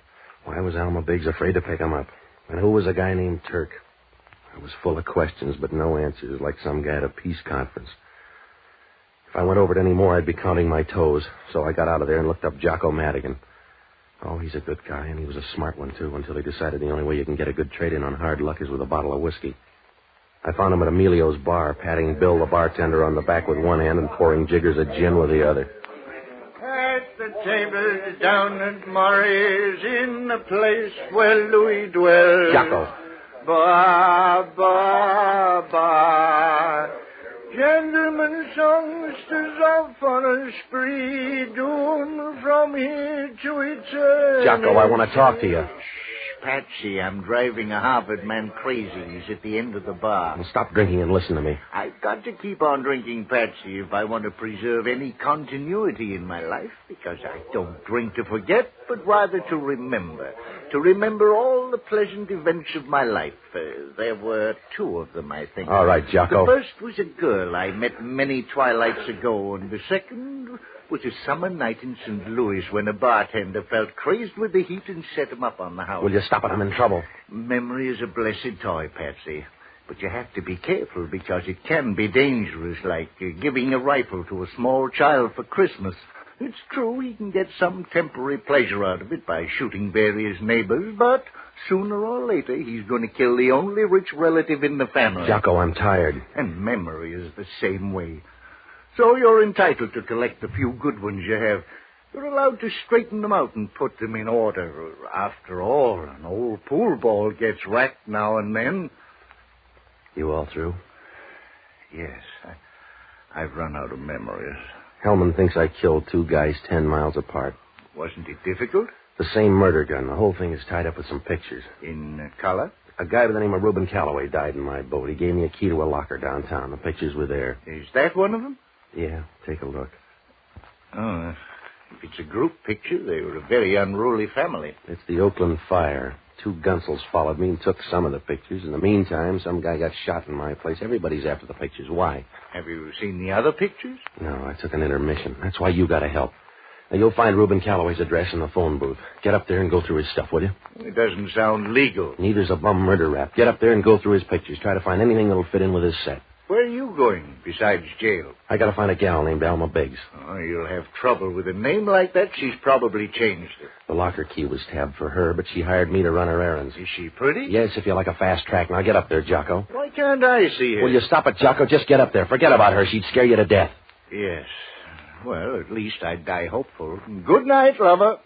why was Alma Biggs afraid to pick them up? And who was a guy named Turk? I was full of questions, but no answers, like some guy at a peace conference. If I went over it any more, I'd be counting my toes. So I got out of there and looked up Jocko Madigan. Oh, he's a good guy, and he was a smart one, too, until he decided the only way you can get a good trade-in on hard luck is with a bottle of whiskey. I found him at Emilio's bar, patting Bill, the bartender, on the back with one hand and pouring jiggers of gin with the other. At the table down at Murray's, in the place where Louis dwells. Jocko. Ba, ba, ba. Gentlemen songsters off on a spree, doing from here to eternity. Jocko, I want to talk to you. Patsy, I'm driving a Harvard man crazy. He's at the end of the bar. Well, stop drinking and listen to me. I've got to keep on drinking, Patsy, if I want to preserve any continuity in my life, because I don't drink to forget, but rather to remember. To remember all the pleasant events of my life. There were two of them, I think. All right, Jocko. The first was a girl I met many twilights ago, and the second was a summer night in St. Louis when a bartender felt crazed with the heat and set him up on the house. Will you stop it? I'm in trouble. Memory is a blessed toy, Patsy. But you have to be careful because it can be dangerous, like giving a rifle to a small child for Christmas. It's true he can get some temporary pleasure out of it by shooting various neighbors, but sooner or later he's going to kill the only rich relative in the family. Jocko, I'm tired. And memory is the same way. So you're entitled to collect the few good ones you have. You're allowed to straighten them out and put them in order. After all, an old pool ball gets racked now and then. You all through? Yes. I've run out of memories. Hellman thinks I killed two guys 10 miles apart. Wasn't it difficult? The same murder gun. The whole thing is tied up with some pictures. In color? A guy by the name of Rubin Callaway died in my boat. He gave me a key to a locker downtown. The pictures were there. Is that one of them? Yeah, take a look. Oh, if it's a group picture, they were a very unruly family. It's the Oakland fire. 2 gunsels followed me and took some of the pictures. In the meantime, some guy got shot in my place. Everybody's after the pictures. Why? Have you seen the other pictures? No, I took an intermission. That's why you got to help. Now, you'll find Rubin Callaway's address in the phone booth. Get up there and go through his stuff, will you? It doesn't sound legal. Neither's a bum murder rap. Get up there and go through his pictures. Try to find anything that'll fit in with his set. Where are you going besides jail? I got to find a gal named Alma Biggs. Oh, you'll have trouble with a name like that. She's probably changed it. The locker key was tabbed for her, but she hired me to run her errands. Is she pretty? Yes, if you like a fast track. Now get up there, Jocko. Why can't I see her? Will you stop it, Jocko? Just get up there. Forget about her. She'd scare you to death. Yes. Well, at least I'd die hopeful. Good night, lover.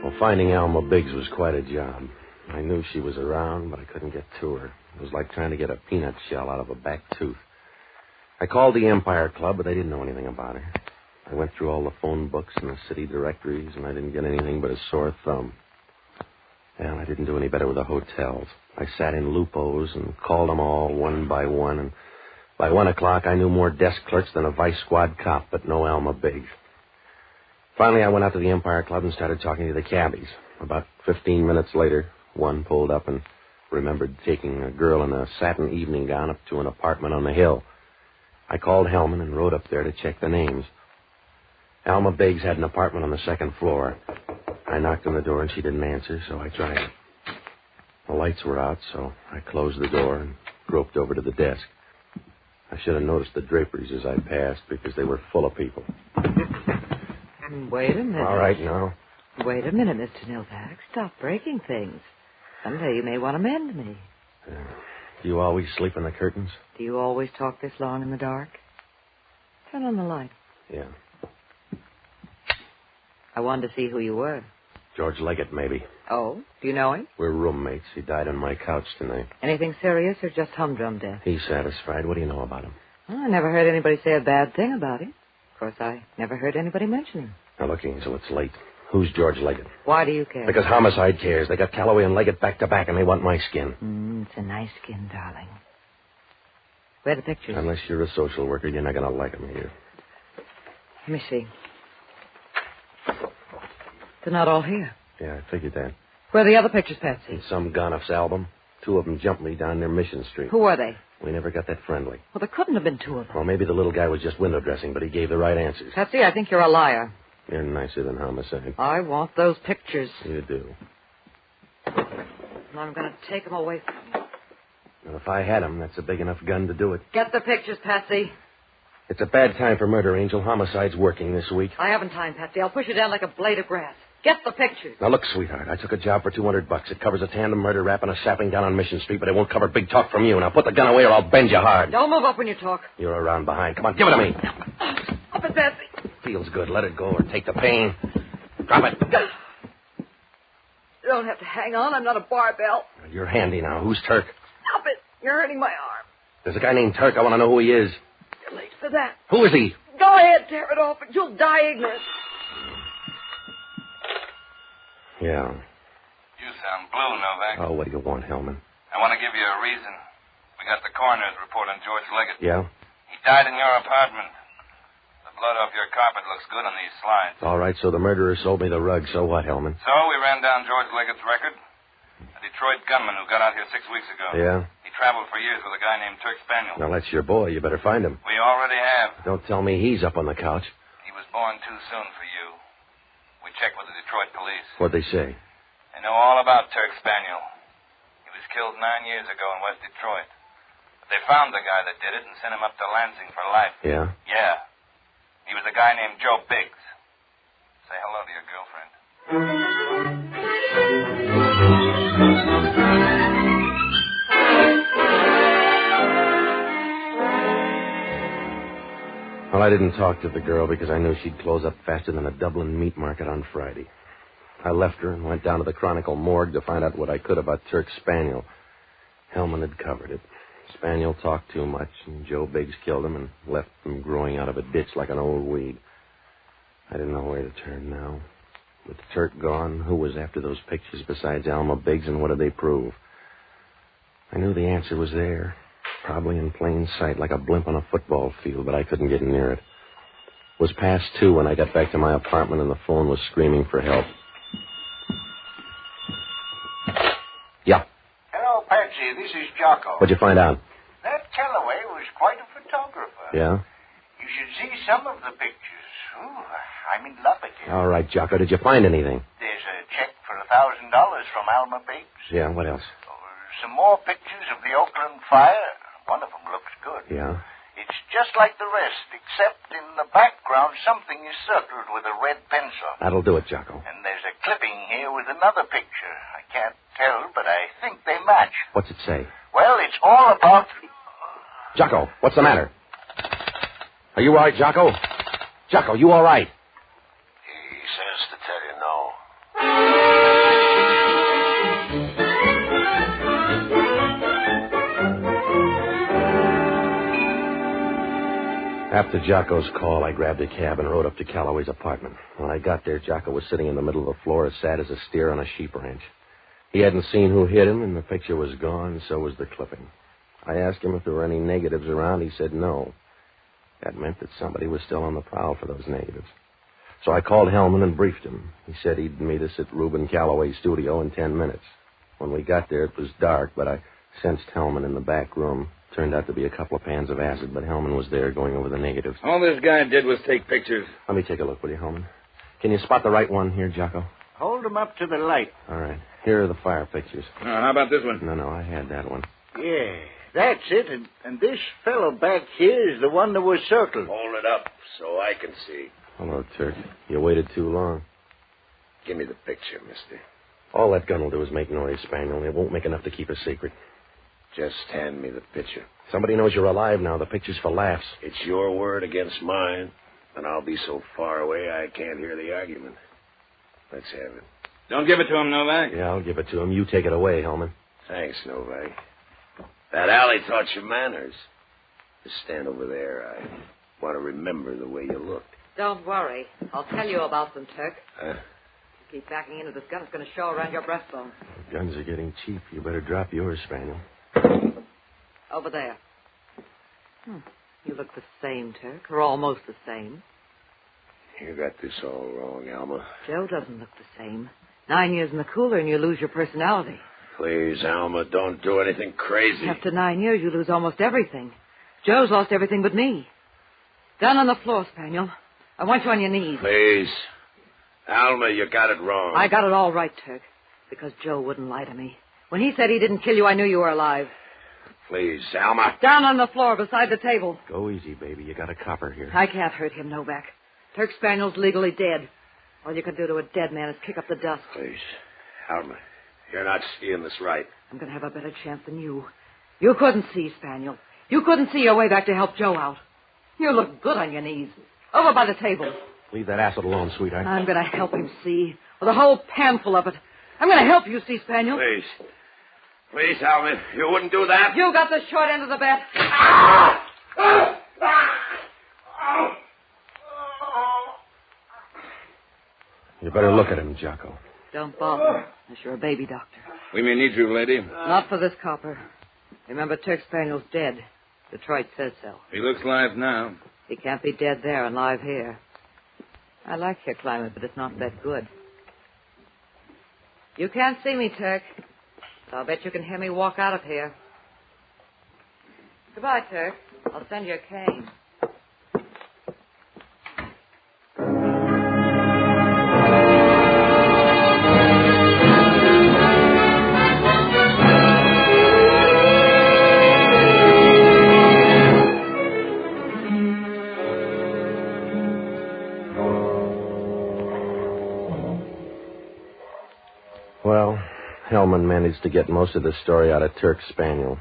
Well, finding Alma Biggs was quite a job. I knew she was around, but I couldn't get to her. It was like trying to get a peanut shell out of a back tooth. I called the Empire Club, but they didn't know anything about her. I went through all the phone books and the city directories, and I didn't get anything but a sore thumb. And I didn't do any better with the hotels. I sat in Lupo's and called them all one by one, and by 1 o'clock I knew more desk clerks than a vice squad cop, but no Alma Biggs. Finally, I went out to the Empire Club and started talking to the cabbies. About 15 minutes later, one pulled up and remembered taking a girl in a satin evening gown up to an apartment on the hill. I called Hellman and rode up there to check the names. Alma Biggs had an apartment on the 2nd floor. I knocked on the door and she didn't answer, so I tried it. The lights were out, so I closed the door and groped over to the desk. I should have noticed the draperies as I passed because they were full of people. Wait a minute. All right, now. Wait a minute, Mr. Novak. Stop breaking things. Someday you may want to mend me. Do you always sleep in the curtains? Do you always talk this long in the dark? Turn on the light. Yeah. I wanted to see who you were. George Leggett, maybe. Oh? Do you know him? We're roommates. He died on my couch tonight. Anything serious or just humdrum death? He's satisfied. What do you know about him? Well, I never heard anybody say a bad thing about him. Of course, I never heard anybody mention him. Now, look, Angel, it's late. Who's George Leggett? Why do you care? Because homicide cares. They got Callaway and Leggett back to back, and they want my skin. It's a nice skin, darling. Where are the pictures? Unless you're a social worker, you're not going to like them here. Let me see. They're not all here. Yeah, I figured that. Where are the other pictures, Patsy? In some Gonoff's album. 2 of them jumped me down near Mission Street. Who were they? We never got that friendly. Well, there couldn't have been 2 of them. Well, maybe the little guy was just window dressing, but he gave the right answers. Patsy, I think you're a liar. You're nicer than homicide. I want those pictures. You do. And I'm going to take them away from you. Well, if I had them, that's a big enough gun to do it. Get the pictures, Patsy. It's a bad time for murder, Angel. Homicide's working this week. I haven't time, Patsy. I'll push you down like a blade of grass. Get the pictures. Now, look, sweetheart, I took a job for $200. It covers a tandem murder rap and a sapping down on Mission Street, but it won't cover big talk from you. Now, put the gun away or I'll bend you hard. Don't move up when you talk. You're around behind. Come on, give it to me. Up it, Patsy. Feels good. Let it go or take the pain. Drop it. You don't have to hang on. I'm not a barbell. You're handy now. Who's Turk? Stop it. You're hurting my arm. There's a guy named Turk. I want to know who he is. You're late for that. Who is he? Go ahead, tear it off, but you'll die ignorant. Yeah. You sound blue, Novak. Oh, what do you want, Hellman? I want to give you a reason. We got the coroner's report on George Leggett. Yeah? He died in your apartment. The blood off your carpet looks good on these slides. All right, so the murderer sold me the rug. So what, Hellman? So we ran down George Leggett's record. A Detroit gunman who got out here 6 weeks ago. Yeah? He traveled for years with a guy named Turk Spaniel. Now, that's your boy. You better find him. We already have. Don't tell me he's up on the couch. He was born too soon for you. We checked with the Detroit police. What'd they say? They know all about Turk Spaniel. He was killed 9 years ago in West Detroit. But they found the guy that did it and sent him up to Lansing for life. Yeah? Yeah. He was a guy named Joe Biggs. Say hello to your girlfriend. Well, I didn't talk to the girl because I knew she'd close up faster than a Dublin meat market on Friday. I left her and went down to the Chronicle morgue to find out what I could about Turk Spaniel. Hellman had covered it. Spaniel talked too much, and Joe Biggs killed him and left him growing out of a ditch like an old weed. I didn't know where to turn now. With Turk gone, who was after those pictures besides Alma Biggs, and what did they prove? I knew the answer was there. Probably in plain sight, like a blimp on a football field, but I couldn't get near it. It was past 2 when I got back to my apartment, and the phone was screaming for help. Yeah. Hello, Patsy. This is Jocko. What'd you find out? That Callaway was quite a photographer. Yeah? You should see some of the pictures. Ooh, I'm in love with it. All right, Jocko. Did you find anything? There's a check for $1,000 from Alma Bates. Yeah, what else? Some more pictures of the Oakland fire. One of them looks good. Yeah? It's just like the rest, except in the background something is circled with a red pencil. That'll do it, Jocko. And there's a clipping here with another picture. I can't tell, but I think they match. What's it say? Well, it's all about... Jocko, what's the matter? Are you all right, Jocko? Jocko, you all right? He says to tell you no. After Jocko's call, I grabbed a cab and rode up to Callaway's apartment. When I got there, Jocko was sitting in the middle of the floor as sad as a steer on a sheep ranch. He hadn't seen who hit him, and the picture was gone, and so was the clipping. I asked him if there were any negatives around. He said no. That meant that somebody was still on the prowl for those negatives. So I called Hellman and briefed him. He said he'd meet us at Rubin Callaway's studio in 10 minutes. When we got there, it was dark, but I sensed Hellman in the back room. Turned out to be a couple of pans of acid, but Hellman was there going over the negatives. All this guy did was take pictures. Let me take a look, will you, Hellman? Can you spot the right one here, Jocko? Hold them up to the light. All right. Here are the fire pictures. How about this one? No, I had that one. Yeah, that's it. And this fellow back here is the one that was circled. Hold it up so I can see. Hello, Turk. You waited too long. Give me the picture, mister. All that gun will do is make noise, Spaniel. It won't make enough to keep a secret. Just hand me the picture. Somebody knows you're alive now. The picture's for laughs. It's your word against mine, and I'll be so far away I can't hear the argument. Let's have it. Don't give it to him, Novak. Yeah, I'll give it to him. You take it away, Hellman. Thanks, Novak. That alley taught you manners. Just stand over there. I want to remember the way you looked. Don't worry. I'll tell you about them, Turk. Huh? Keep backing into this gun. It's going to show around your breastbone. Guns are getting cheap. You better drop yours, Spaniel. Over there. You look the same, Turk, or almost the same. You got this all wrong, Alma. Joe doesn't look the same. 9 years in the cooler and you lose your personality. Please, Alma, don't do anything crazy. After 9 years, you lose almost everything. Joe's lost everything but me. Down on the floor, Spaniel. I want you on your knees. Please. Alma, you got it wrong. I got it all right, Turk, because Joe wouldn't lie to me. When he said he didn't kill you, I knew you were alive. Please, Alma. Down on the floor beside the table. Go easy, baby. You got a copper here. I can't hurt him, Novak. Turk Spaniel's legally dead. All you can do to a dead man is kick up the dust. Please, Alma, you're not seeing this right. I'm going to have a better chance than you. You couldn't see, Spaniel. You couldn't see your way back to help Joe out. You look good on your knees. Over by the table. Leave that acid alone, sweetheart. I'm going to help him see. With a whole panful of it. I'm going to help you see, Spaniel. Please. Please, Alma, you wouldn't do that? You got the short end of the bet. You better look at him, Jocko. Don't bother, unless you're a baby doctor. We may need you, lady. Not for this copper. Remember, Turk Spaniel's dead. Detroit says so. He looks live now. He can't be dead there and live here. I like your climate, but it's not that good. You can't see me, Turk. So I'll bet you can hear me walk out of here. Goodbye, Turk. I'll send you a cane. Hellman managed to get most of the story out of Turk Spaniel.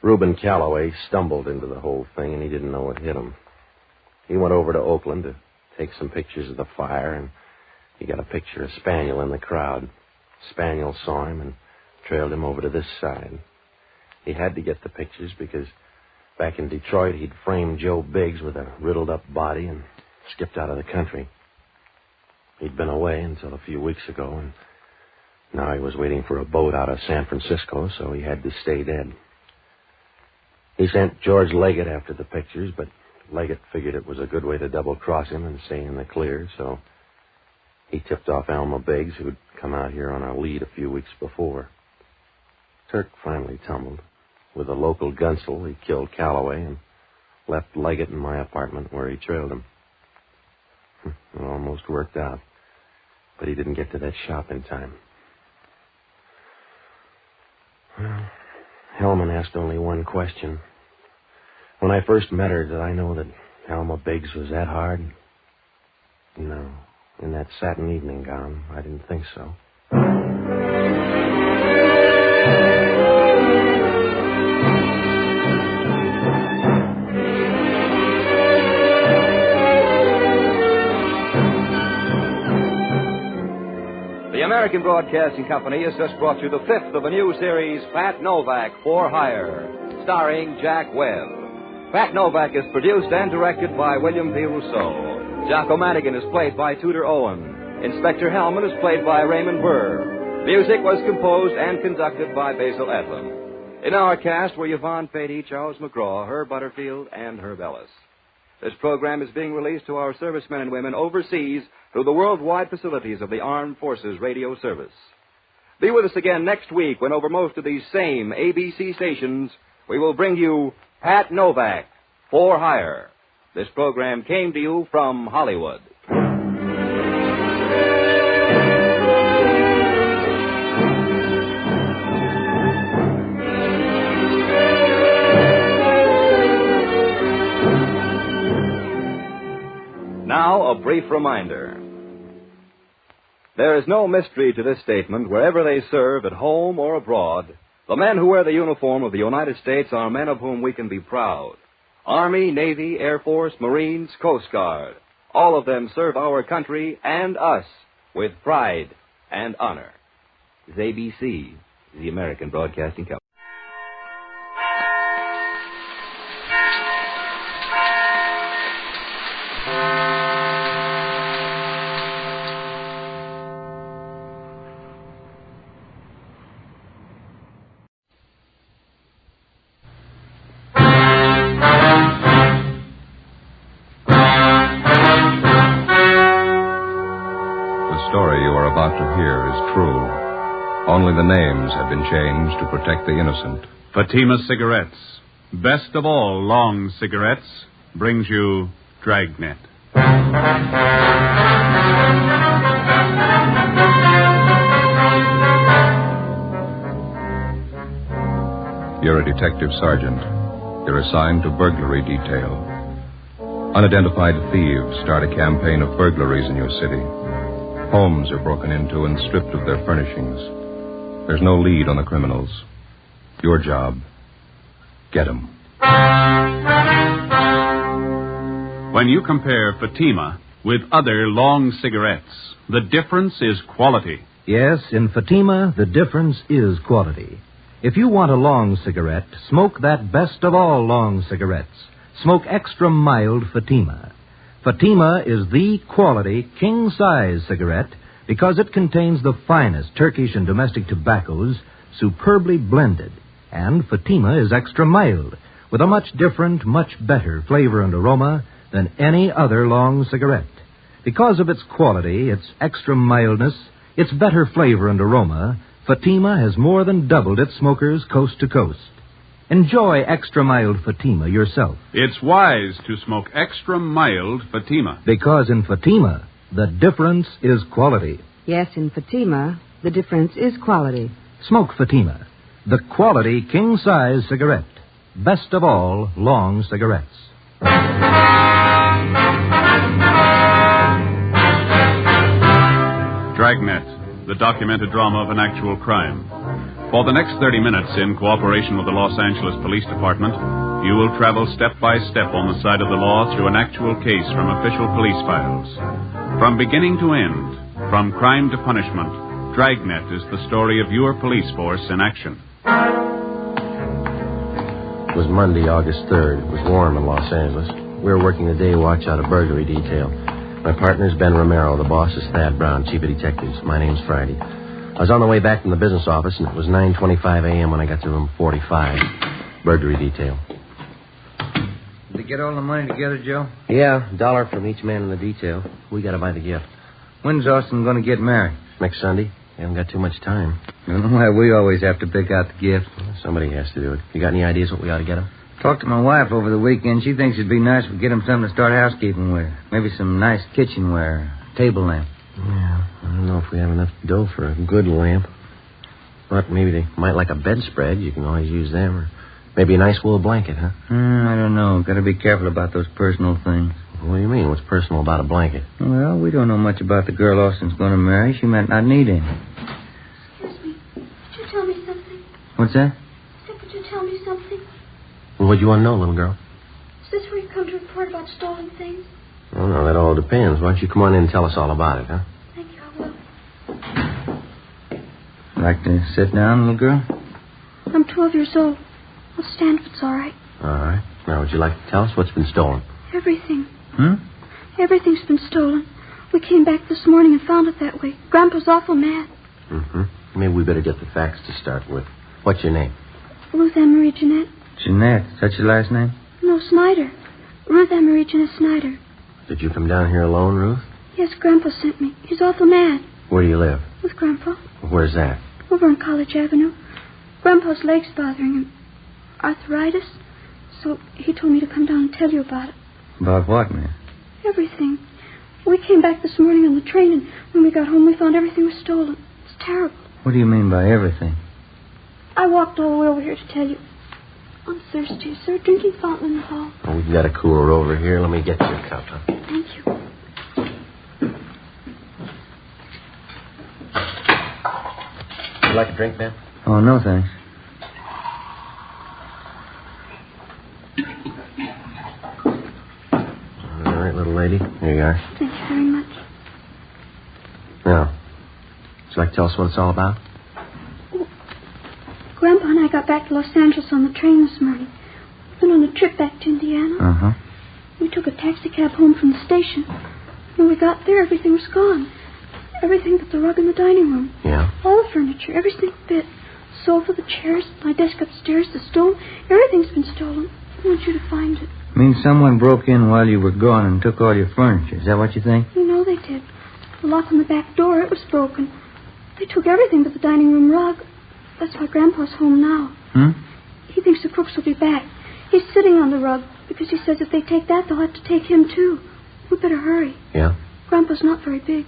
Rubin Callaway stumbled into the whole thing, and he didn't know what hit him. He went over to Oakland to take some pictures of the fire, and he got a picture of Spaniel in the crowd. Spaniel saw him and trailed him over to this side. He had to get the pictures because back in Detroit, he'd framed Joe Biggs with a riddled-up body and skipped out of the country. He'd been away until a few weeks ago, and now he was waiting for a boat out of San Francisco, so he had to stay dead. He sent George Leggett after the pictures, but Leggett figured it was a good way to double-cross him and stay in the clear, so he tipped off Alma Biggs, who'd come out here on a lead a few weeks before. Turk finally tumbled. With a local gunsel, he killed Callaway and left Leggett in my apartment where he trailed him. It almost worked out, but he didn't get to that shop in time. Well, Hellman asked only one question. When I first met her, did I know that Alma Biggs was that hard? No. In that satin evening gown, I didn't think so. The American Broadcasting Company has just brought you the fifth of a new series, Pat Novak For Hire, starring Jack Webb. Pat Novak is produced and directed by William P. Rousseau. Jack O'Madigan is played by Tudor Owen. Inspector Hellman is played by Raymond Burr. Music was composed and conducted by Basil Edlund. In our cast were Yvonne Patey, Charles McGraw, Herb Butterfield, and Herb Ellis. This program is being released to our servicemen and women overseas through the worldwide facilities of the Armed Forces Radio Service. Be with us again next week when over most of these same ABC stations we will bring you Pat Novak For Hire. This program came to you from Hollywood. Now, a brief reminder. There is no mystery to this statement. Wherever they serve, at home or abroad, the men who wear the uniform of the United States are men of whom we can be proud. Army, Navy, Air Force, Marines, Coast Guard. All of them serve our country and us with pride and honor. It's ABC, the American Broadcasting Company. Only the names have been changed to protect the innocent. Fatima Cigarettes, best of all long cigarettes, brings you Dragnet. You're a detective sergeant. You're assigned to burglary detail. Unidentified thieves start a campaign of burglaries in your city. Homes are broken into and stripped of their furnishings. There's no lead on the criminals. Your job, get them. When you compare Fatima with other long cigarettes, the difference is quality. Yes, in Fatima, the difference is quality. If you want a long cigarette, smoke that best of all long cigarettes. Smoke extra mild Fatima. Fatima is the quality king-size cigarette because it contains the finest Turkish and domestic tobaccos superbly blended. And Fatima is extra mild, with a much different, much better flavor and aroma than any other long cigarette. Because of its quality, its extra mildness, its better flavor and aroma, Fatima has more than doubled its smokers coast to coast. Enjoy extra mild Fatima yourself. It's wise to smoke extra mild Fatima. Because in Fatima, the difference is quality. Yes, in Fatima, the difference is quality. Smoke Fatima, the quality king-size cigarette. Best of all long cigarettes. Dragnet, the documented drama of an actual crime. For the next 30 minutes, in cooperation with the Los Angeles Police Department, you will travel step by step on the side of the law through an actual case from official police files. From beginning to end, from crime to punishment, Dragnet is the story of your police force in action. It was Monday, August 3rd. It was warm in Los Angeles. We were working the day watch out of burglary detail. My partner's Ben Romero. The boss is Thad Brown, chief of detectives. My name's Friday. I was on the way back from the business office, and it was 9:25 a.m. when I got to room 45, burglary detail. Did you get all the money together, Joe? Yeah, $1 from each man in the detail. We got to buy the gift. When's Austin going to get married? Next Sunday. We haven't got too much time. I don't know why we always have to pick out the gift. Well, somebody has to do it. You got any ideas what we ought to get him? Talked to my wife over the weekend. She thinks it'd be nice if we get him something to start housekeeping with. Maybe some nice kitchenware, a table lamp. Yeah, I don't know if we have enough dough for a good lamp. But maybe they might like a bedspread. You can always use them. Or maybe a nice wool blanket, huh? I don't know. Got to be careful about those personal things. What do you mean? What's personal about a blanket? Well, we don't know much about the girl Austin's going to marry. She might not need any. Excuse me. Could you tell me something? What's that? I said, could you tell me something? Well, what do you want to know, little girl? Is this where you come to report about stolen things? Oh, no, that all depends. Why don't you come on in and tell us all about it, huh? Thank you, I will. Like to sit down, little girl? I'm 12 years old. I'll stand if it's all right. All right. Now, would you like to tell us what's been stolen? Everything. Hmm? Everything's been stolen. We came back this morning and found it that way. Grandpa's awful mad. Mm-hmm. Maybe we better get the facts to start with. What's your name? Ruth Ann Marie Jeanette. Jeanette. Is that your last name? No, Snyder. Ruth Ann Marie Jeanette Snyder. Did you come down here alone, Ruth? Yes, Grandpa sent me. He's awful mad. Where do you live? With Grandpa. Where's that? Over on College Avenue. Grandpa's leg's bothering him. Arthritis. So he told me to come down and tell you about it. About what, man? Everything. We came back this morning on the train, and when we got home, we found everything was stolen. It's terrible. What do you mean by everything? I walked all the way over here to tell you. I'm thirsty. Is there a drinking fountain in the hall? Oh, we've got a cooler over here. Let me get you a cup, huh? Thank you. Would you like a drink, Ben? Oh, no, thanks. All right, little lady. Here you are. Thank you very much. Now, would you like to tell us what it's all about? Grandpa and I got back to Los Angeles on the train this morning. Went on a trip back to Indiana. Uh-huh. We took a taxi cab home from the station. When we got there, everything was gone. Everything but the rug in the dining room. Yeah? All the furniture, every single bit. The sofa, the chairs, my desk upstairs, the stove. Everything's been stolen. I want you to find it. Means someone broke in while you were gone and took all your furniture. Is that what you think? You know they did. The lock on the back door, it was broken. They took everything but the dining room rug. That's why Grandpa's home now. Hmm? He thinks the crooks will be back. He's sitting on the rug because he says if they take that, they'll have to take him, too. We better hurry. Yeah? Grandpa's not very big.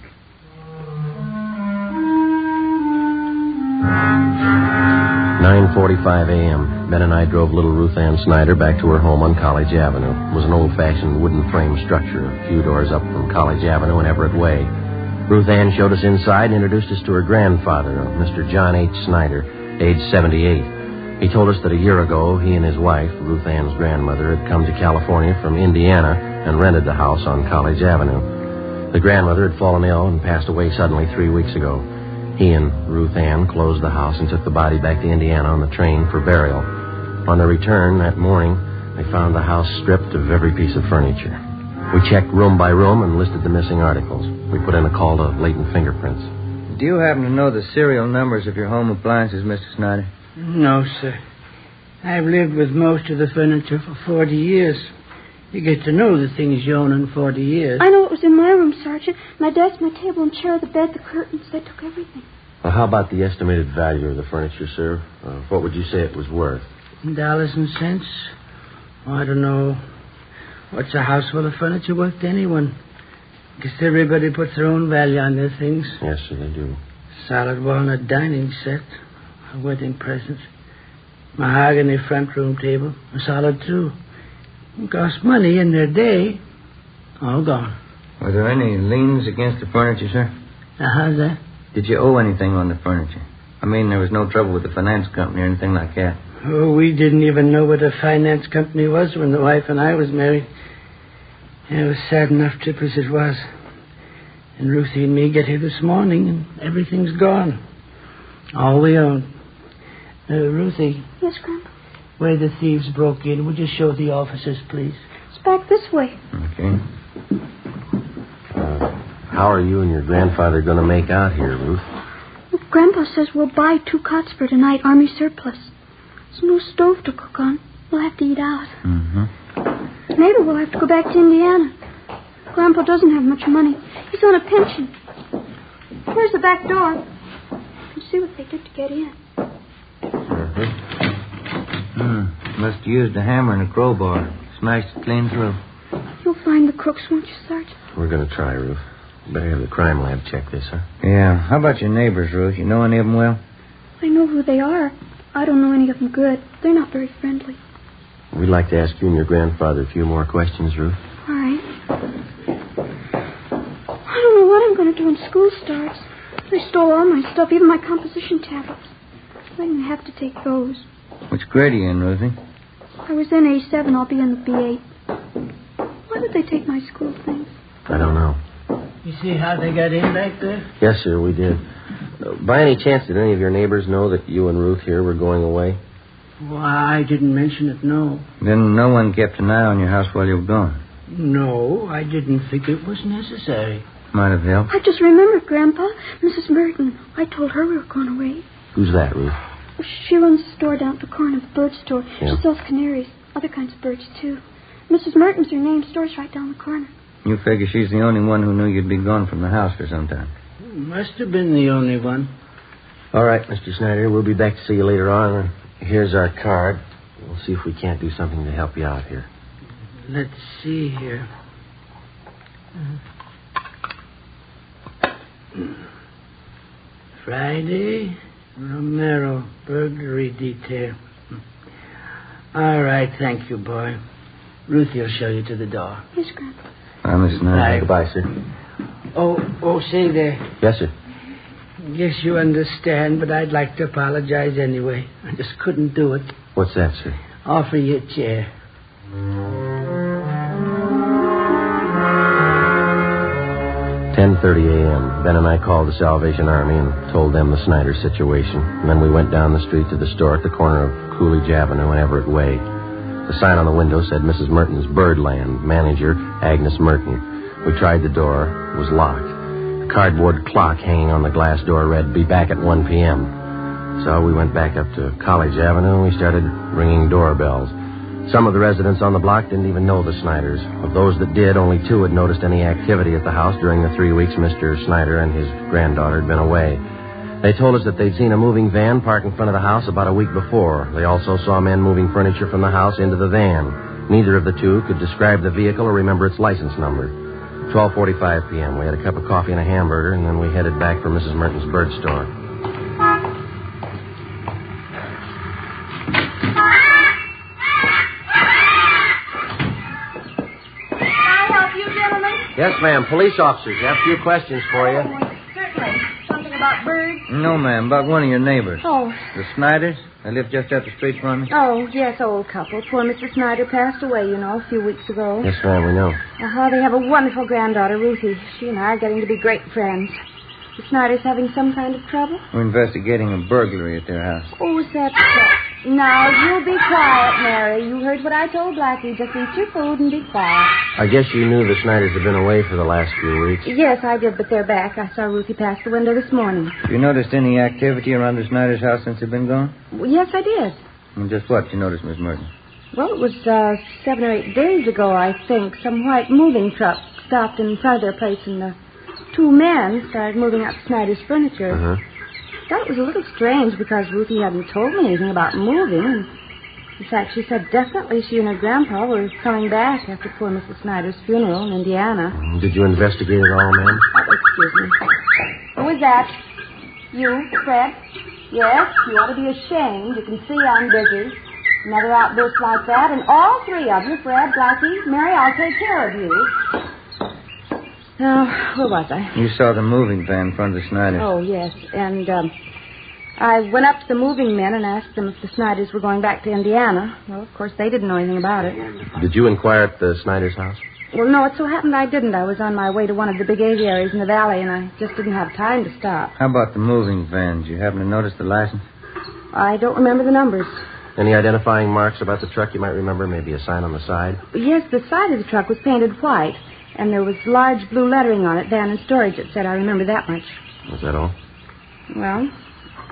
9:45 a.m. Ben and I drove little Ruth Ann Snyder back to her home on College Avenue. It was an old-fashioned wooden frame structure a few doors up from College Avenue and Everett Way. Ruth Ann showed us inside and introduced us to her grandfather, Mr. John H. Snyder, age 78. He told us that a year ago, he and his wife, Ruth Ann's grandmother, had come to California from Indiana and rented the house on College Avenue. The grandmother had fallen ill and passed away suddenly 3 weeks ago. He and Ruth Ann closed the house and took the body back to Indiana on the train for burial. On their return that morning, they found the house stripped of every piece of furniture. We checked room by room and listed the missing articles. We put in a call to latent fingerprints. Do you happen to know the serial numbers of your home appliances, Mr. Snyder? No, sir. I've lived with most of the furniture for 40 years. You get to know the things you own in 40 years. I know what was in my room, Sergeant. My desk, my table and chair, the bed, the curtains. They took everything. Well, how about the estimated value of the furniture, sir? What would you say it was worth? Dollars and cents? Oh, I don't know. What's a house full of furniture worth to anyone? Guess everybody puts their own value on their things. Yes, sir, they do. Solid walnut dining set. A wedding present. Mahogany front room table. A solid, too. It cost money in their day. All gone. Were there any liens against the furniture, sir? How's that? Did you owe anything on the furniture? I mean, there was no trouble with the finance company or anything like that. Oh, we didn't even know what a finance company was when the wife and I was married. It was sad enough trip as it was. And Ruthie and me get here this morning, and everything's gone. All we own. Ruthie. Yes, Grandpa? Where the thieves broke in, would you show the officers, please? It's back this way. Okay. How are you and your grandfather going to make out here, Ruth? Well, Grandpa says we'll buy 2 cots for tonight, Army surplus. There's no stove to cook on. We'll have to eat out. Mm-hmm. Maybe we'll have to go back to Indiana. Grandpa doesn't have much money. He's on a pension. Where's the back door? Let's see what they did to get in. Must have used a hammer and a crowbar. Smashed it clean through. You'll find the crooks, won't you, Sergeant? We're going to try, Ruth. Better have the crime lab check this, huh? Yeah. How about your neighbors, Ruth? You know any of them well? I know who they are. I don't know any of them good. They're not very friendly. We'd like to ask you and your grandfather a few more questions, Ruth. All right. I don't know what I'm going to do when school starts. They stole all my stuff, even my composition tablets. I'm going to have to take those. Which grade are you in, Ruthie? I was in A7. I'll be in the B8. Why did they take my school things? I don't know. You see how they got in back there? Yes, sir, we did. By any chance, did any of your neighbors know that you and Ruth here were going away? Well, I didn't mention it, no. Then no one kept an eye on your house while you were gone? No, I didn't think it was necessary. Might have helped. I just remembered, Grandpa. Mrs. Merton. I told her we were going away. Who's that, Ruth? She runs a store down at the corner of the bird store. Yeah. She sells canaries, other kinds of birds, too. Mrs. Merton's her name. Store's right down the corner. You figure she's the only one who knew you'd be gone from the house for some time. Must have been the only one. All right, Mr. Snyder, we'll be back to see you later on. Here's our card. We'll see if we can't do something to help you out here. Let's see here. Friday, Romero, burglary detail. All right, thank you, boy. Ruthie will show you to the door. Yes, Grandpa. Miss Snyder. Goodbye, sir. Oh, say there. Yes, sir. Guess you understand, but I'd like to apologize anyway. I just couldn't do it. What's that, sir? Offer you a chair. 10:30 a.m. Ben and I called the Salvation Army and told them the Snyder situation. And then we went down the street to the store at the corner of Coolidge Avenue and Everett Way. The sign on the window said Mrs. Merton's Birdland, manager Agnes Merton. We tried the door. It was locked. The cardboard clock hanging on the glass door read, "Be back at 1 p.m." So we went back up to College Avenue and we started ringing doorbells. Some of the residents on the block didn't even know the Snyders. Of those that did, only 2 had noticed any activity at the house during the 3 weeks Mr. Snyder and his granddaughter had been away. They told us that they'd seen a moving van parked in front of the house about a week before. They also saw men moving furniture from the house into the van. Neither of the 2 could describe the vehicle or remember its license number. 12:45 p.m. We had a cup of coffee and a hamburger, and then we headed back for Mrs. Merton's bird store. Yes, ma'am. Police officers. I have a few questions for you. Certainly. Something about birds? No, ma'am. About one of your neighbors. Oh. The Snyders? They live just up the street from me. Oh, yes, old couple. Poor Mr. Snyder passed away, you know, a few weeks ago. Yes, ma'am, we know. They have a wonderful granddaughter, Ruthie. She and I are getting to be great friends. The Snyders having some kind of trouble? We're investigating a burglary at their house. Oh, is that so? Now, you be quiet, Mary. You heard what I told Blackie. Just eat your food and be quiet. I guess you knew the Snyders had been away for the last few weeks. Yes, I did, but they're back. I saw Ruthie pass the window this morning. Have you noticed any activity around the Snyders' house since they've been gone? Well, yes, I did. And just what you noticed, Miss Merton? Well, it was 7 or 8 days ago, I think. Some white moving truck stopped in front of their place, and the 2 men started moving out Snyder's furniture. Uh-huh. That was a little strange because Ruthie hadn't told me anything about moving. And in fact, she said definitely she and her grandpa were coming back after poor Mrs. Snyder's funeral in Indiana. Did you investigate it all, ma'am? Excuse me. Who is that? You, Fred? Yes, you ought to be ashamed. You can see I'm busy. Another outburst like that, and all 3 of you, Fred, Blackie, Mary, I'll take care of you. Now, where was I? You saw the moving van in front of the Snyders. Oh, yes. And I went up to the moving men and asked them if the Snyders were going back to Indiana. Well, of course, they didn't know anything about it. Did you inquire at the Snyders' house? Well, no, it so happened I didn't. I was on my way to one of the big aviaries in the valley, and I just didn't have time to stop. How about the moving van? Did you happen to notice the license? I don't remember the numbers. Any identifying marks about the truck you might remember? Maybe a sign on the side? Yes, the side of the truck was painted white, and there was large blue lettering on it, van and storage, it said. I remember that much. Was that all? Well,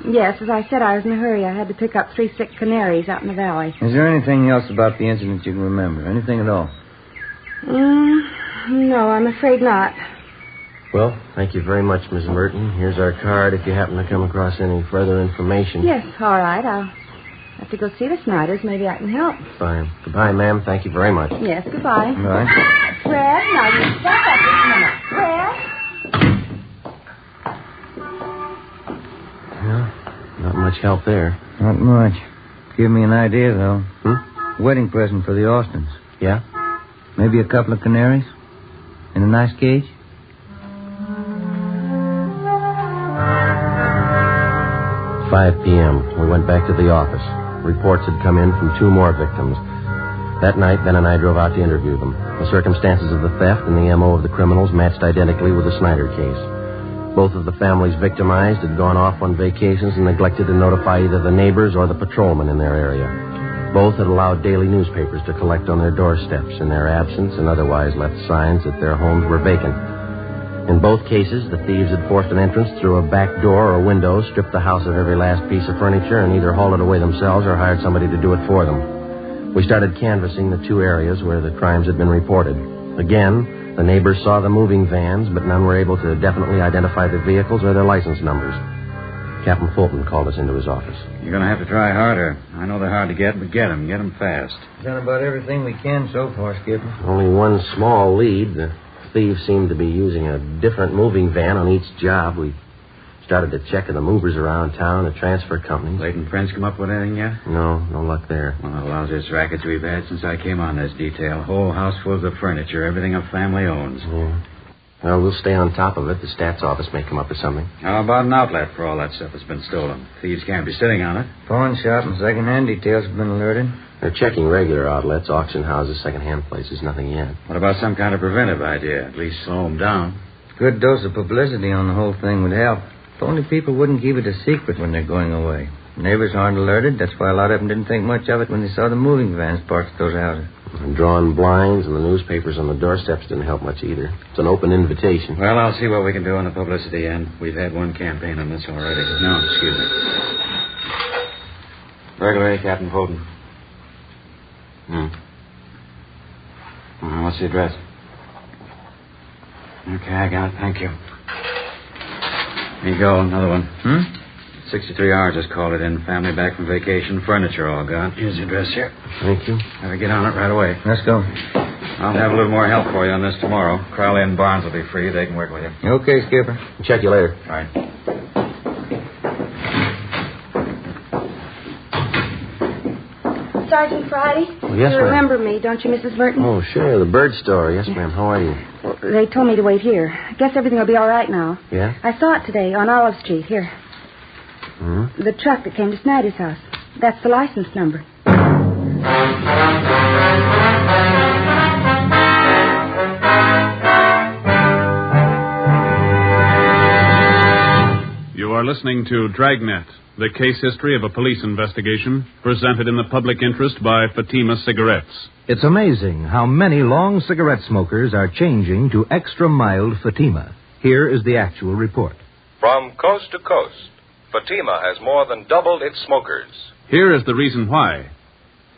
Yes, as I said, I was in a hurry. I had to pick up 3 sick canaries out in the valley. Is there anything else about the incident you can remember? Anything at all? No, I'm afraid not. Well, thank you very much, Miss Merton. Here's our card if you happen to come across any further information. Yes, all right. I'll have to go see the Snyders. Maybe I can help. Fine. Goodbye, ma'am. Thank you very much. Yes, goodbye. Bye. Fred, now you step up just a minute. Fred? Well, not much help there. Not much. Give me an idea, though. Wedding present for the Austins. Yeah? Maybe a couple of canaries? In a nice cage? At 5 p.m., we went back to the office. Reports had come in from 2 more victims. That night, Ben and I drove out to interview them. The circumstances of the theft and the M.O. of the criminals matched identically with the Snyder case. Both of the families victimized had gone off on vacations and neglected to notify either the neighbors or the patrolmen in their area. Both had allowed daily newspapers to collect on their doorsteps in their absence and otherwise left signs that their homes were vacant. In both cases, the thieves had forced an entrance through a back door or window, stripped the house of every last piece of furniture, and either hauled it away themselves or hired somebody to do it for them. We started canvassing the 2 areas where the crimes had been reported. Again, the neighbors saw the moving vans, but none were able to definitely identify the vehicles or their license numbers. Captain Fulton called us into his office. You're going to have to try harder. I know they're hard to get, but get them fast. Done about everything we can so far, Skipper. Only one small lead. The thieves seemed to be using a different moving van on each job. We started to check the movers around town, the transfer companies. Leighton Prince come up with anything yet? No luck there. One of the lousiest rackets we've had since I came on this detail. Whole house full of furniture, everything a family owns. Yeah. Well, we'll stay on top of it. The stats office may come up with something. How about an outlet for all that stuff that's been stolen? Thieves can't be sitting on it. Pawn shop and second-hand details have been alerted. They're checking regular outlets, auction houses, second-hand places. Nothing yet. What about some kind of preventive idea? At least slow them down. Good dose of publicity on the whole thing would help. If only people wouldn't keep it a secret when they're going away. Neighbors aren't alerted. That's why a lot of them didn't think much of it when they saw the moving vans parked at those houses. And drawn blinds and the newspapers on the doorsteps didn't help much either. It's an open invitation. Well, I'll see what we can do on the publicity end. We've had one campaign on this already. No, excuse me. Burglary, Captain Fulton. What's the address? Okay, I got it. Thank you. Here you go, another one. 63 hours just called it in. Family back from vacation. Furniture all gone. Here's the address here. Thank you. Better get on it right away. Let's go. I'll have a little more help for you on this tomorrow. Crowley and Barnes will be free. They can work with you. Okay, Skipper. Check you later. All right. Sergeant Friday? Oh, yes, you ma'am. remember me, don't you, Mrs. Merton? Oh, sure. The bird store. Yes, ma'am. How are you? Well, they told me to wait here. I guess everything will be all right now. Yeah? I saw it today on Olive Street. Here. The truck that came to Snyder's house. That's the license number. You are listening to Dragnet, the case history of a police investigation, presented in the public interest by Fatima Cigarettes. It's amazing how many long cigarette smokers are changing to extra mild Fatima. Here is the actual report. From coast to coast, Fatima has more than doubled its smokers. Here is the reason why.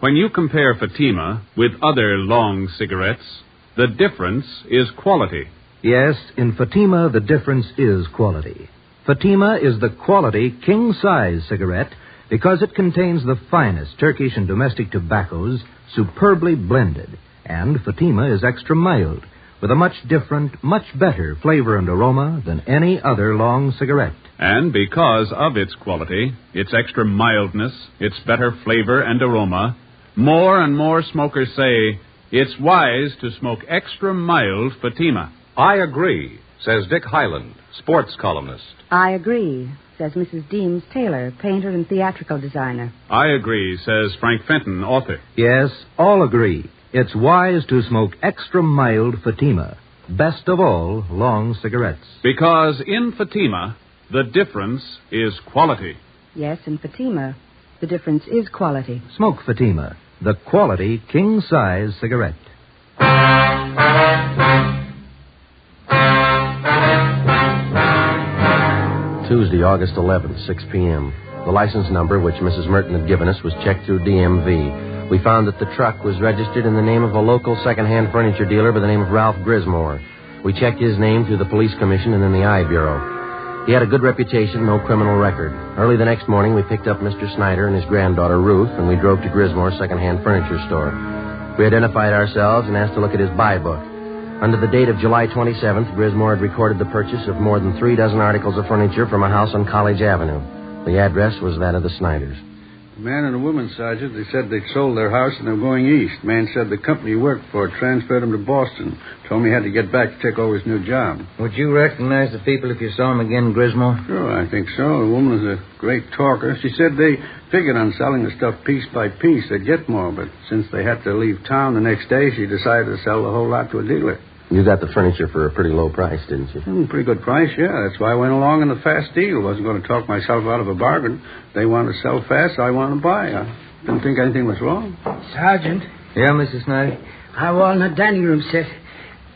When you compare Fatima with other long cigarettes, the difference is quality. Yes, in Fatima, the difference is quality. Fatima is the quality king-size cigarette because it contains the finest Turkish and domestic tobaccos superbly blended. And Fatima is extra mild, with a much different, much better flavor and aroma than any other long cigarette. And because of its quality, its extra mildness, its better flavor and aroma, more and more smokers say it's wise to smoke extra mild Fatima. I agree, says Dick Hyland, sports columnist. I agree, says Mrs. Deems Taylor, painter and theatrical designer. I agree, says Frank Fenton, author. Yes, all agree. It's wise to smoke extra mild Fatima. Best of all, long cigarettes. Because in Fatima, the difference is quality. Yes, in Fatima, the difference is quality. Smoke Fatima, the quality king-size cigarette. Tuesday Tuesday, August 11th, 6 p.m. The license number, which Mrs. Merton had given us, was checked through DMV. We found that the truck was registered in the name of a local second-hand furniture dealer by the name of Ralph Grismore. We checked his name through the police commission and in the I Bureau. He had a good reputation, no criminal record. Early the next morning, we picked up Mr. Snyder and his granddaughter, Ruth, and we drove to Grismore's second-hand furniture store. We identified ourselves and asked to look at his buy book. Under the date of July 27th, Grismore had recorded the purchase of more than 3 dozen articles of furniture from a house on College Avenue. The address was that of the Snyders. The man and the woman, Sergeant, they said they'd sold their house and they were going east. Man said the company he worked for transferred him to Boston. Told me he had to get back to take over his new job. Would you recognize the people if you saw them again, Grismore? Sure, I think so. The woman was a great talker. She said they figured on selling the stuff piece by piece. They'd get more, but since they had to leave town the next day, she decided to sell the whole lot to a dealer. You got the furniture for a pretty low price, didn't you? Pretty good price, yeah. That's why I went along in the fast deal. Wasn't going to talk myself out of a bargain. They wanted to sell fast, so I wanted to buy. I didn't think anything was wrong. Sergeant. Yeah, Mrs. Snyder? Our walnut dining room set.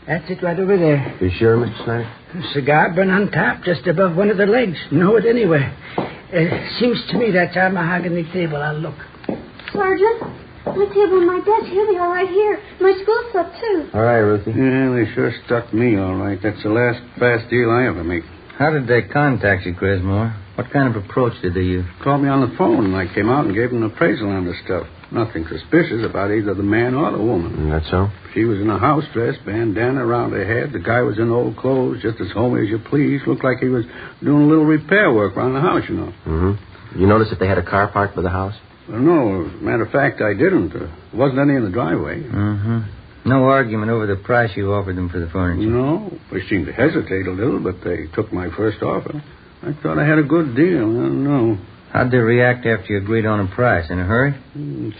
That's it right over there. You sure, Mr. Snyder? A cigar burn on top, just above one of the legs. Know it anywhere. Seems to me that's our mahogany table. I'll look. Sergeant? My table and my desk, here they are right here. My school stuff, too. All right, Ruthie. Yeah, they sure stuck me all right. That's the last fast deal I ever make. How did they contact you, Grismore? What kind of approach did they use? Called me on the phone, and I came out and gave them an appraisal on the stuff. Nothing suspicious about either the man or the woman. That's so? She was in a house dress, bandana around her head. The guy was in old clothes, just as homey as you please. Looked like he was doing a little repair work around the house, you know. Mm-hmm. You notice if they had a car parked by the house? No, as a matter of fact, I didn't. There wasn't any in the driveway. Mm-hmm. No argument over the price you offered them for the furniture? No. They seemed to hesitate a little, but they took my first offer. I thought I had a good deal. I don't know. How'd they react after you agreed on a price? In a hurry?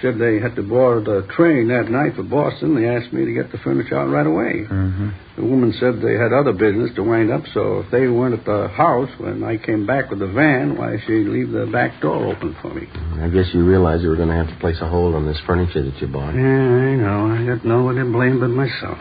Said they had to board a train that night for Boston. They asked me to get the furniture out right away. Mm-hmm. The woman said they had other business to wind up, so if they weren't at the house when I came back with the van, why, she'd leave the back door open for me. I guess you realized you were going to have to place a hold on this furniture that you bought. Yeah, I know. I got no one to blame but myself.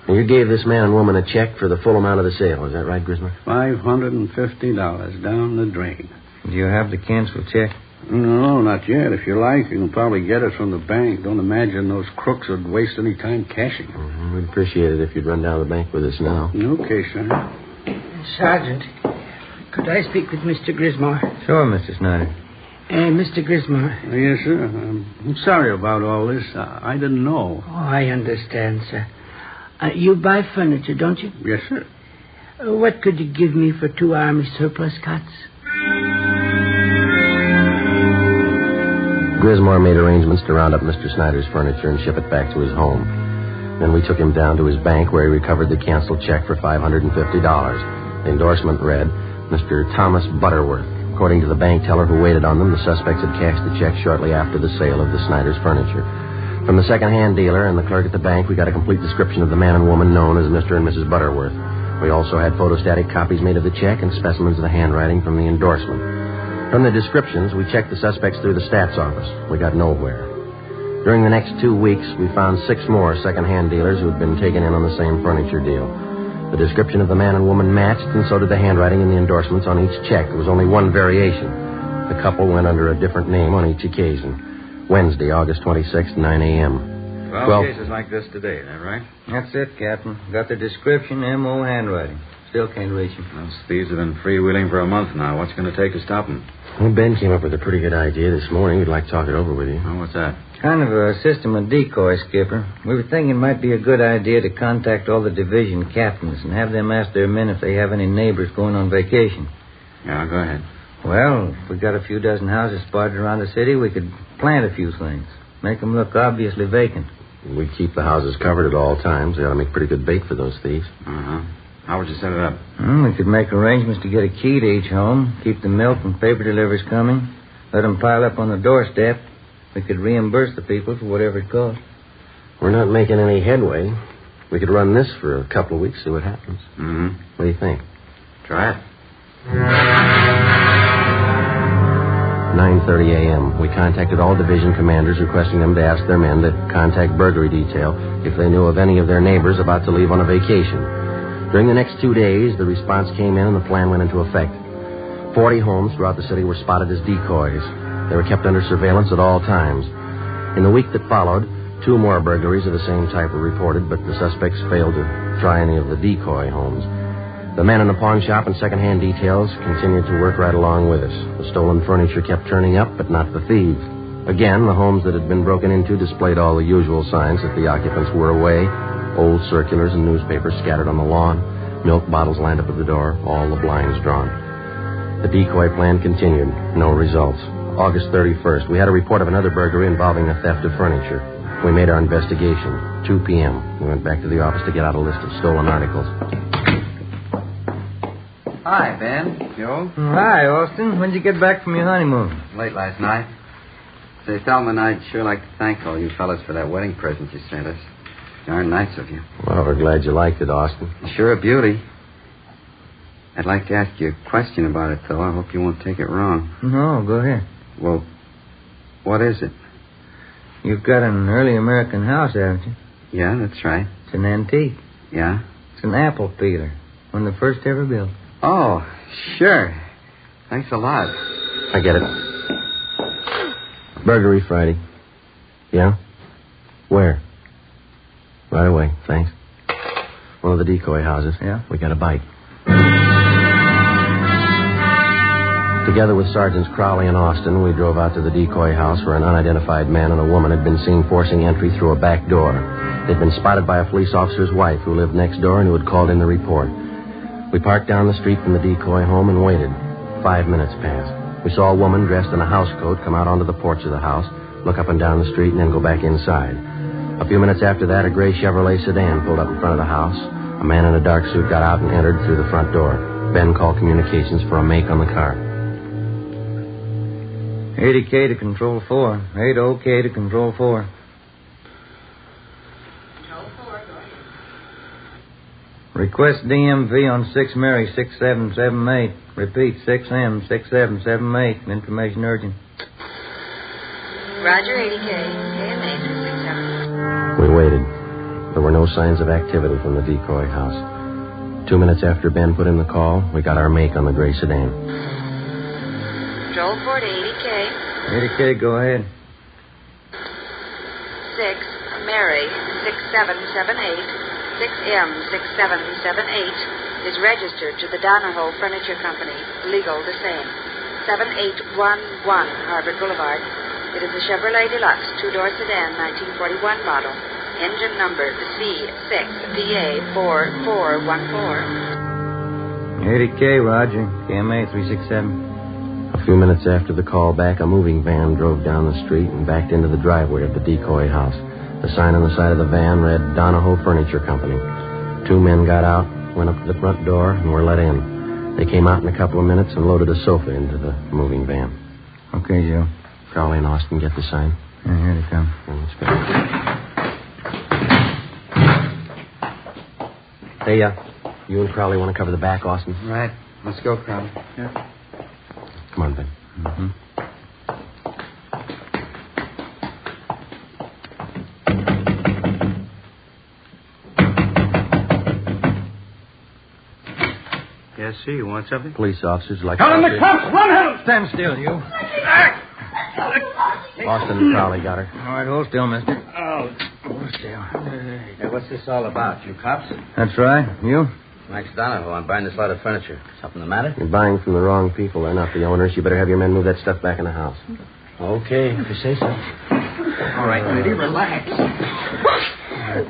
And you gave this man and woman a check for the full amount of the sale. Is that right, Grismer? $550 down the drain. Do you have the canceled check? No, not yet. If you like, you can probably get it from the bank. Don't imagine those crooks would waste any time cashing it. We'd appreciate it if you'd run down to the bank with us now. Okay, sir. Sergeant, could I speak with Mr. Grismore? Sure, Mr. Snyder. Mr. Grismore. Yes, sir. I'm sorry about all this. I didn't know. Oh, I understand, sir. You buy furniture, don't you? Yes, sir. What could you give me for 2 Army surplus cots? Grismore made arrangements to round up Mr. Snyder's furniture and ship it back to his home. Then we took him down to his bank where he recovered the canceled check for $550. The endorsement read, Mr. Thomas Butterworth. According to the bank teller who waited on them, the suspects had cashed the check shortly after the sale of the Snyder's furniture. From the second-hand dealer and the clerk at the bank, we got a complete description of the man and woman known as Mr. and Mrs. Butterworth. We also had photostatic copies made of the check and specimens of the handwriting from the endorsement. From the descriptions, we checked the suspects through the stats office. We got nowhere. During the next 2 weeks, we found 6 more second-hand dealers who had been taken in on the same furniture deal. The description of the man and woman matched, and so did the handwriting and the endorsements on each check. There was only one variation. The couple went under a different name on each occasion. Wednesday, August 26th, 9 a.m. 12 cases like this today, is that right? That's it, Captain. Got the description, M.O. handwriting. Still can't reach him. Those thieves have been freewheeling for a month now. What's going to take to stop them? Well, Ben came up with a pretty good idea this morning. We'd like to talk it over with you. Oh, what's that? Kind of a system of decoy, Skipper. We were thinking it might be a good idea to contact all the division captains and have them ask their men if they have any neighbors going on vacation. Yeah, go ahead. Well, if we got a few dozen houses spotted around the city, we could plant a few things. Make them look obviously vacant. We'd keep the houses covered at all times. They ought to make pretty good bait for those thieves. Uh-huh. How would you set it up? We could make arrangements to get a key to each home, keep the milk and paper deliveries coming, let them pile up on the doorstep. We could reimburse the people for whatever it cost. We're not making any headway. We could run this for a couple of weeks, see what happens. Mm-hmm. What do you think? Try it. 9:30 a.m. We contacted all division commanders, requesting them to ask their men to contact burglary detail if they knew of any of their neighbors about to leave on a vacation. During the next 2 days, the response came in and the plan went into effect. 40 homes throughout the city were spotted as decoys. They were kept under surveillance at all times. In the week that followed, 2 more burglaries of the same type were reported, but the suspects failed to try any of the decoy homes. The men in the pawn shop and second-hand details continued to work right along with us. The stolen furniture kept turning up, but not the thieves. Again, the homes that had been broken into displayed all the usual signs that the occupants were away. Old circulars and newspapers scattered on the lawn, milk bottles lined up at the door, all the blinds drawn. The decoy plan continued. No results. August 31st, we had a report of another burglary involving the theft of furniture. We made our investigation. 2 p.m. We went back to the office to get out a list of stolen articles. Hi, Ben. Joe? Hi, Austin. When'd you get back from your honeymoon? Late last night. Say, Thelma, I'd sure like to thank all you fellas for that wedding present you sent us. Darn nice of you. Well, we're glad you liked it, Austin. Sure a beauty. I'd like to ask you a question about it, though. I hope you won't take it wrong. No, go ahead. Well, what is it? You've got an early American house, haven't you? Yeah, that's right. It's an antique. Yeah? It's an apple peeler. One of the first ever built. Oh, sure. Thanks a lot. I get it. Burglary Friday. Yeah? Where? Right away, thanks. One of the decoy houses. Yeah? We got a bite. Together with Sergeants Crowley and Austin, we drove out to the decoy house where an unidentified man and a woman had been seen forcing entry through a back door. They'd been spotted by a police officer's wife who lived next door and who had called in the report. We parked down the street from the decoy home and waited. 5 minutes passed. We saw a woman dressed in a housecoat come out onto the porch of the house, look up and down the street, and then go back inside. A few minutes after that, a gray Chevrolet sedan pulled up in front of the house. A man in a dark suit got out and entered through the front door. Ben called communications for a make on the car. 80K to Control 4. 80K to Control 4. Request DMV on 6 Mary 6778. Repeat, 6M 6778. Information urgent. Roger, 80K. KMA 267. We waited. There were no signs of activity from the decoy house. 2 minutes after Ben put in the call, we got our make on the gray sedan. Control 4 to 80K. 80K, go ahead. 6 Mary 6778. 6M 6778 is registered to the Donahoe Furniture Company. Legal the same. 7811 Harvard Boulevard. It is a Chevrolet Deluxe 2-door sedan, 1941 model. Engine number C6PA4414. 80K, Roger. KMA 367. A few minutes after the call back, a moving van drove down the street and backed into the driveway of the decoy house. The sign on the side of the van read Donahoe Furniture Company. 2 men got out, went up to the front door, and were let in. They came out in a couple of minutes and loaded a sofa into the moving van. Okay, Joe. Crowley and Austin get the sign. Yeah, here they come. Let's go. Hey, you and Crowley want to cover the back, Austin? Right. Let's go, Crowley. Yeah. Come on, Ben. Mm-hmm. Yes, sir. You want something? Police officers like... Call in the cops! Run, hell! Stand still, you. Austin and Crowley got her. All right, hold still, mister. Oh, Hold still. Hey, what's this all about? You cops? That's right. You? Max Donahoe. I'm buying this lot of furniture. Something the matter? You're buying from the wrong people. They're not the owners. You better have your men move that stuff back in the house. Okay, if you say so. all right, lady, relax.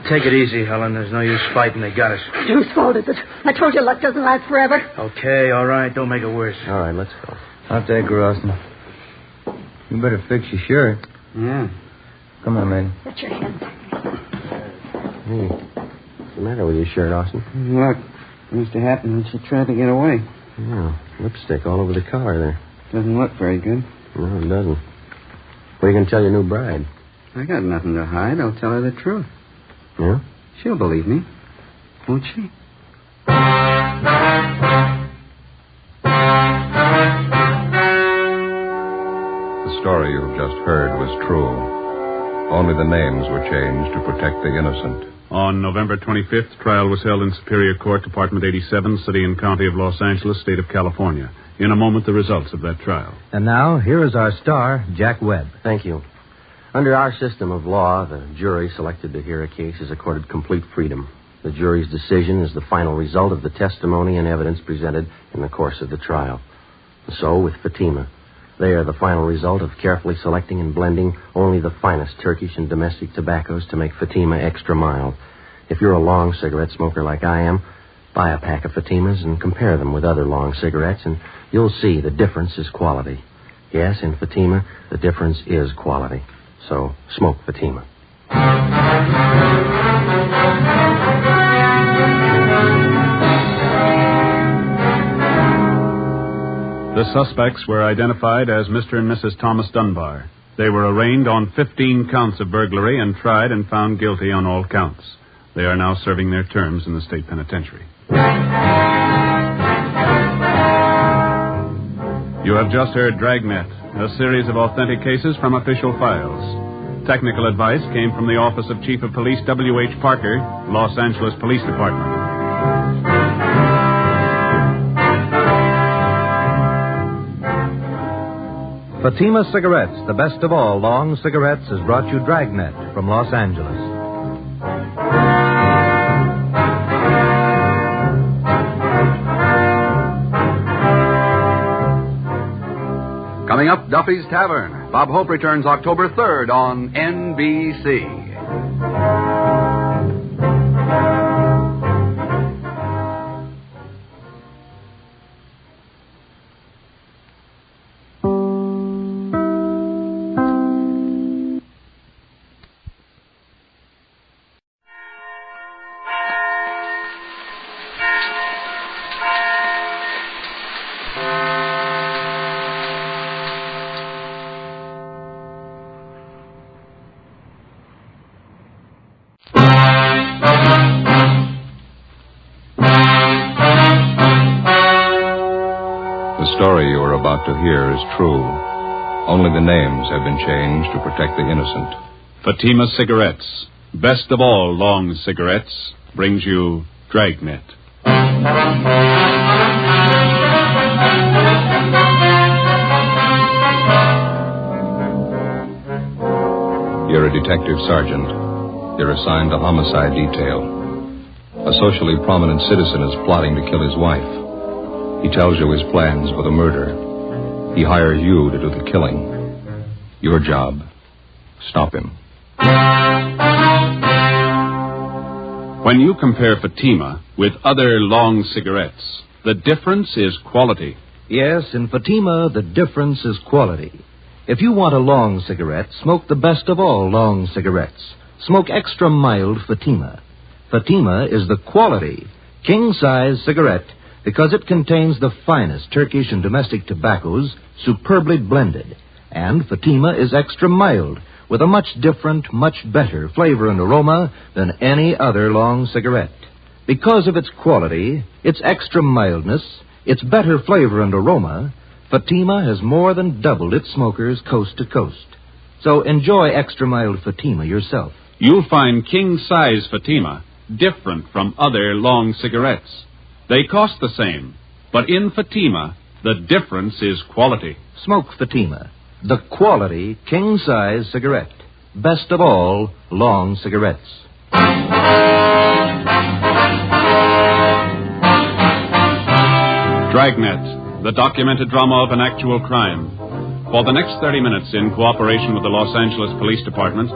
Take it easy, Helen. There's no use fighting. They got us. Whose fault is it? I told you luck doesn't last forever. Okay, all right. Don't make it worse. All right, let's go. I'll take her, Austin. You better fix your shirt. Yeah. Come on, lady. Get your hand. Hey, what's the matter with your shirt, Austin? Look, must have happened when she tried to get away. Yeah, lipstick all over the collar there. Doesn't look very good. No, it doesn't. What are you going to tell your new bride? I got nothing to hide. I'll tell her the truth. Yeah? She'll believe me. Won't she? The story you've just heard was true. Only the names were changed to protect the innocent. On November 25th, trial was held in Superior Court, Department 87, City and County of Los Angeles, State of California. In a moment, the results of that trial. And now, here is our star, Jack Webb. Thank you. Under our system of law, the jury selected to hear a case is accorded complete freedom. The jury's decision is the final result of the testimony and evidence presented in the course of the trial. So, with Fatima, they are the final result of carefully selecting and blending only the finest Turkish and domestic tobaccos to make Fatima extra mild. If you're a long cigarette smoker like I am, buy a pack of Fatimas and compare them with other long cigarettes, and you'll see the difference is quality. Yes, in Fatima, the difference is quality. So, smoke Fatima. The suspects were identified as Mr. and Mrs. Thomas Dunbar. They were arraigned on 15 counts of burglary and tried and found guilty on all counts. They are now serving their terms in the state penitentiary. You have just heard Dragnet, a series of authentic cases from official files. Technical advice came from the Office of Chief of Police W.H. Parker, Los Angeles Police Department. Fatima Cigarettes, the best of all long cigarettes, has brought you Dragnet from Los Angeles. Coming up, Duffy's Tavern. Bob Hope returns October 3rd on NBC. The story you are about to hear is true. Only the names have been changed to protect the innocent. Fatima Cigarettes, best of all long cigarettes, brings you Dragnet. You're a detective sergeant. You're assigned to homicide detail. A socially prominent citizen is plotting to kill his wife. He tells you his plans for the murder. He hires you to do the killing. Your job, stop him. When you compare Fatima with other long cigarettes, the difference is quality. Yes, in Fatima, the difference is quality. If you want a long cigarette, smoke the best of all long cigarettes. Smoke extra mild Fatima. Fatima is the quality, king-size cigarette because it contains the finest Turkish and domestic tobaccos superbly blended. And Fatima is extra mild with a much different, much better flavor and aroma than any other long cigarette. Because of its quality, its extra mildness, its better flavor and aroma, Fatima has more than doubled its smokers coast to coast. So enjoy extra mild Fatima yourself. You'll find king-size Fatima different from other long cigarettes. They cost the same, but in Fatima, the difference is quality. Smoke Fatima, the quality king-size cigarette. Best of all long cigarettes. Dragnet, the documented drama of an actual crime. For the next 30 minutes, in cooperation with the Los Angeles Police Department,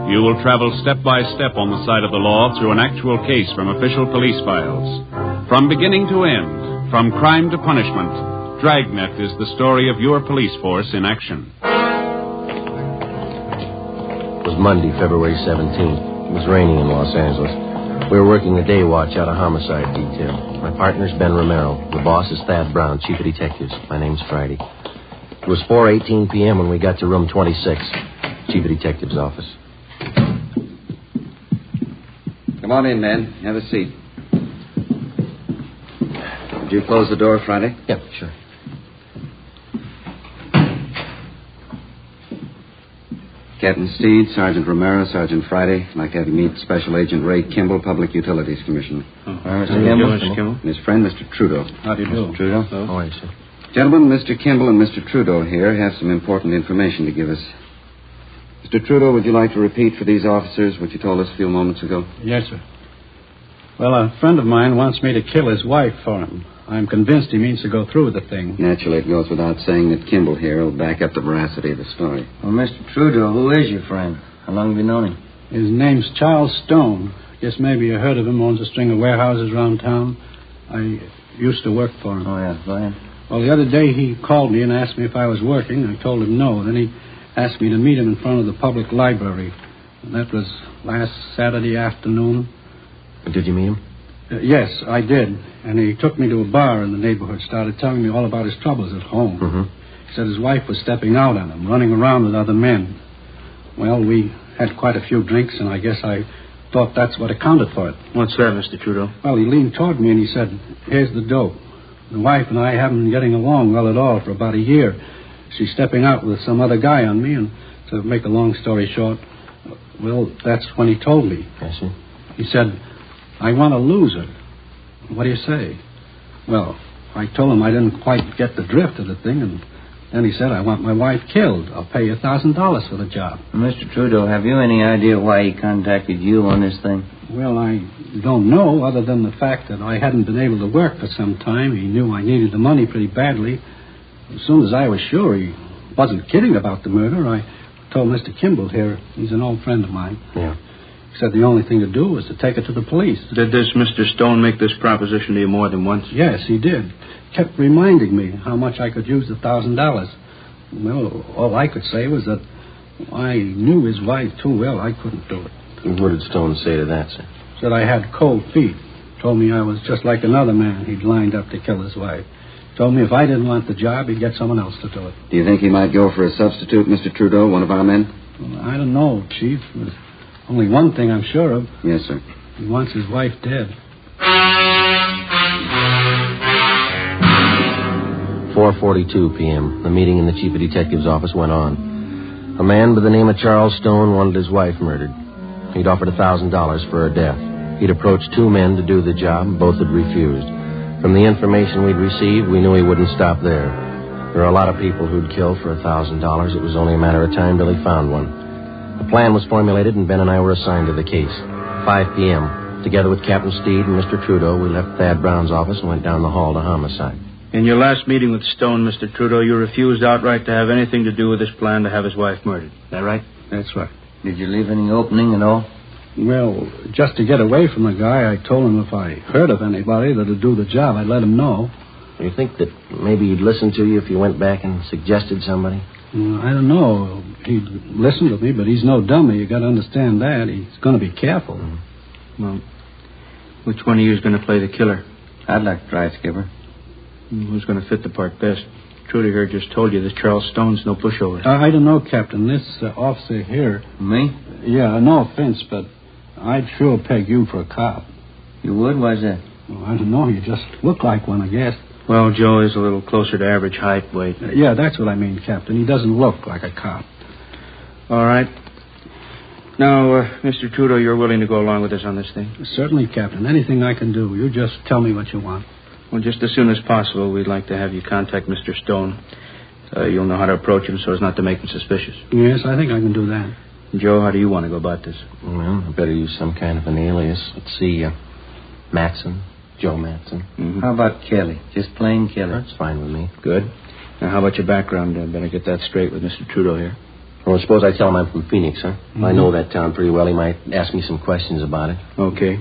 you will travel step by step on the side of the law through an actual case from official police files. From beginning to end, from crime to punishment, Dragnet is the story of your police force in action. It was Monday, February 17th. It was raining in Los Angeles. We were working a day watch out of homicide detail. My partner's Ben Romero. The boss is Thad Brown, chief of detectives. My name's Friday. It was 4:18 p.m. when we got to room 26, chief of detectives' office. Come on in, man. Have a seat. Did you close the door, Friday? Yep, sure. Captain Steed, Sergeant Romero, Sergeant Friday. I'd like to have you meet Special Agent Ray Kimball, Public Utilities Commissioner. Mr. Kimball. And his friend, Mr. Trudeau. How do you do? Mr. Trudeau. Oh, I see. Gentlemen, Mr. Kimball and Mr. Trudeau here have some important information to give us. Mr. Trudeau, would you like to repeat for these officers what you told us a few moments ago? Yes, sir. Well, a friend of mine wants me to kill his wife for him. I'm convinced he means to go through with the thing. Naturally, it goes without saying that Kimball here will back up the veracity of the story. Well, Mr. Trudeau, who is your friend? How long have you known him? His name's Charles Stone. Guess maybe you heard of him. Owns a string of warehouses around town. I used to work for him. Oh, yeah, go ahead. Well, the other day he called me and asked me if I was working. I told him no. Then he asked me to meet him in front of the public library. And that was last Saturday afternoon. Did you meet him? Yes, I did. And he took me to a bar in the neighborhood, started telling me all about his troubles at home. Mm-hmm. He said his wife was stepping out on him, running around with other men. Well, we had quite a few drinks, and I guess I thought that's what accounted for it. What's that, Mr. Trudeau? Well, he leaned toward me and he said, here's the dope. The wife and I haven't been getting along well at all for about a year. She's stepping out with some other guy on me, and to make a long story short, well, that's when he told me. I see. He said, I want to lose her. What do you say? Well, I told him I didn't quite get the drift of the thing, and then he said, I want my wife killed. I'll pay you $1,000 for the job. Mr. Trudeau, have you any idea why he contacted you on this thing? Well, I don't know, other than the fact that I hadn't been able to work for some time. He knew I needed the money pretty badly. As soon as I was sure he wasn't kidding about the murder, I told Mr. Kimball here. He's an old friend of mine. Yeah. He said the only thing to do was to take it to the police. Did this Mr. Stone make this proposition to you more than once? Yes, he did. Kept reminding me how much I could use the $1,000. Well, all I could say was that I knew his wife too well. I couldn't do it. And what did Stone say to that, sir? Said I had cold feet. Told me I was just like another man he'd lined up to kill his wife. Told me if I didn't want the job, he'd get someone else to do it. Do you think he might go for a substitute, Mr. Trudeau, one of our men? Well, I don't know, Chief. There's only one thing I'm sure of. Yes, sir. He wants his wife dead. 4:42 p.m. The meeting in the chief of detective's office went on. A man by the name of Charles Stone wanted his wife murdered. He'd offered $1,000 for her death. He'd approached two men to do the job. Both had refused. From the information we'd received, we knew he wouldn't stop there. There are a lot of people who'd kill for $1,000. It was only a matter of time till he found one. A plan was formulated, and Ben and I were assigned to the case. 5 p.m. Together with Captain Steed and Mr. Trudeau, we left Thad Brown's office and went down the hall to homicide. In your last meeting with Stone, Mr. Trudeau, you refused outright to have anything to do with this plan to have his wife murdered. Is that right? That's right. Did you leave any opening at all? Well, just to get away from the guy, I told him if I heard of anybody that'd do the job, I'd let him know. Do you think that maybe he'd listen to you if you went back and suggested somebody? I don't know. He'd listen to me, but he's no dummy. You got to understand that. He's going to be careful. Mm-hmm. Well, which one of you is going to play the killer? I'd like to try it, Skipper. Who's going to fit the part best? Trudy here just told you that Charles Stone's no pushover. I don't know, Captain. This officer here... Me? Yeah, no offense, but I'd sure peg you for a cop. You would? Why's that? Well, I don't know. You just look like one, I guess. Well, Joe is a little closer to average height, weight. Yeah, that's what I mean, Captain. He doesn't look like a cop. All right. Now, Mr. Trudeau, you're willing to go along with us on this thing? Certainly, Captain. Anything I can do. You just tell me what you want. Well, just as soon as possible, we'd like to have you contact Mr. Stone. You'll know how to approach him so as not to make him suspicious. Yes, I think I can do that. Joe, how do you want to go about this? Well, I better use some kind of an alias. Let's see, Matson. Joe Matson. Mm-hmm. How about Kelly? Just plain Kelly? That's fine with me. Good. Now, how about your background? Better get that straight with Mr. Trudeau here. Well, suppose I tell him I'm from Phoenix, huh? Mm-hmm. I know that town pretty well. He might ask me some questions about it. Okay.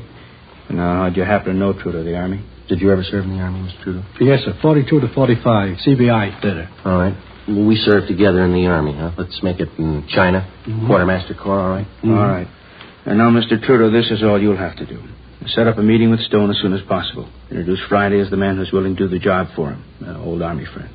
Now, how'd you happen to know Trudeau, the Army? Did you ever serve in the Army, Mr. Trudeau? Yes, sir. 42 to 45. CBI did it. All right. Well, we served together in the Army, huh? Let's make it in China. Mm-hmm. Quartermaster Corps, all right? Mm-hmm. All right. And now, Mr. Trudeau, this is all you'll have to do. Set up a meeting with Stone as soon as possible. Introduce Friday as the man who's willing to do the job for him, an old Army friend.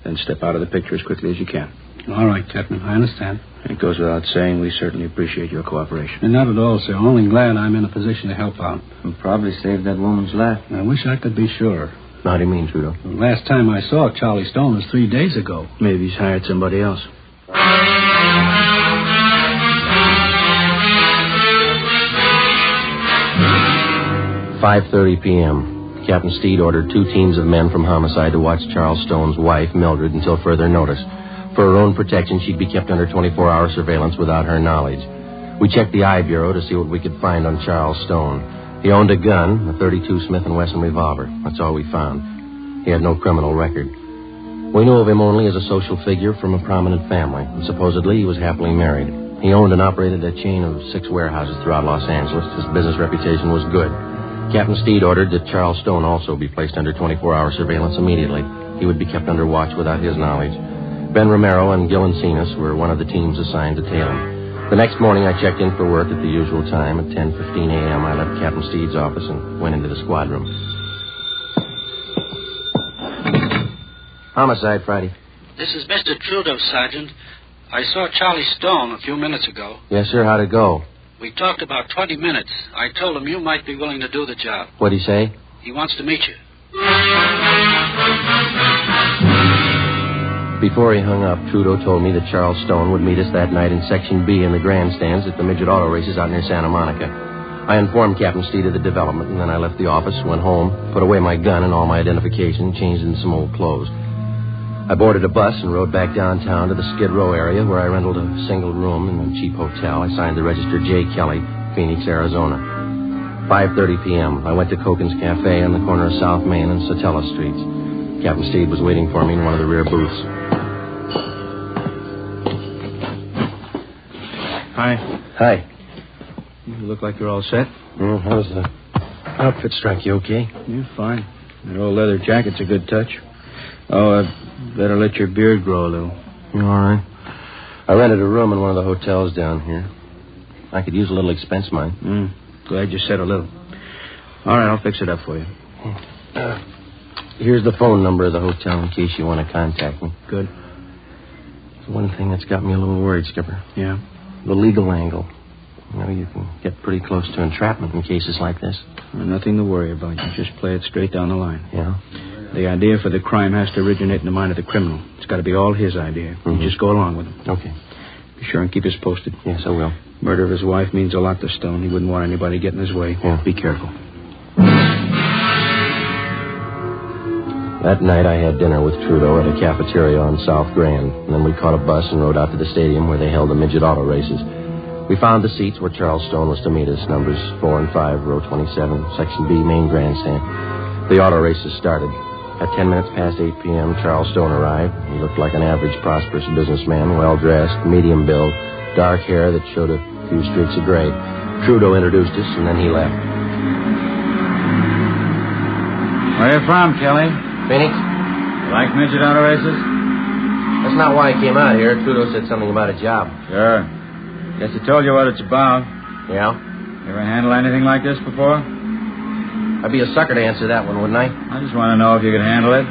Then step out of the picture as quickly as you can. All right, Captain. I understand. It goes without saying, we certainly appreciate your cooperation. And not at all, sir. Only glad I'm in a position to help out. You'll probably save that woman's life. I wish I could be sure. How do you mean, Trudeau? The last time I saw Charlie Stone was 3 days ago. Maybe he's hired somebody else. 5:30 p.m. Captain Steed ordered 2 teams of men from homicide to watch Charles Stone's wife, Mildred, until further notice. For her own protection, she'd be kept under 24-hour surveillance without her knowledge. We checked the I Bureau to see what we could find on Charles Stone. He owned a gun, a .32 Smith & Wesson revolver. That's all we found. He had no criminal record. We knew of him only as a social figure from a prominent family, and supposedly he was happily married. He owned and operated a chain of 6 warehouses throughout Los Angeles. His business reputation was good. Captain Steed ordered that Charles Stone also be placed under 24-hour surveillance immediately. He would be kept under watch without his knowledge. Ben Romero and Gil Encinas were one of the teams assigned to tail him. The next morning, I checked in for work at the usual time. At 10:15 a.m., I left Captain Steed's office and went into the squad room. Homicide, Friday. This is Mr. Trudeau, Sergeant. I saw Charlie Stone a few minutes ago. Yes, sir. How'd it go? We talked about 20 minutes. I told him you might be willing to do the job. What'd he say? He wants to meet you. Before he hung up, Trudeau told me that Charles Stone would meet us that night in Section B in the grandstands at the midget auto races out near Santa Monica. I informed Captain Steed of the development, and then I left the office, went home, put away my gun and all my identification, changed into some old clothes. I boarded a bus and rode back downtown to the Skid Row area where I rented a single room in a cheap hotel. I signed the register J. Kelly, Phoenix, Arizona. 5:30 p.m. I went to Koken's Cafe on the corner of South Main and Satella Streets. Captain Steed was waiting for me in one of the rear booths. Hi. You look like you're all set. How's the outfit strike you okay? You're fine. That old leather jacket's a good touch. Oh, better let your beard grow a little. All right. I rented a room in one of the hotels down here. I could use a little expense money. Glad you said a little. All right, I'll fix it up for you. Here's the phone number of the hotel in case you want to contact me. Good. It's one thing that's got me a little worried, Skipper. Yeah? The legal angle. You know, you can get pretty close to entrapment in cases like this. Well, nothing to worry about. You just play it straight down the line. Yeah? The idea for the crime has to originate in the mind of the criminal. It's got to be all his idea. You just go along with him. Okay. Be sure and keep us posted. Yes, I will. Murder of his wife means a lot to Stone. He wouldn't want anybody getting in his way. Yeah. Be careful. That night I had dinner with Trudeau at a cafeteria on South Grand. And then we caught a bus and rode out to the stadium where they held the midget auto races. We found the seats where Charles Stone was to meet us, numbers 4 and 5, row 27, Section B, main grandstand. The auto races started. At 10 minutes past 8 p.m., Charles Stone arrived. He looked like an average, prosperous businessman, well-dressed, medium build, dark hair that showed a few streaks of gray. Trudeau introduced us, and then he left. Where are you from, Kelly? Phoenix? You like midget auto races? That's not why I came out here. Trudeau said something about a job. Sure. Guess he told you what it's about. Yeah? You ever handle anything like this before? I'd be a sucker to answer that one, wouldn't I? I just want to know if you could handle it.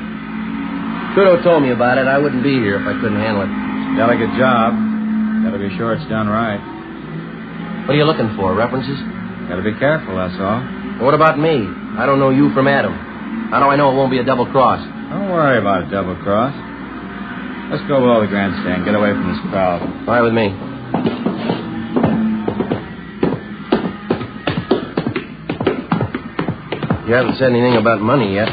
Trudeau told me about it. I wouldn't be here if I couldn't handle it. Delicate job. Gotta be sure it's done right. What are you looking for, references? Gotta be careful, that's all. What about me? I don't know you from Adam. How do I know it won't be a double cross? Don't worry about a double cross. Let's go below the grandstand. Get away from this crowd. Fine with me. You haven't said anything about money yet.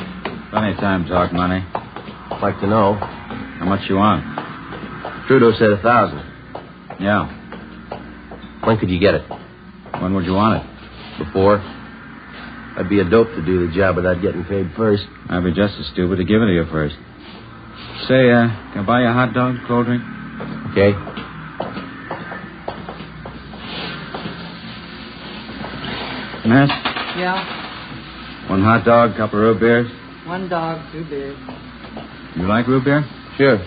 Plenty of time to talk money. I'd like to know. How much you want? Trudeau said 1,000. Yeah. When could you get it? When would you want it? Before. I'd be a dope to do the job without getting paid first. I'd be just as stupid to give it to you first. Say, can I buy you a hot dog, cold drink? Okay. Miss? Yeah. One hot dog, couple of root beers. 1 dog, 2 beers. You like root beer? Sure.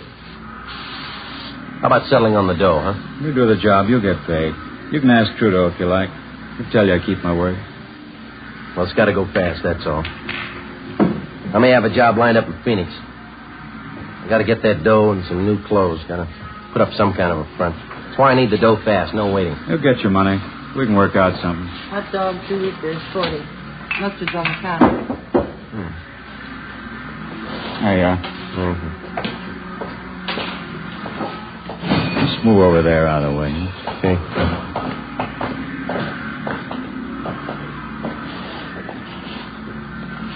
How about settling on the dough, huh? You do the job, you'll get paid. You can ask Trudeau if you like. He'll tell you I keep my word. Well, it's got to go fast, that's all. I may have a job lined up in Phoenix. I got to get that dough and some new clothes. Got to put up some kind of a front. That's why I need the dough fast, no waiting. You'll get your money. We can work out something. Hot dog, 2 root beers, 40. Mustard's on the counter. There you are. Mm-hmm. Just move over there out of the way. Okay.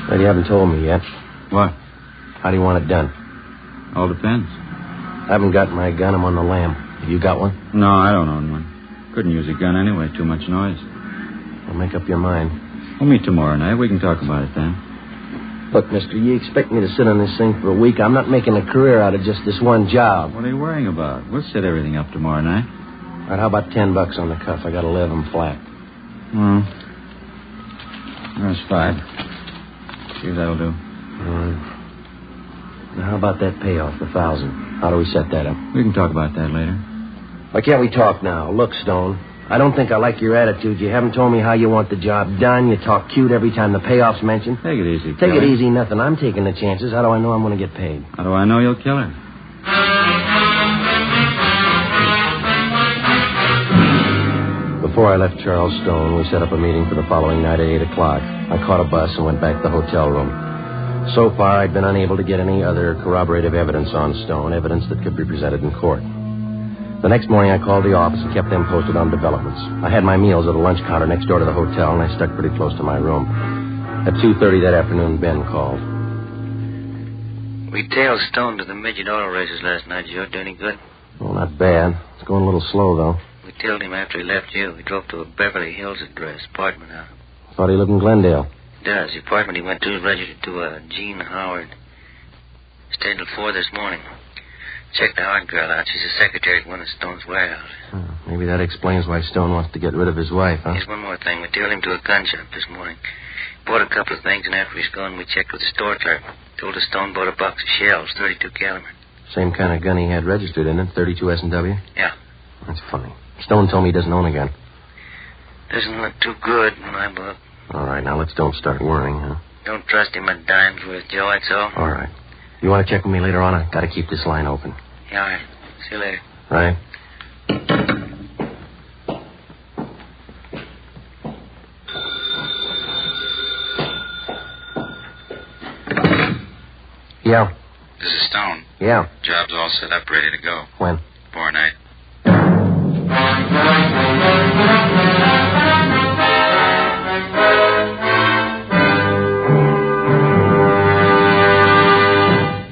I Well, you haven't told me yet. What? How do you want it done? All depends. I haven't got my gun. I'm on the lam. Have you got one? No, I don't own one. Couldn't use a gun anyway. Too much noise. Well, make up your mind. We'll meet tomorrow night. We can talk about it then. Look, mister, you expect me to sit on this thing for a week? I'm not making a career out of just this one job. What are you worrying about? We'll set everything up tomorrow night. All right, how about $10 on the cuff? I got 11 flat. There's 5. See if that'll do. Now, how about that payoff, the 1,000? How do we set that up? We can talk about that later. Why can't we talk now? Look, Stone, I don't think I like your attitude. You haven't told me how you want the job done. You talk cute every time the payoff's mentioned. Take it easy, Take it easy, nothing. I'm taking the chances. How do I know I'm going to get paid? How do I know you'll kill her? Before I left Charles Stone, we set up a meeting for the following night at 8 o'clock. I caught a bus and went back to the hotel room. So far, I'd been unable to get any other corroborative evidence on Stone, evidence that could be presented in court. The next morning, I called the office and kept them posted on developments. I had my meals at a lunch counter next door to the hotel, and I stuck pretty close to my room. At 2:30 that afternoon, Ben called. We tailed Stone to the midget auto races last night, Joe. Do any good? Well, not bad. It's going a little slow, though. We tailed him after he left you. He drove to a Beverly Hills address, apartment house. Thought he lived in Glendale. He does. The apartment he went to is registered to a Jean Howard. Stayed till 4 this morning. Checked the Howard girl out. She's a secretary at one of Stone's warehouses. Maybe that explains why Stone wants to get rid of his wife, huh? Here's one more thing. We tailed him to a gun shop this morning. Bought a couple of things, and after he's gone, we checked with the store clerk. Told us Stone bought a box of shells, 32 caliber. Same kind of gun he had registered in it, 32 S&W? Yeah. That's funny. Stone told me he doesn't own a gun. Doesn't look too good in my book. All right, now let's don't start worrying, huh? Don't trust him a dime's worth, Joe, that's all. All right. You want to check with me later on? I got to keep this line open. Yeah, all right. See you later. Right. Yeah. This is Stone. Yeah. Job's all set up, ready to go. When? Tomorrow night.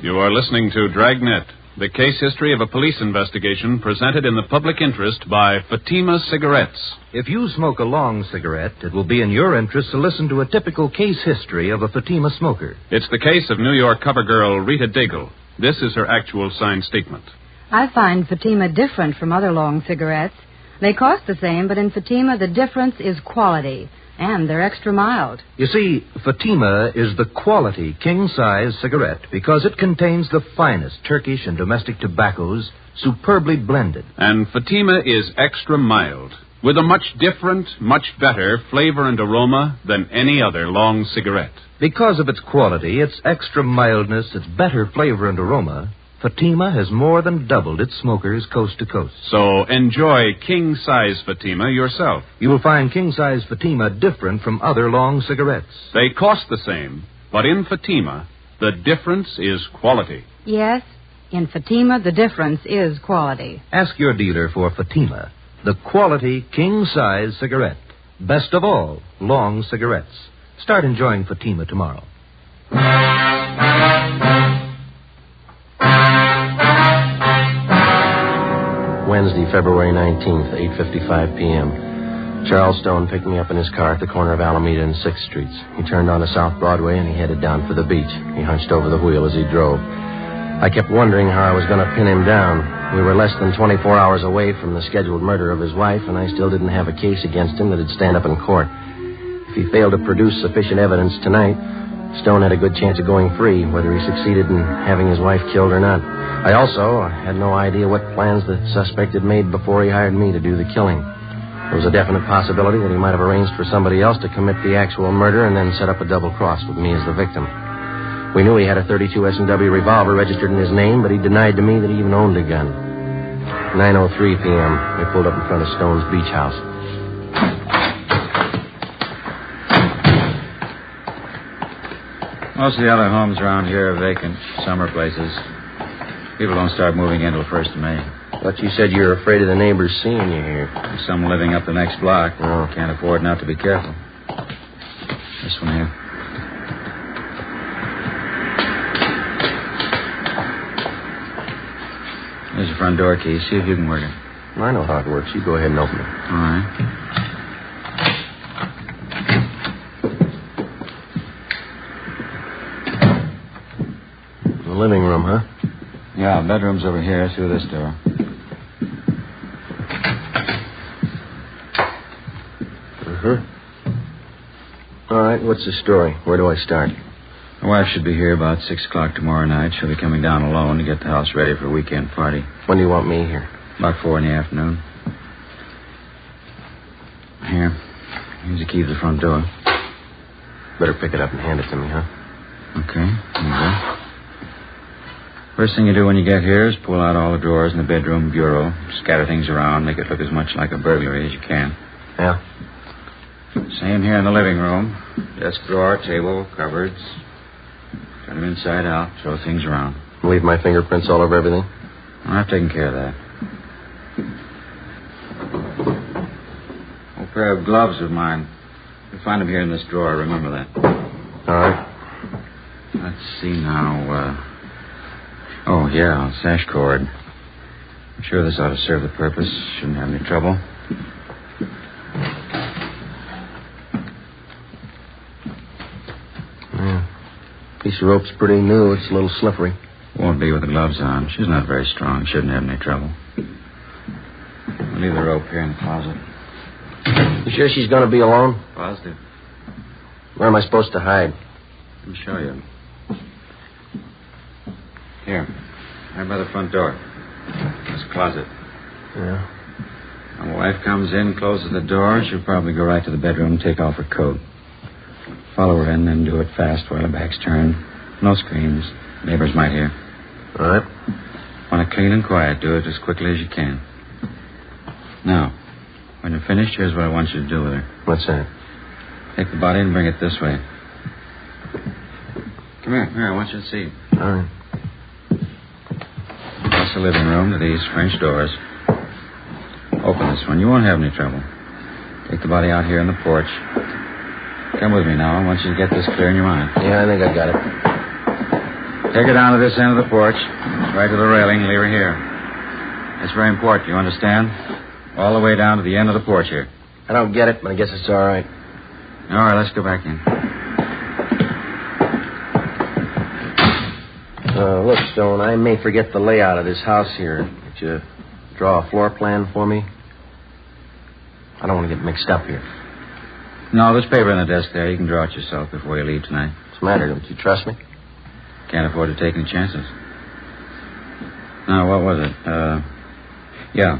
You are listening to Dragnet, the case history of a police investigation presented in the public interest by Fatima Cigarettes. If you smoke a long cigarette, it will be in your interest to listen to a typical case history of a Fatima smoker. It's the case of New York cover girl Rita Daigle. This is her actual signed statement. I find Fatima different from other long cigarettes. They cost the same, but in Fatima the difference is quality. And they're extra mild. You see, Fatima is the quality king-size cigarette because it contains the finest Turkish and domestic tobaccos superbly blended. And Fatima is extra mild, with a much different, much better flavor and aroma than any other long cigarette. Because of its quality, its extra mildness, its better flavor and aroma, Fatima has more than doubled its smokers coast to coast. So enjoy king-size Fatima yourself. You will find king-size Fatima different from other long cigarettes. They cost the same, but in Fatima, the difference is quality. Yes, in Fatima, the difference is quality. Ask your dealer for Fatima, the quality king-size cigarette. Best of all, long cigarettes. Start enjoying Fatima tomorrow. Wednesday, February 19th, 8:55 p.m. Charles Stone picked me up in his car at the corner of Alameda and 6th Streets. He turned onto South Broadway and he headed down for the beach. He hunched over the wheel as he drove. I kept wondering how I was going to pin him down. We were less than 24 hours away from the scheduled murder of his wife, and I still didn't have a case against him that'd stand up in court. If he failed to produce sufficient evidence tonight, Stone had a good chance of going free, whether he succeeded in having his wife killed or not. I also had no idea what plans the suspect had made before he hired me to do the killing. There was a definite possibility that he might have arranged for somebody else to commit the actual murder and then set up a double cross with me as the victim. We knew he had a .32 S&W revolver registered in his name, but he denied to me that he even owned a gun. 9:03 p.m., we pulled up in front of Stone's beach house. Most of the other homes around here are vacant, summer places. People don't start moving in till 1st of May. But you said you were afraid of the neighbors seeing you here. There's some living up the next block. Oh. Can't afford not to be careful. This one here. Here's the front door key. See if you can work it. I know how it works. You go ahead and open it. All right. The living room, huh? Yeah, bedroom's over here through this door. Uh-huh. All right, what's the story? Where do I start? My wife should be here about 6 o'clock tomorrow night. She'll be coming down alone to get the house ready for a weekend party. When do you want me here? About 4 in the afternoon. Here. Here's the key to the front door. Better pick it up and hand it to me, huh? Okay, here you go. First thing you do when you get here is pull out all the drawers in the bedroom bureau, scatter things around, make it look as much like a burglary as you can. Yeah? Same here in the living room. Desk drawer, table, cupboards. Turn them inside out, throw things around. Leave my fingerprints all over everything? I've taken care of that. Old pair of gloves of mine. You'll find them here in this drawer, remember that. All right. Let's see now, Oh, yeah, sash cord. I'm sure this ought to serve the purpose. Shouldn't have any trouble. Yeah. Piece of rope's pretty new. It's a little slippery. Won't be with the gloves on. She's not very strong. Shouldn't have any trouble. I'll leave the rope here in the closet. You sure she's going to be alone? Positive. Where am I supposed to hide? Let me show you. Here. Right by the front door. This closet. Yeah. When my wife comes in, closes the door, she'll probably go right to the bedroom and take off her coat. Follow her in, then do it fast while her back's turned. No screams. Neighbors might hear. All right. Want it clean and quiet. Do it as quickly as you can. Now, when you're finished, here's what I want you to do with her. What's that? Take the body and bring it this way. Come here. Here, I want you to see. All right. Across the living room to these French doors. Open this one. You won't have any trouble. Take the body out here on the porch. Come with me now. I want you to get this clear in your mind. Yeah, I think I got it. Take her down to this end of the porch. Right to the railing. Leave her here. That's very important. You understand? All the way down to the end of the porch here. I don't get it, but I guess it's all right. All right, let's go back in. Look, Stone, I may forget the layout of this house here. Could you draw a floor plan for me? I don't want to get mixed up here. No, there's paper on the desk there. You can draw it yourself before you leave tonight. What's the matter? Don't you trust me? Can't afford to take any chances. Now, what was it? Yeah.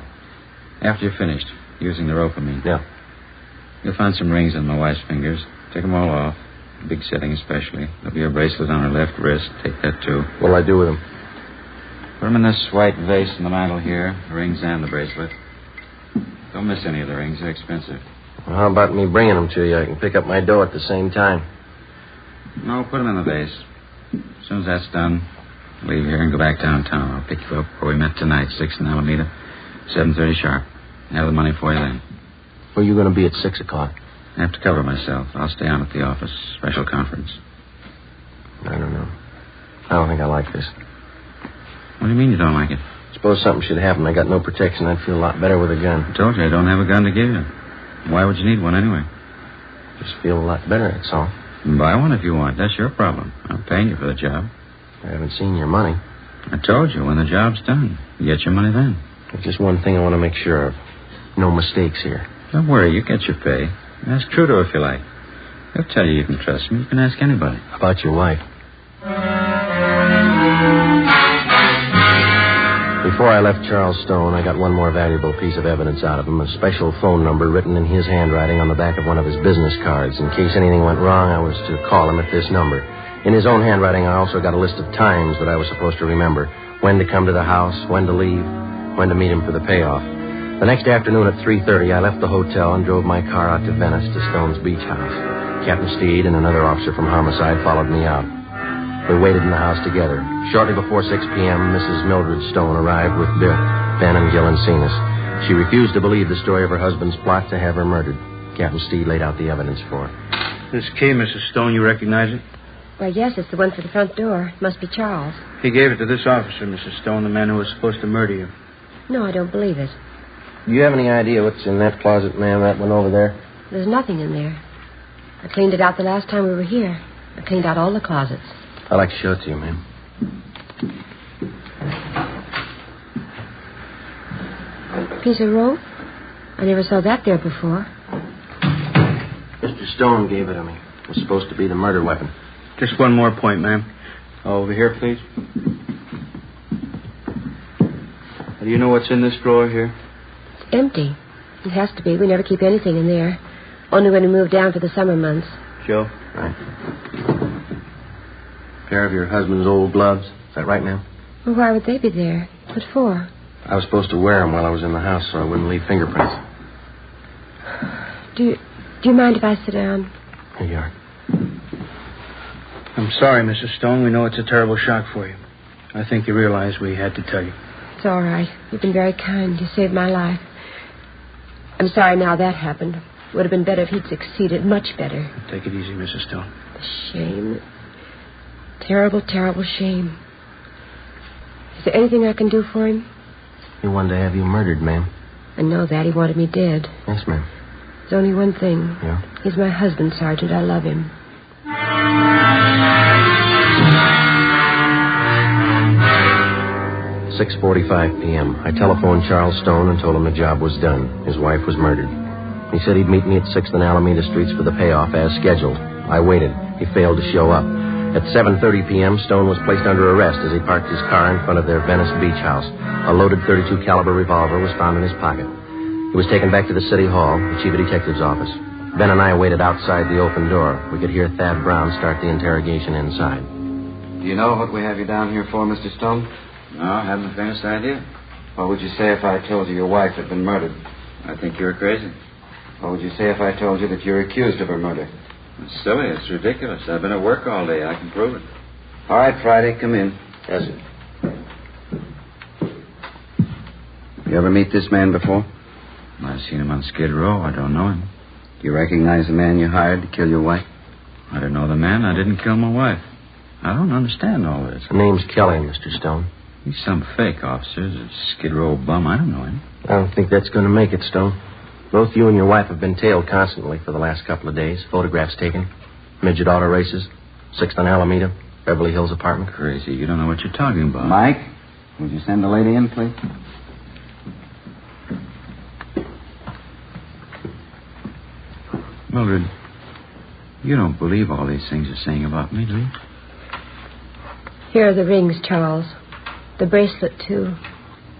After you're finished, using the rope, I mean. Yeah. You'll find some rings on my wife's fingers. Take them all off. Big setting especially. There'll be a bracelet on her left wrist. Take that, too. What'll I do with them? Put them in this white vase in the mantel here. The rings and the bracelet. Don't miss any of the rings. They're expensive. Well, how about me bringing them to you? I can pick up my dough at the same time. No, put them in the vase. As soon as that's done, leave here and go back downtown. I'll pick you up where we met tonight, 6 in Alameda, 7:30 sharp. Have the money for you then. Where are you going to be at 6 o'clock? I have to cover myself. I'll stay on at the office. Special conference. I don't know. I don't think I like this. What do you mean you don't like it? Suppose something should happen. I got no protection. I'd feel a lot better with a gun. I told you I don't have a gun to give you. Why would you need one anyway? Just feel a lot better, that's all. Buy one if you want. That's your problem. I'm paying you for the job. I haven't seen your money. I told you, when the job's done, you get your money then. There's just one thing I want to make sure of. No mistakes here. Don't worry, you get your pay. Ask Trudeau if you like. He'll tell you can trust me. You can ask anybody. How about your wife? Before I left Charles Stone, I got one more valuable piece of evidence out of him, a special phone number written in his handwriting on the back of one of his business cards. In case anything went wrong, I was to call him at this number. In his own handwriting, I also got a list of times that I was supposed to remember. When to come to the house, when to leave, when to meet him for the payoff. The next afternoon at 3:30, I left the hotel and drove my car out to Venice to Stone's beach house. Captain Steed and another officer from Homicide followed me out. We waited in the house together. Shortly before 6 p.m., Mrs. Mildred Stone arrived with Biff, Ben, and Gil and Cenas. She refused to believe the story of her husband's plot to have her murdered. Captain Steed laid out the evidence for her. This key, Mrs. Stone, you recognize it? Well, yes, it's the one for the front door. It must be Charles. He gave it to this officer, Mrs. Stone, the man who was supposed to murder you. No, I don't believe it. Do you have any idea what's in that closet, ma'am, that one over there? There's nothing in there. I cleaned it out the last time we were here. I cleaned out all the closets. I'd like to show it to you, ma'am. Piece of rope? I never saw that there before. Mr. Stone gave it to me. It was supposed to be the murder weapon. Just one more point, ma'am. Over here, please. Do you know what's in this drawer here? It's empty. It has to be. We never keep anything in there. Only when we move down for the summer months. Joe? Right. Pair of your husband's old gloves. Is that right, ma'am? Well, why would they be there? What for? I was supposed to wear them while I was in the house so I wouldn't leave fingerprints. Do you mind if I sit down? Here you are. I'm sorry, Mrs. Stone. We know it's a terrible shock for you. I think you realize we had to tell you. It's all right. You've been very kind. You saved my life. I'm sorry now that happened. It would have been better if he'd succeeded. Much better. Take it easy, Mrs. Stone. The shame. Terrible, terrible shame. Is there anything I can do for him? He wanted to have you murdered, ma'am. I know that. He wanted me dead. Yes, ma'am. There's only one thing. Yeah? He's my husband, Sergeant. I love him. 6:45 p.m. I telephoned Charles Stone and told him the job was done. His wife was murdered. He said he'd meet me at 6th and Alameda Streets for the payoff as scheduled. I waited. He failed to show up. At 7:30 p.m., Stone was placed under arrest as he parked his car in front of their Venice Beach house. A loaded .32 caliber revolver was found in his pocket. He was taken back to the city hall, the chief of detective's office. Ben and I waited outside the open door. We could hear Thad Brown start the interrogation inside. Do you know what we have you down here for, Mr. Stone? No, I haven't the faintest idea. What would you say if I told you your wife had been murdered? I think you're crazy. What would you say if I told you that you're accused of her murder? It's silly. It's ridiculous. I've been at work all day. I can prove it. All right, Friday, come in. Yes, sir. You ever meet this man before? I've seen him on Skid Row. I don't know him. Do you recognize the man you hired to kill your wife? I didn't know the man. I didn't kill my wife. I don't understand all this. The name's Kelly, Mr. Stone. He's some fake officer. He's a Skid Row bum. I don't know him. I don't think that's going to make it, Stone. Both you and your wife have been tailed constantly for the last couple of days. Photographs taken. Midget auto races. 6th on Alameda. Beverly Hills apartment. Crazy. You don't know what you're talking about. Mike, would you send the lady in, please? Mildred, you don't believe all these things you're saying about me, do you? Here are the rings, Charles. The bracelet, too.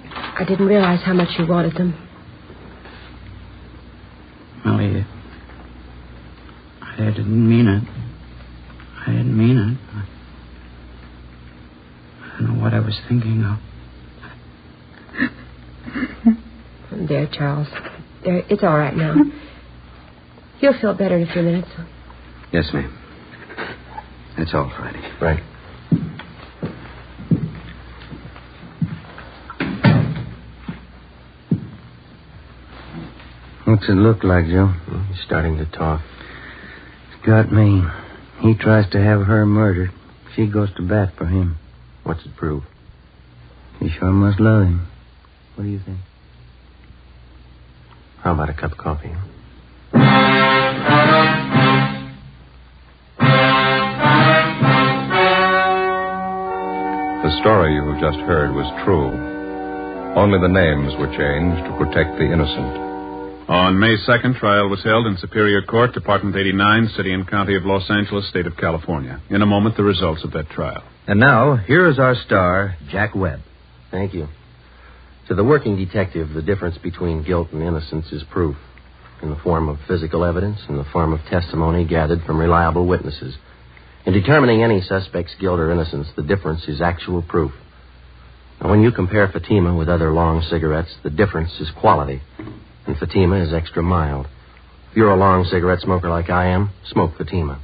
I didn't realize how much you wanted them. Millie, I didn't mean it. I didn't mean it. I don't know what I was thinking of. There, Charles. There, it's all right now. You'll feel better in a few minutes. Yes, ma'am. That's all, Friday. Right. What's it look like, Joe? He's starting to talk. It's got me. He tries to have her murdered. She goes to bat for him. What's it prove? He sure must love him. What do you think? How about a cup of coffee? The story you have just heard was true. Only the names were changed to protect the innocent. On May 2nd, trial was held in Superior Court, Department 89, City and County of Los Angeles, State of California. In a moment, the results of that trial. And now, here is our star, Jack Webb. Thank you. To the working detective, the difference between guilt and innocence is proof, in the form of physical evidence, in the form of testimony gathered from reliable witnesses. In determining any suspect's guilt or innocence, the difference is actual proof. Now, when you compare Fatima with other long cigarettes, the difference is quality, and Fatima is extra mild. If you're a long cigarette smoker like I am, smoke Fatima.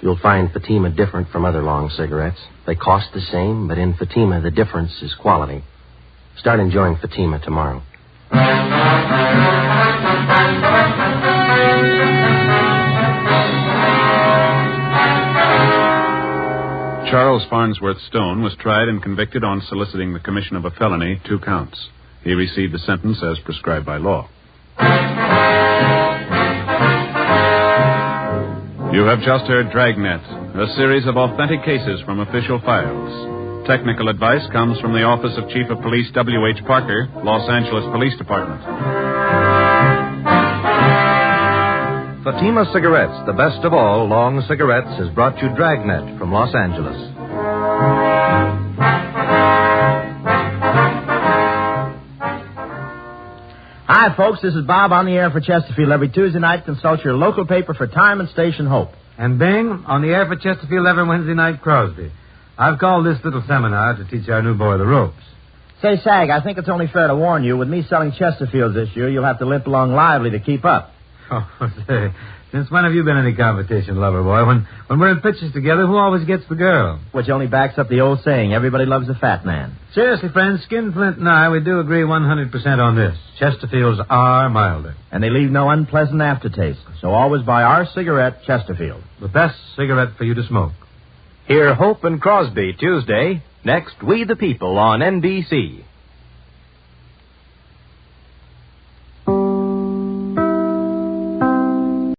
You'll find Fatima different from other long cigarettes. They cost the same, but in Fatima, the difference is quality. Start enjoying Fatima tomorrow. Charles Farnsworth Stone was tried and convicted on soliciting the commission of a felony, 2 counts. He received a sentence as prescribed by law. You have just heard Dragnet, a series of authentic cases from official files. Technical advice comes from the Office of Chief of Police W.H. Parker, Los Angeles Police Department. Fatima Cigarettes, the best of all long cigarettes, has brought you Dragnet from Los Angeles. Hi, folks. This is Bob on the air for Chesterfield. Every Tuesday night, consult your local paper for time and station Hope. And Bing, on the air for Chesterfield every Wednesday night, Crosby. I've called this little seminar to teach our new boy the ropes. Say, Sag, I think it's only fair to warn you, with me selling Chesterfields this year, you'll have to limp along lively to keep up. Oh, say, since when have you been any competition, lover boy? When we're in pitches together, who always gets the girl? Which only backs up the old saying, everybody loves a fat man. Seriously, friends, Skinflint and I, we do agree 100% on this. Chesterfields are milder. And they leave no unpleasant aftertaste. So always buy our cigarette, Chesterfield. The best cigarette for you to smoke. Hear Hope and Crosby Tuesday. Next, We the People on NBC.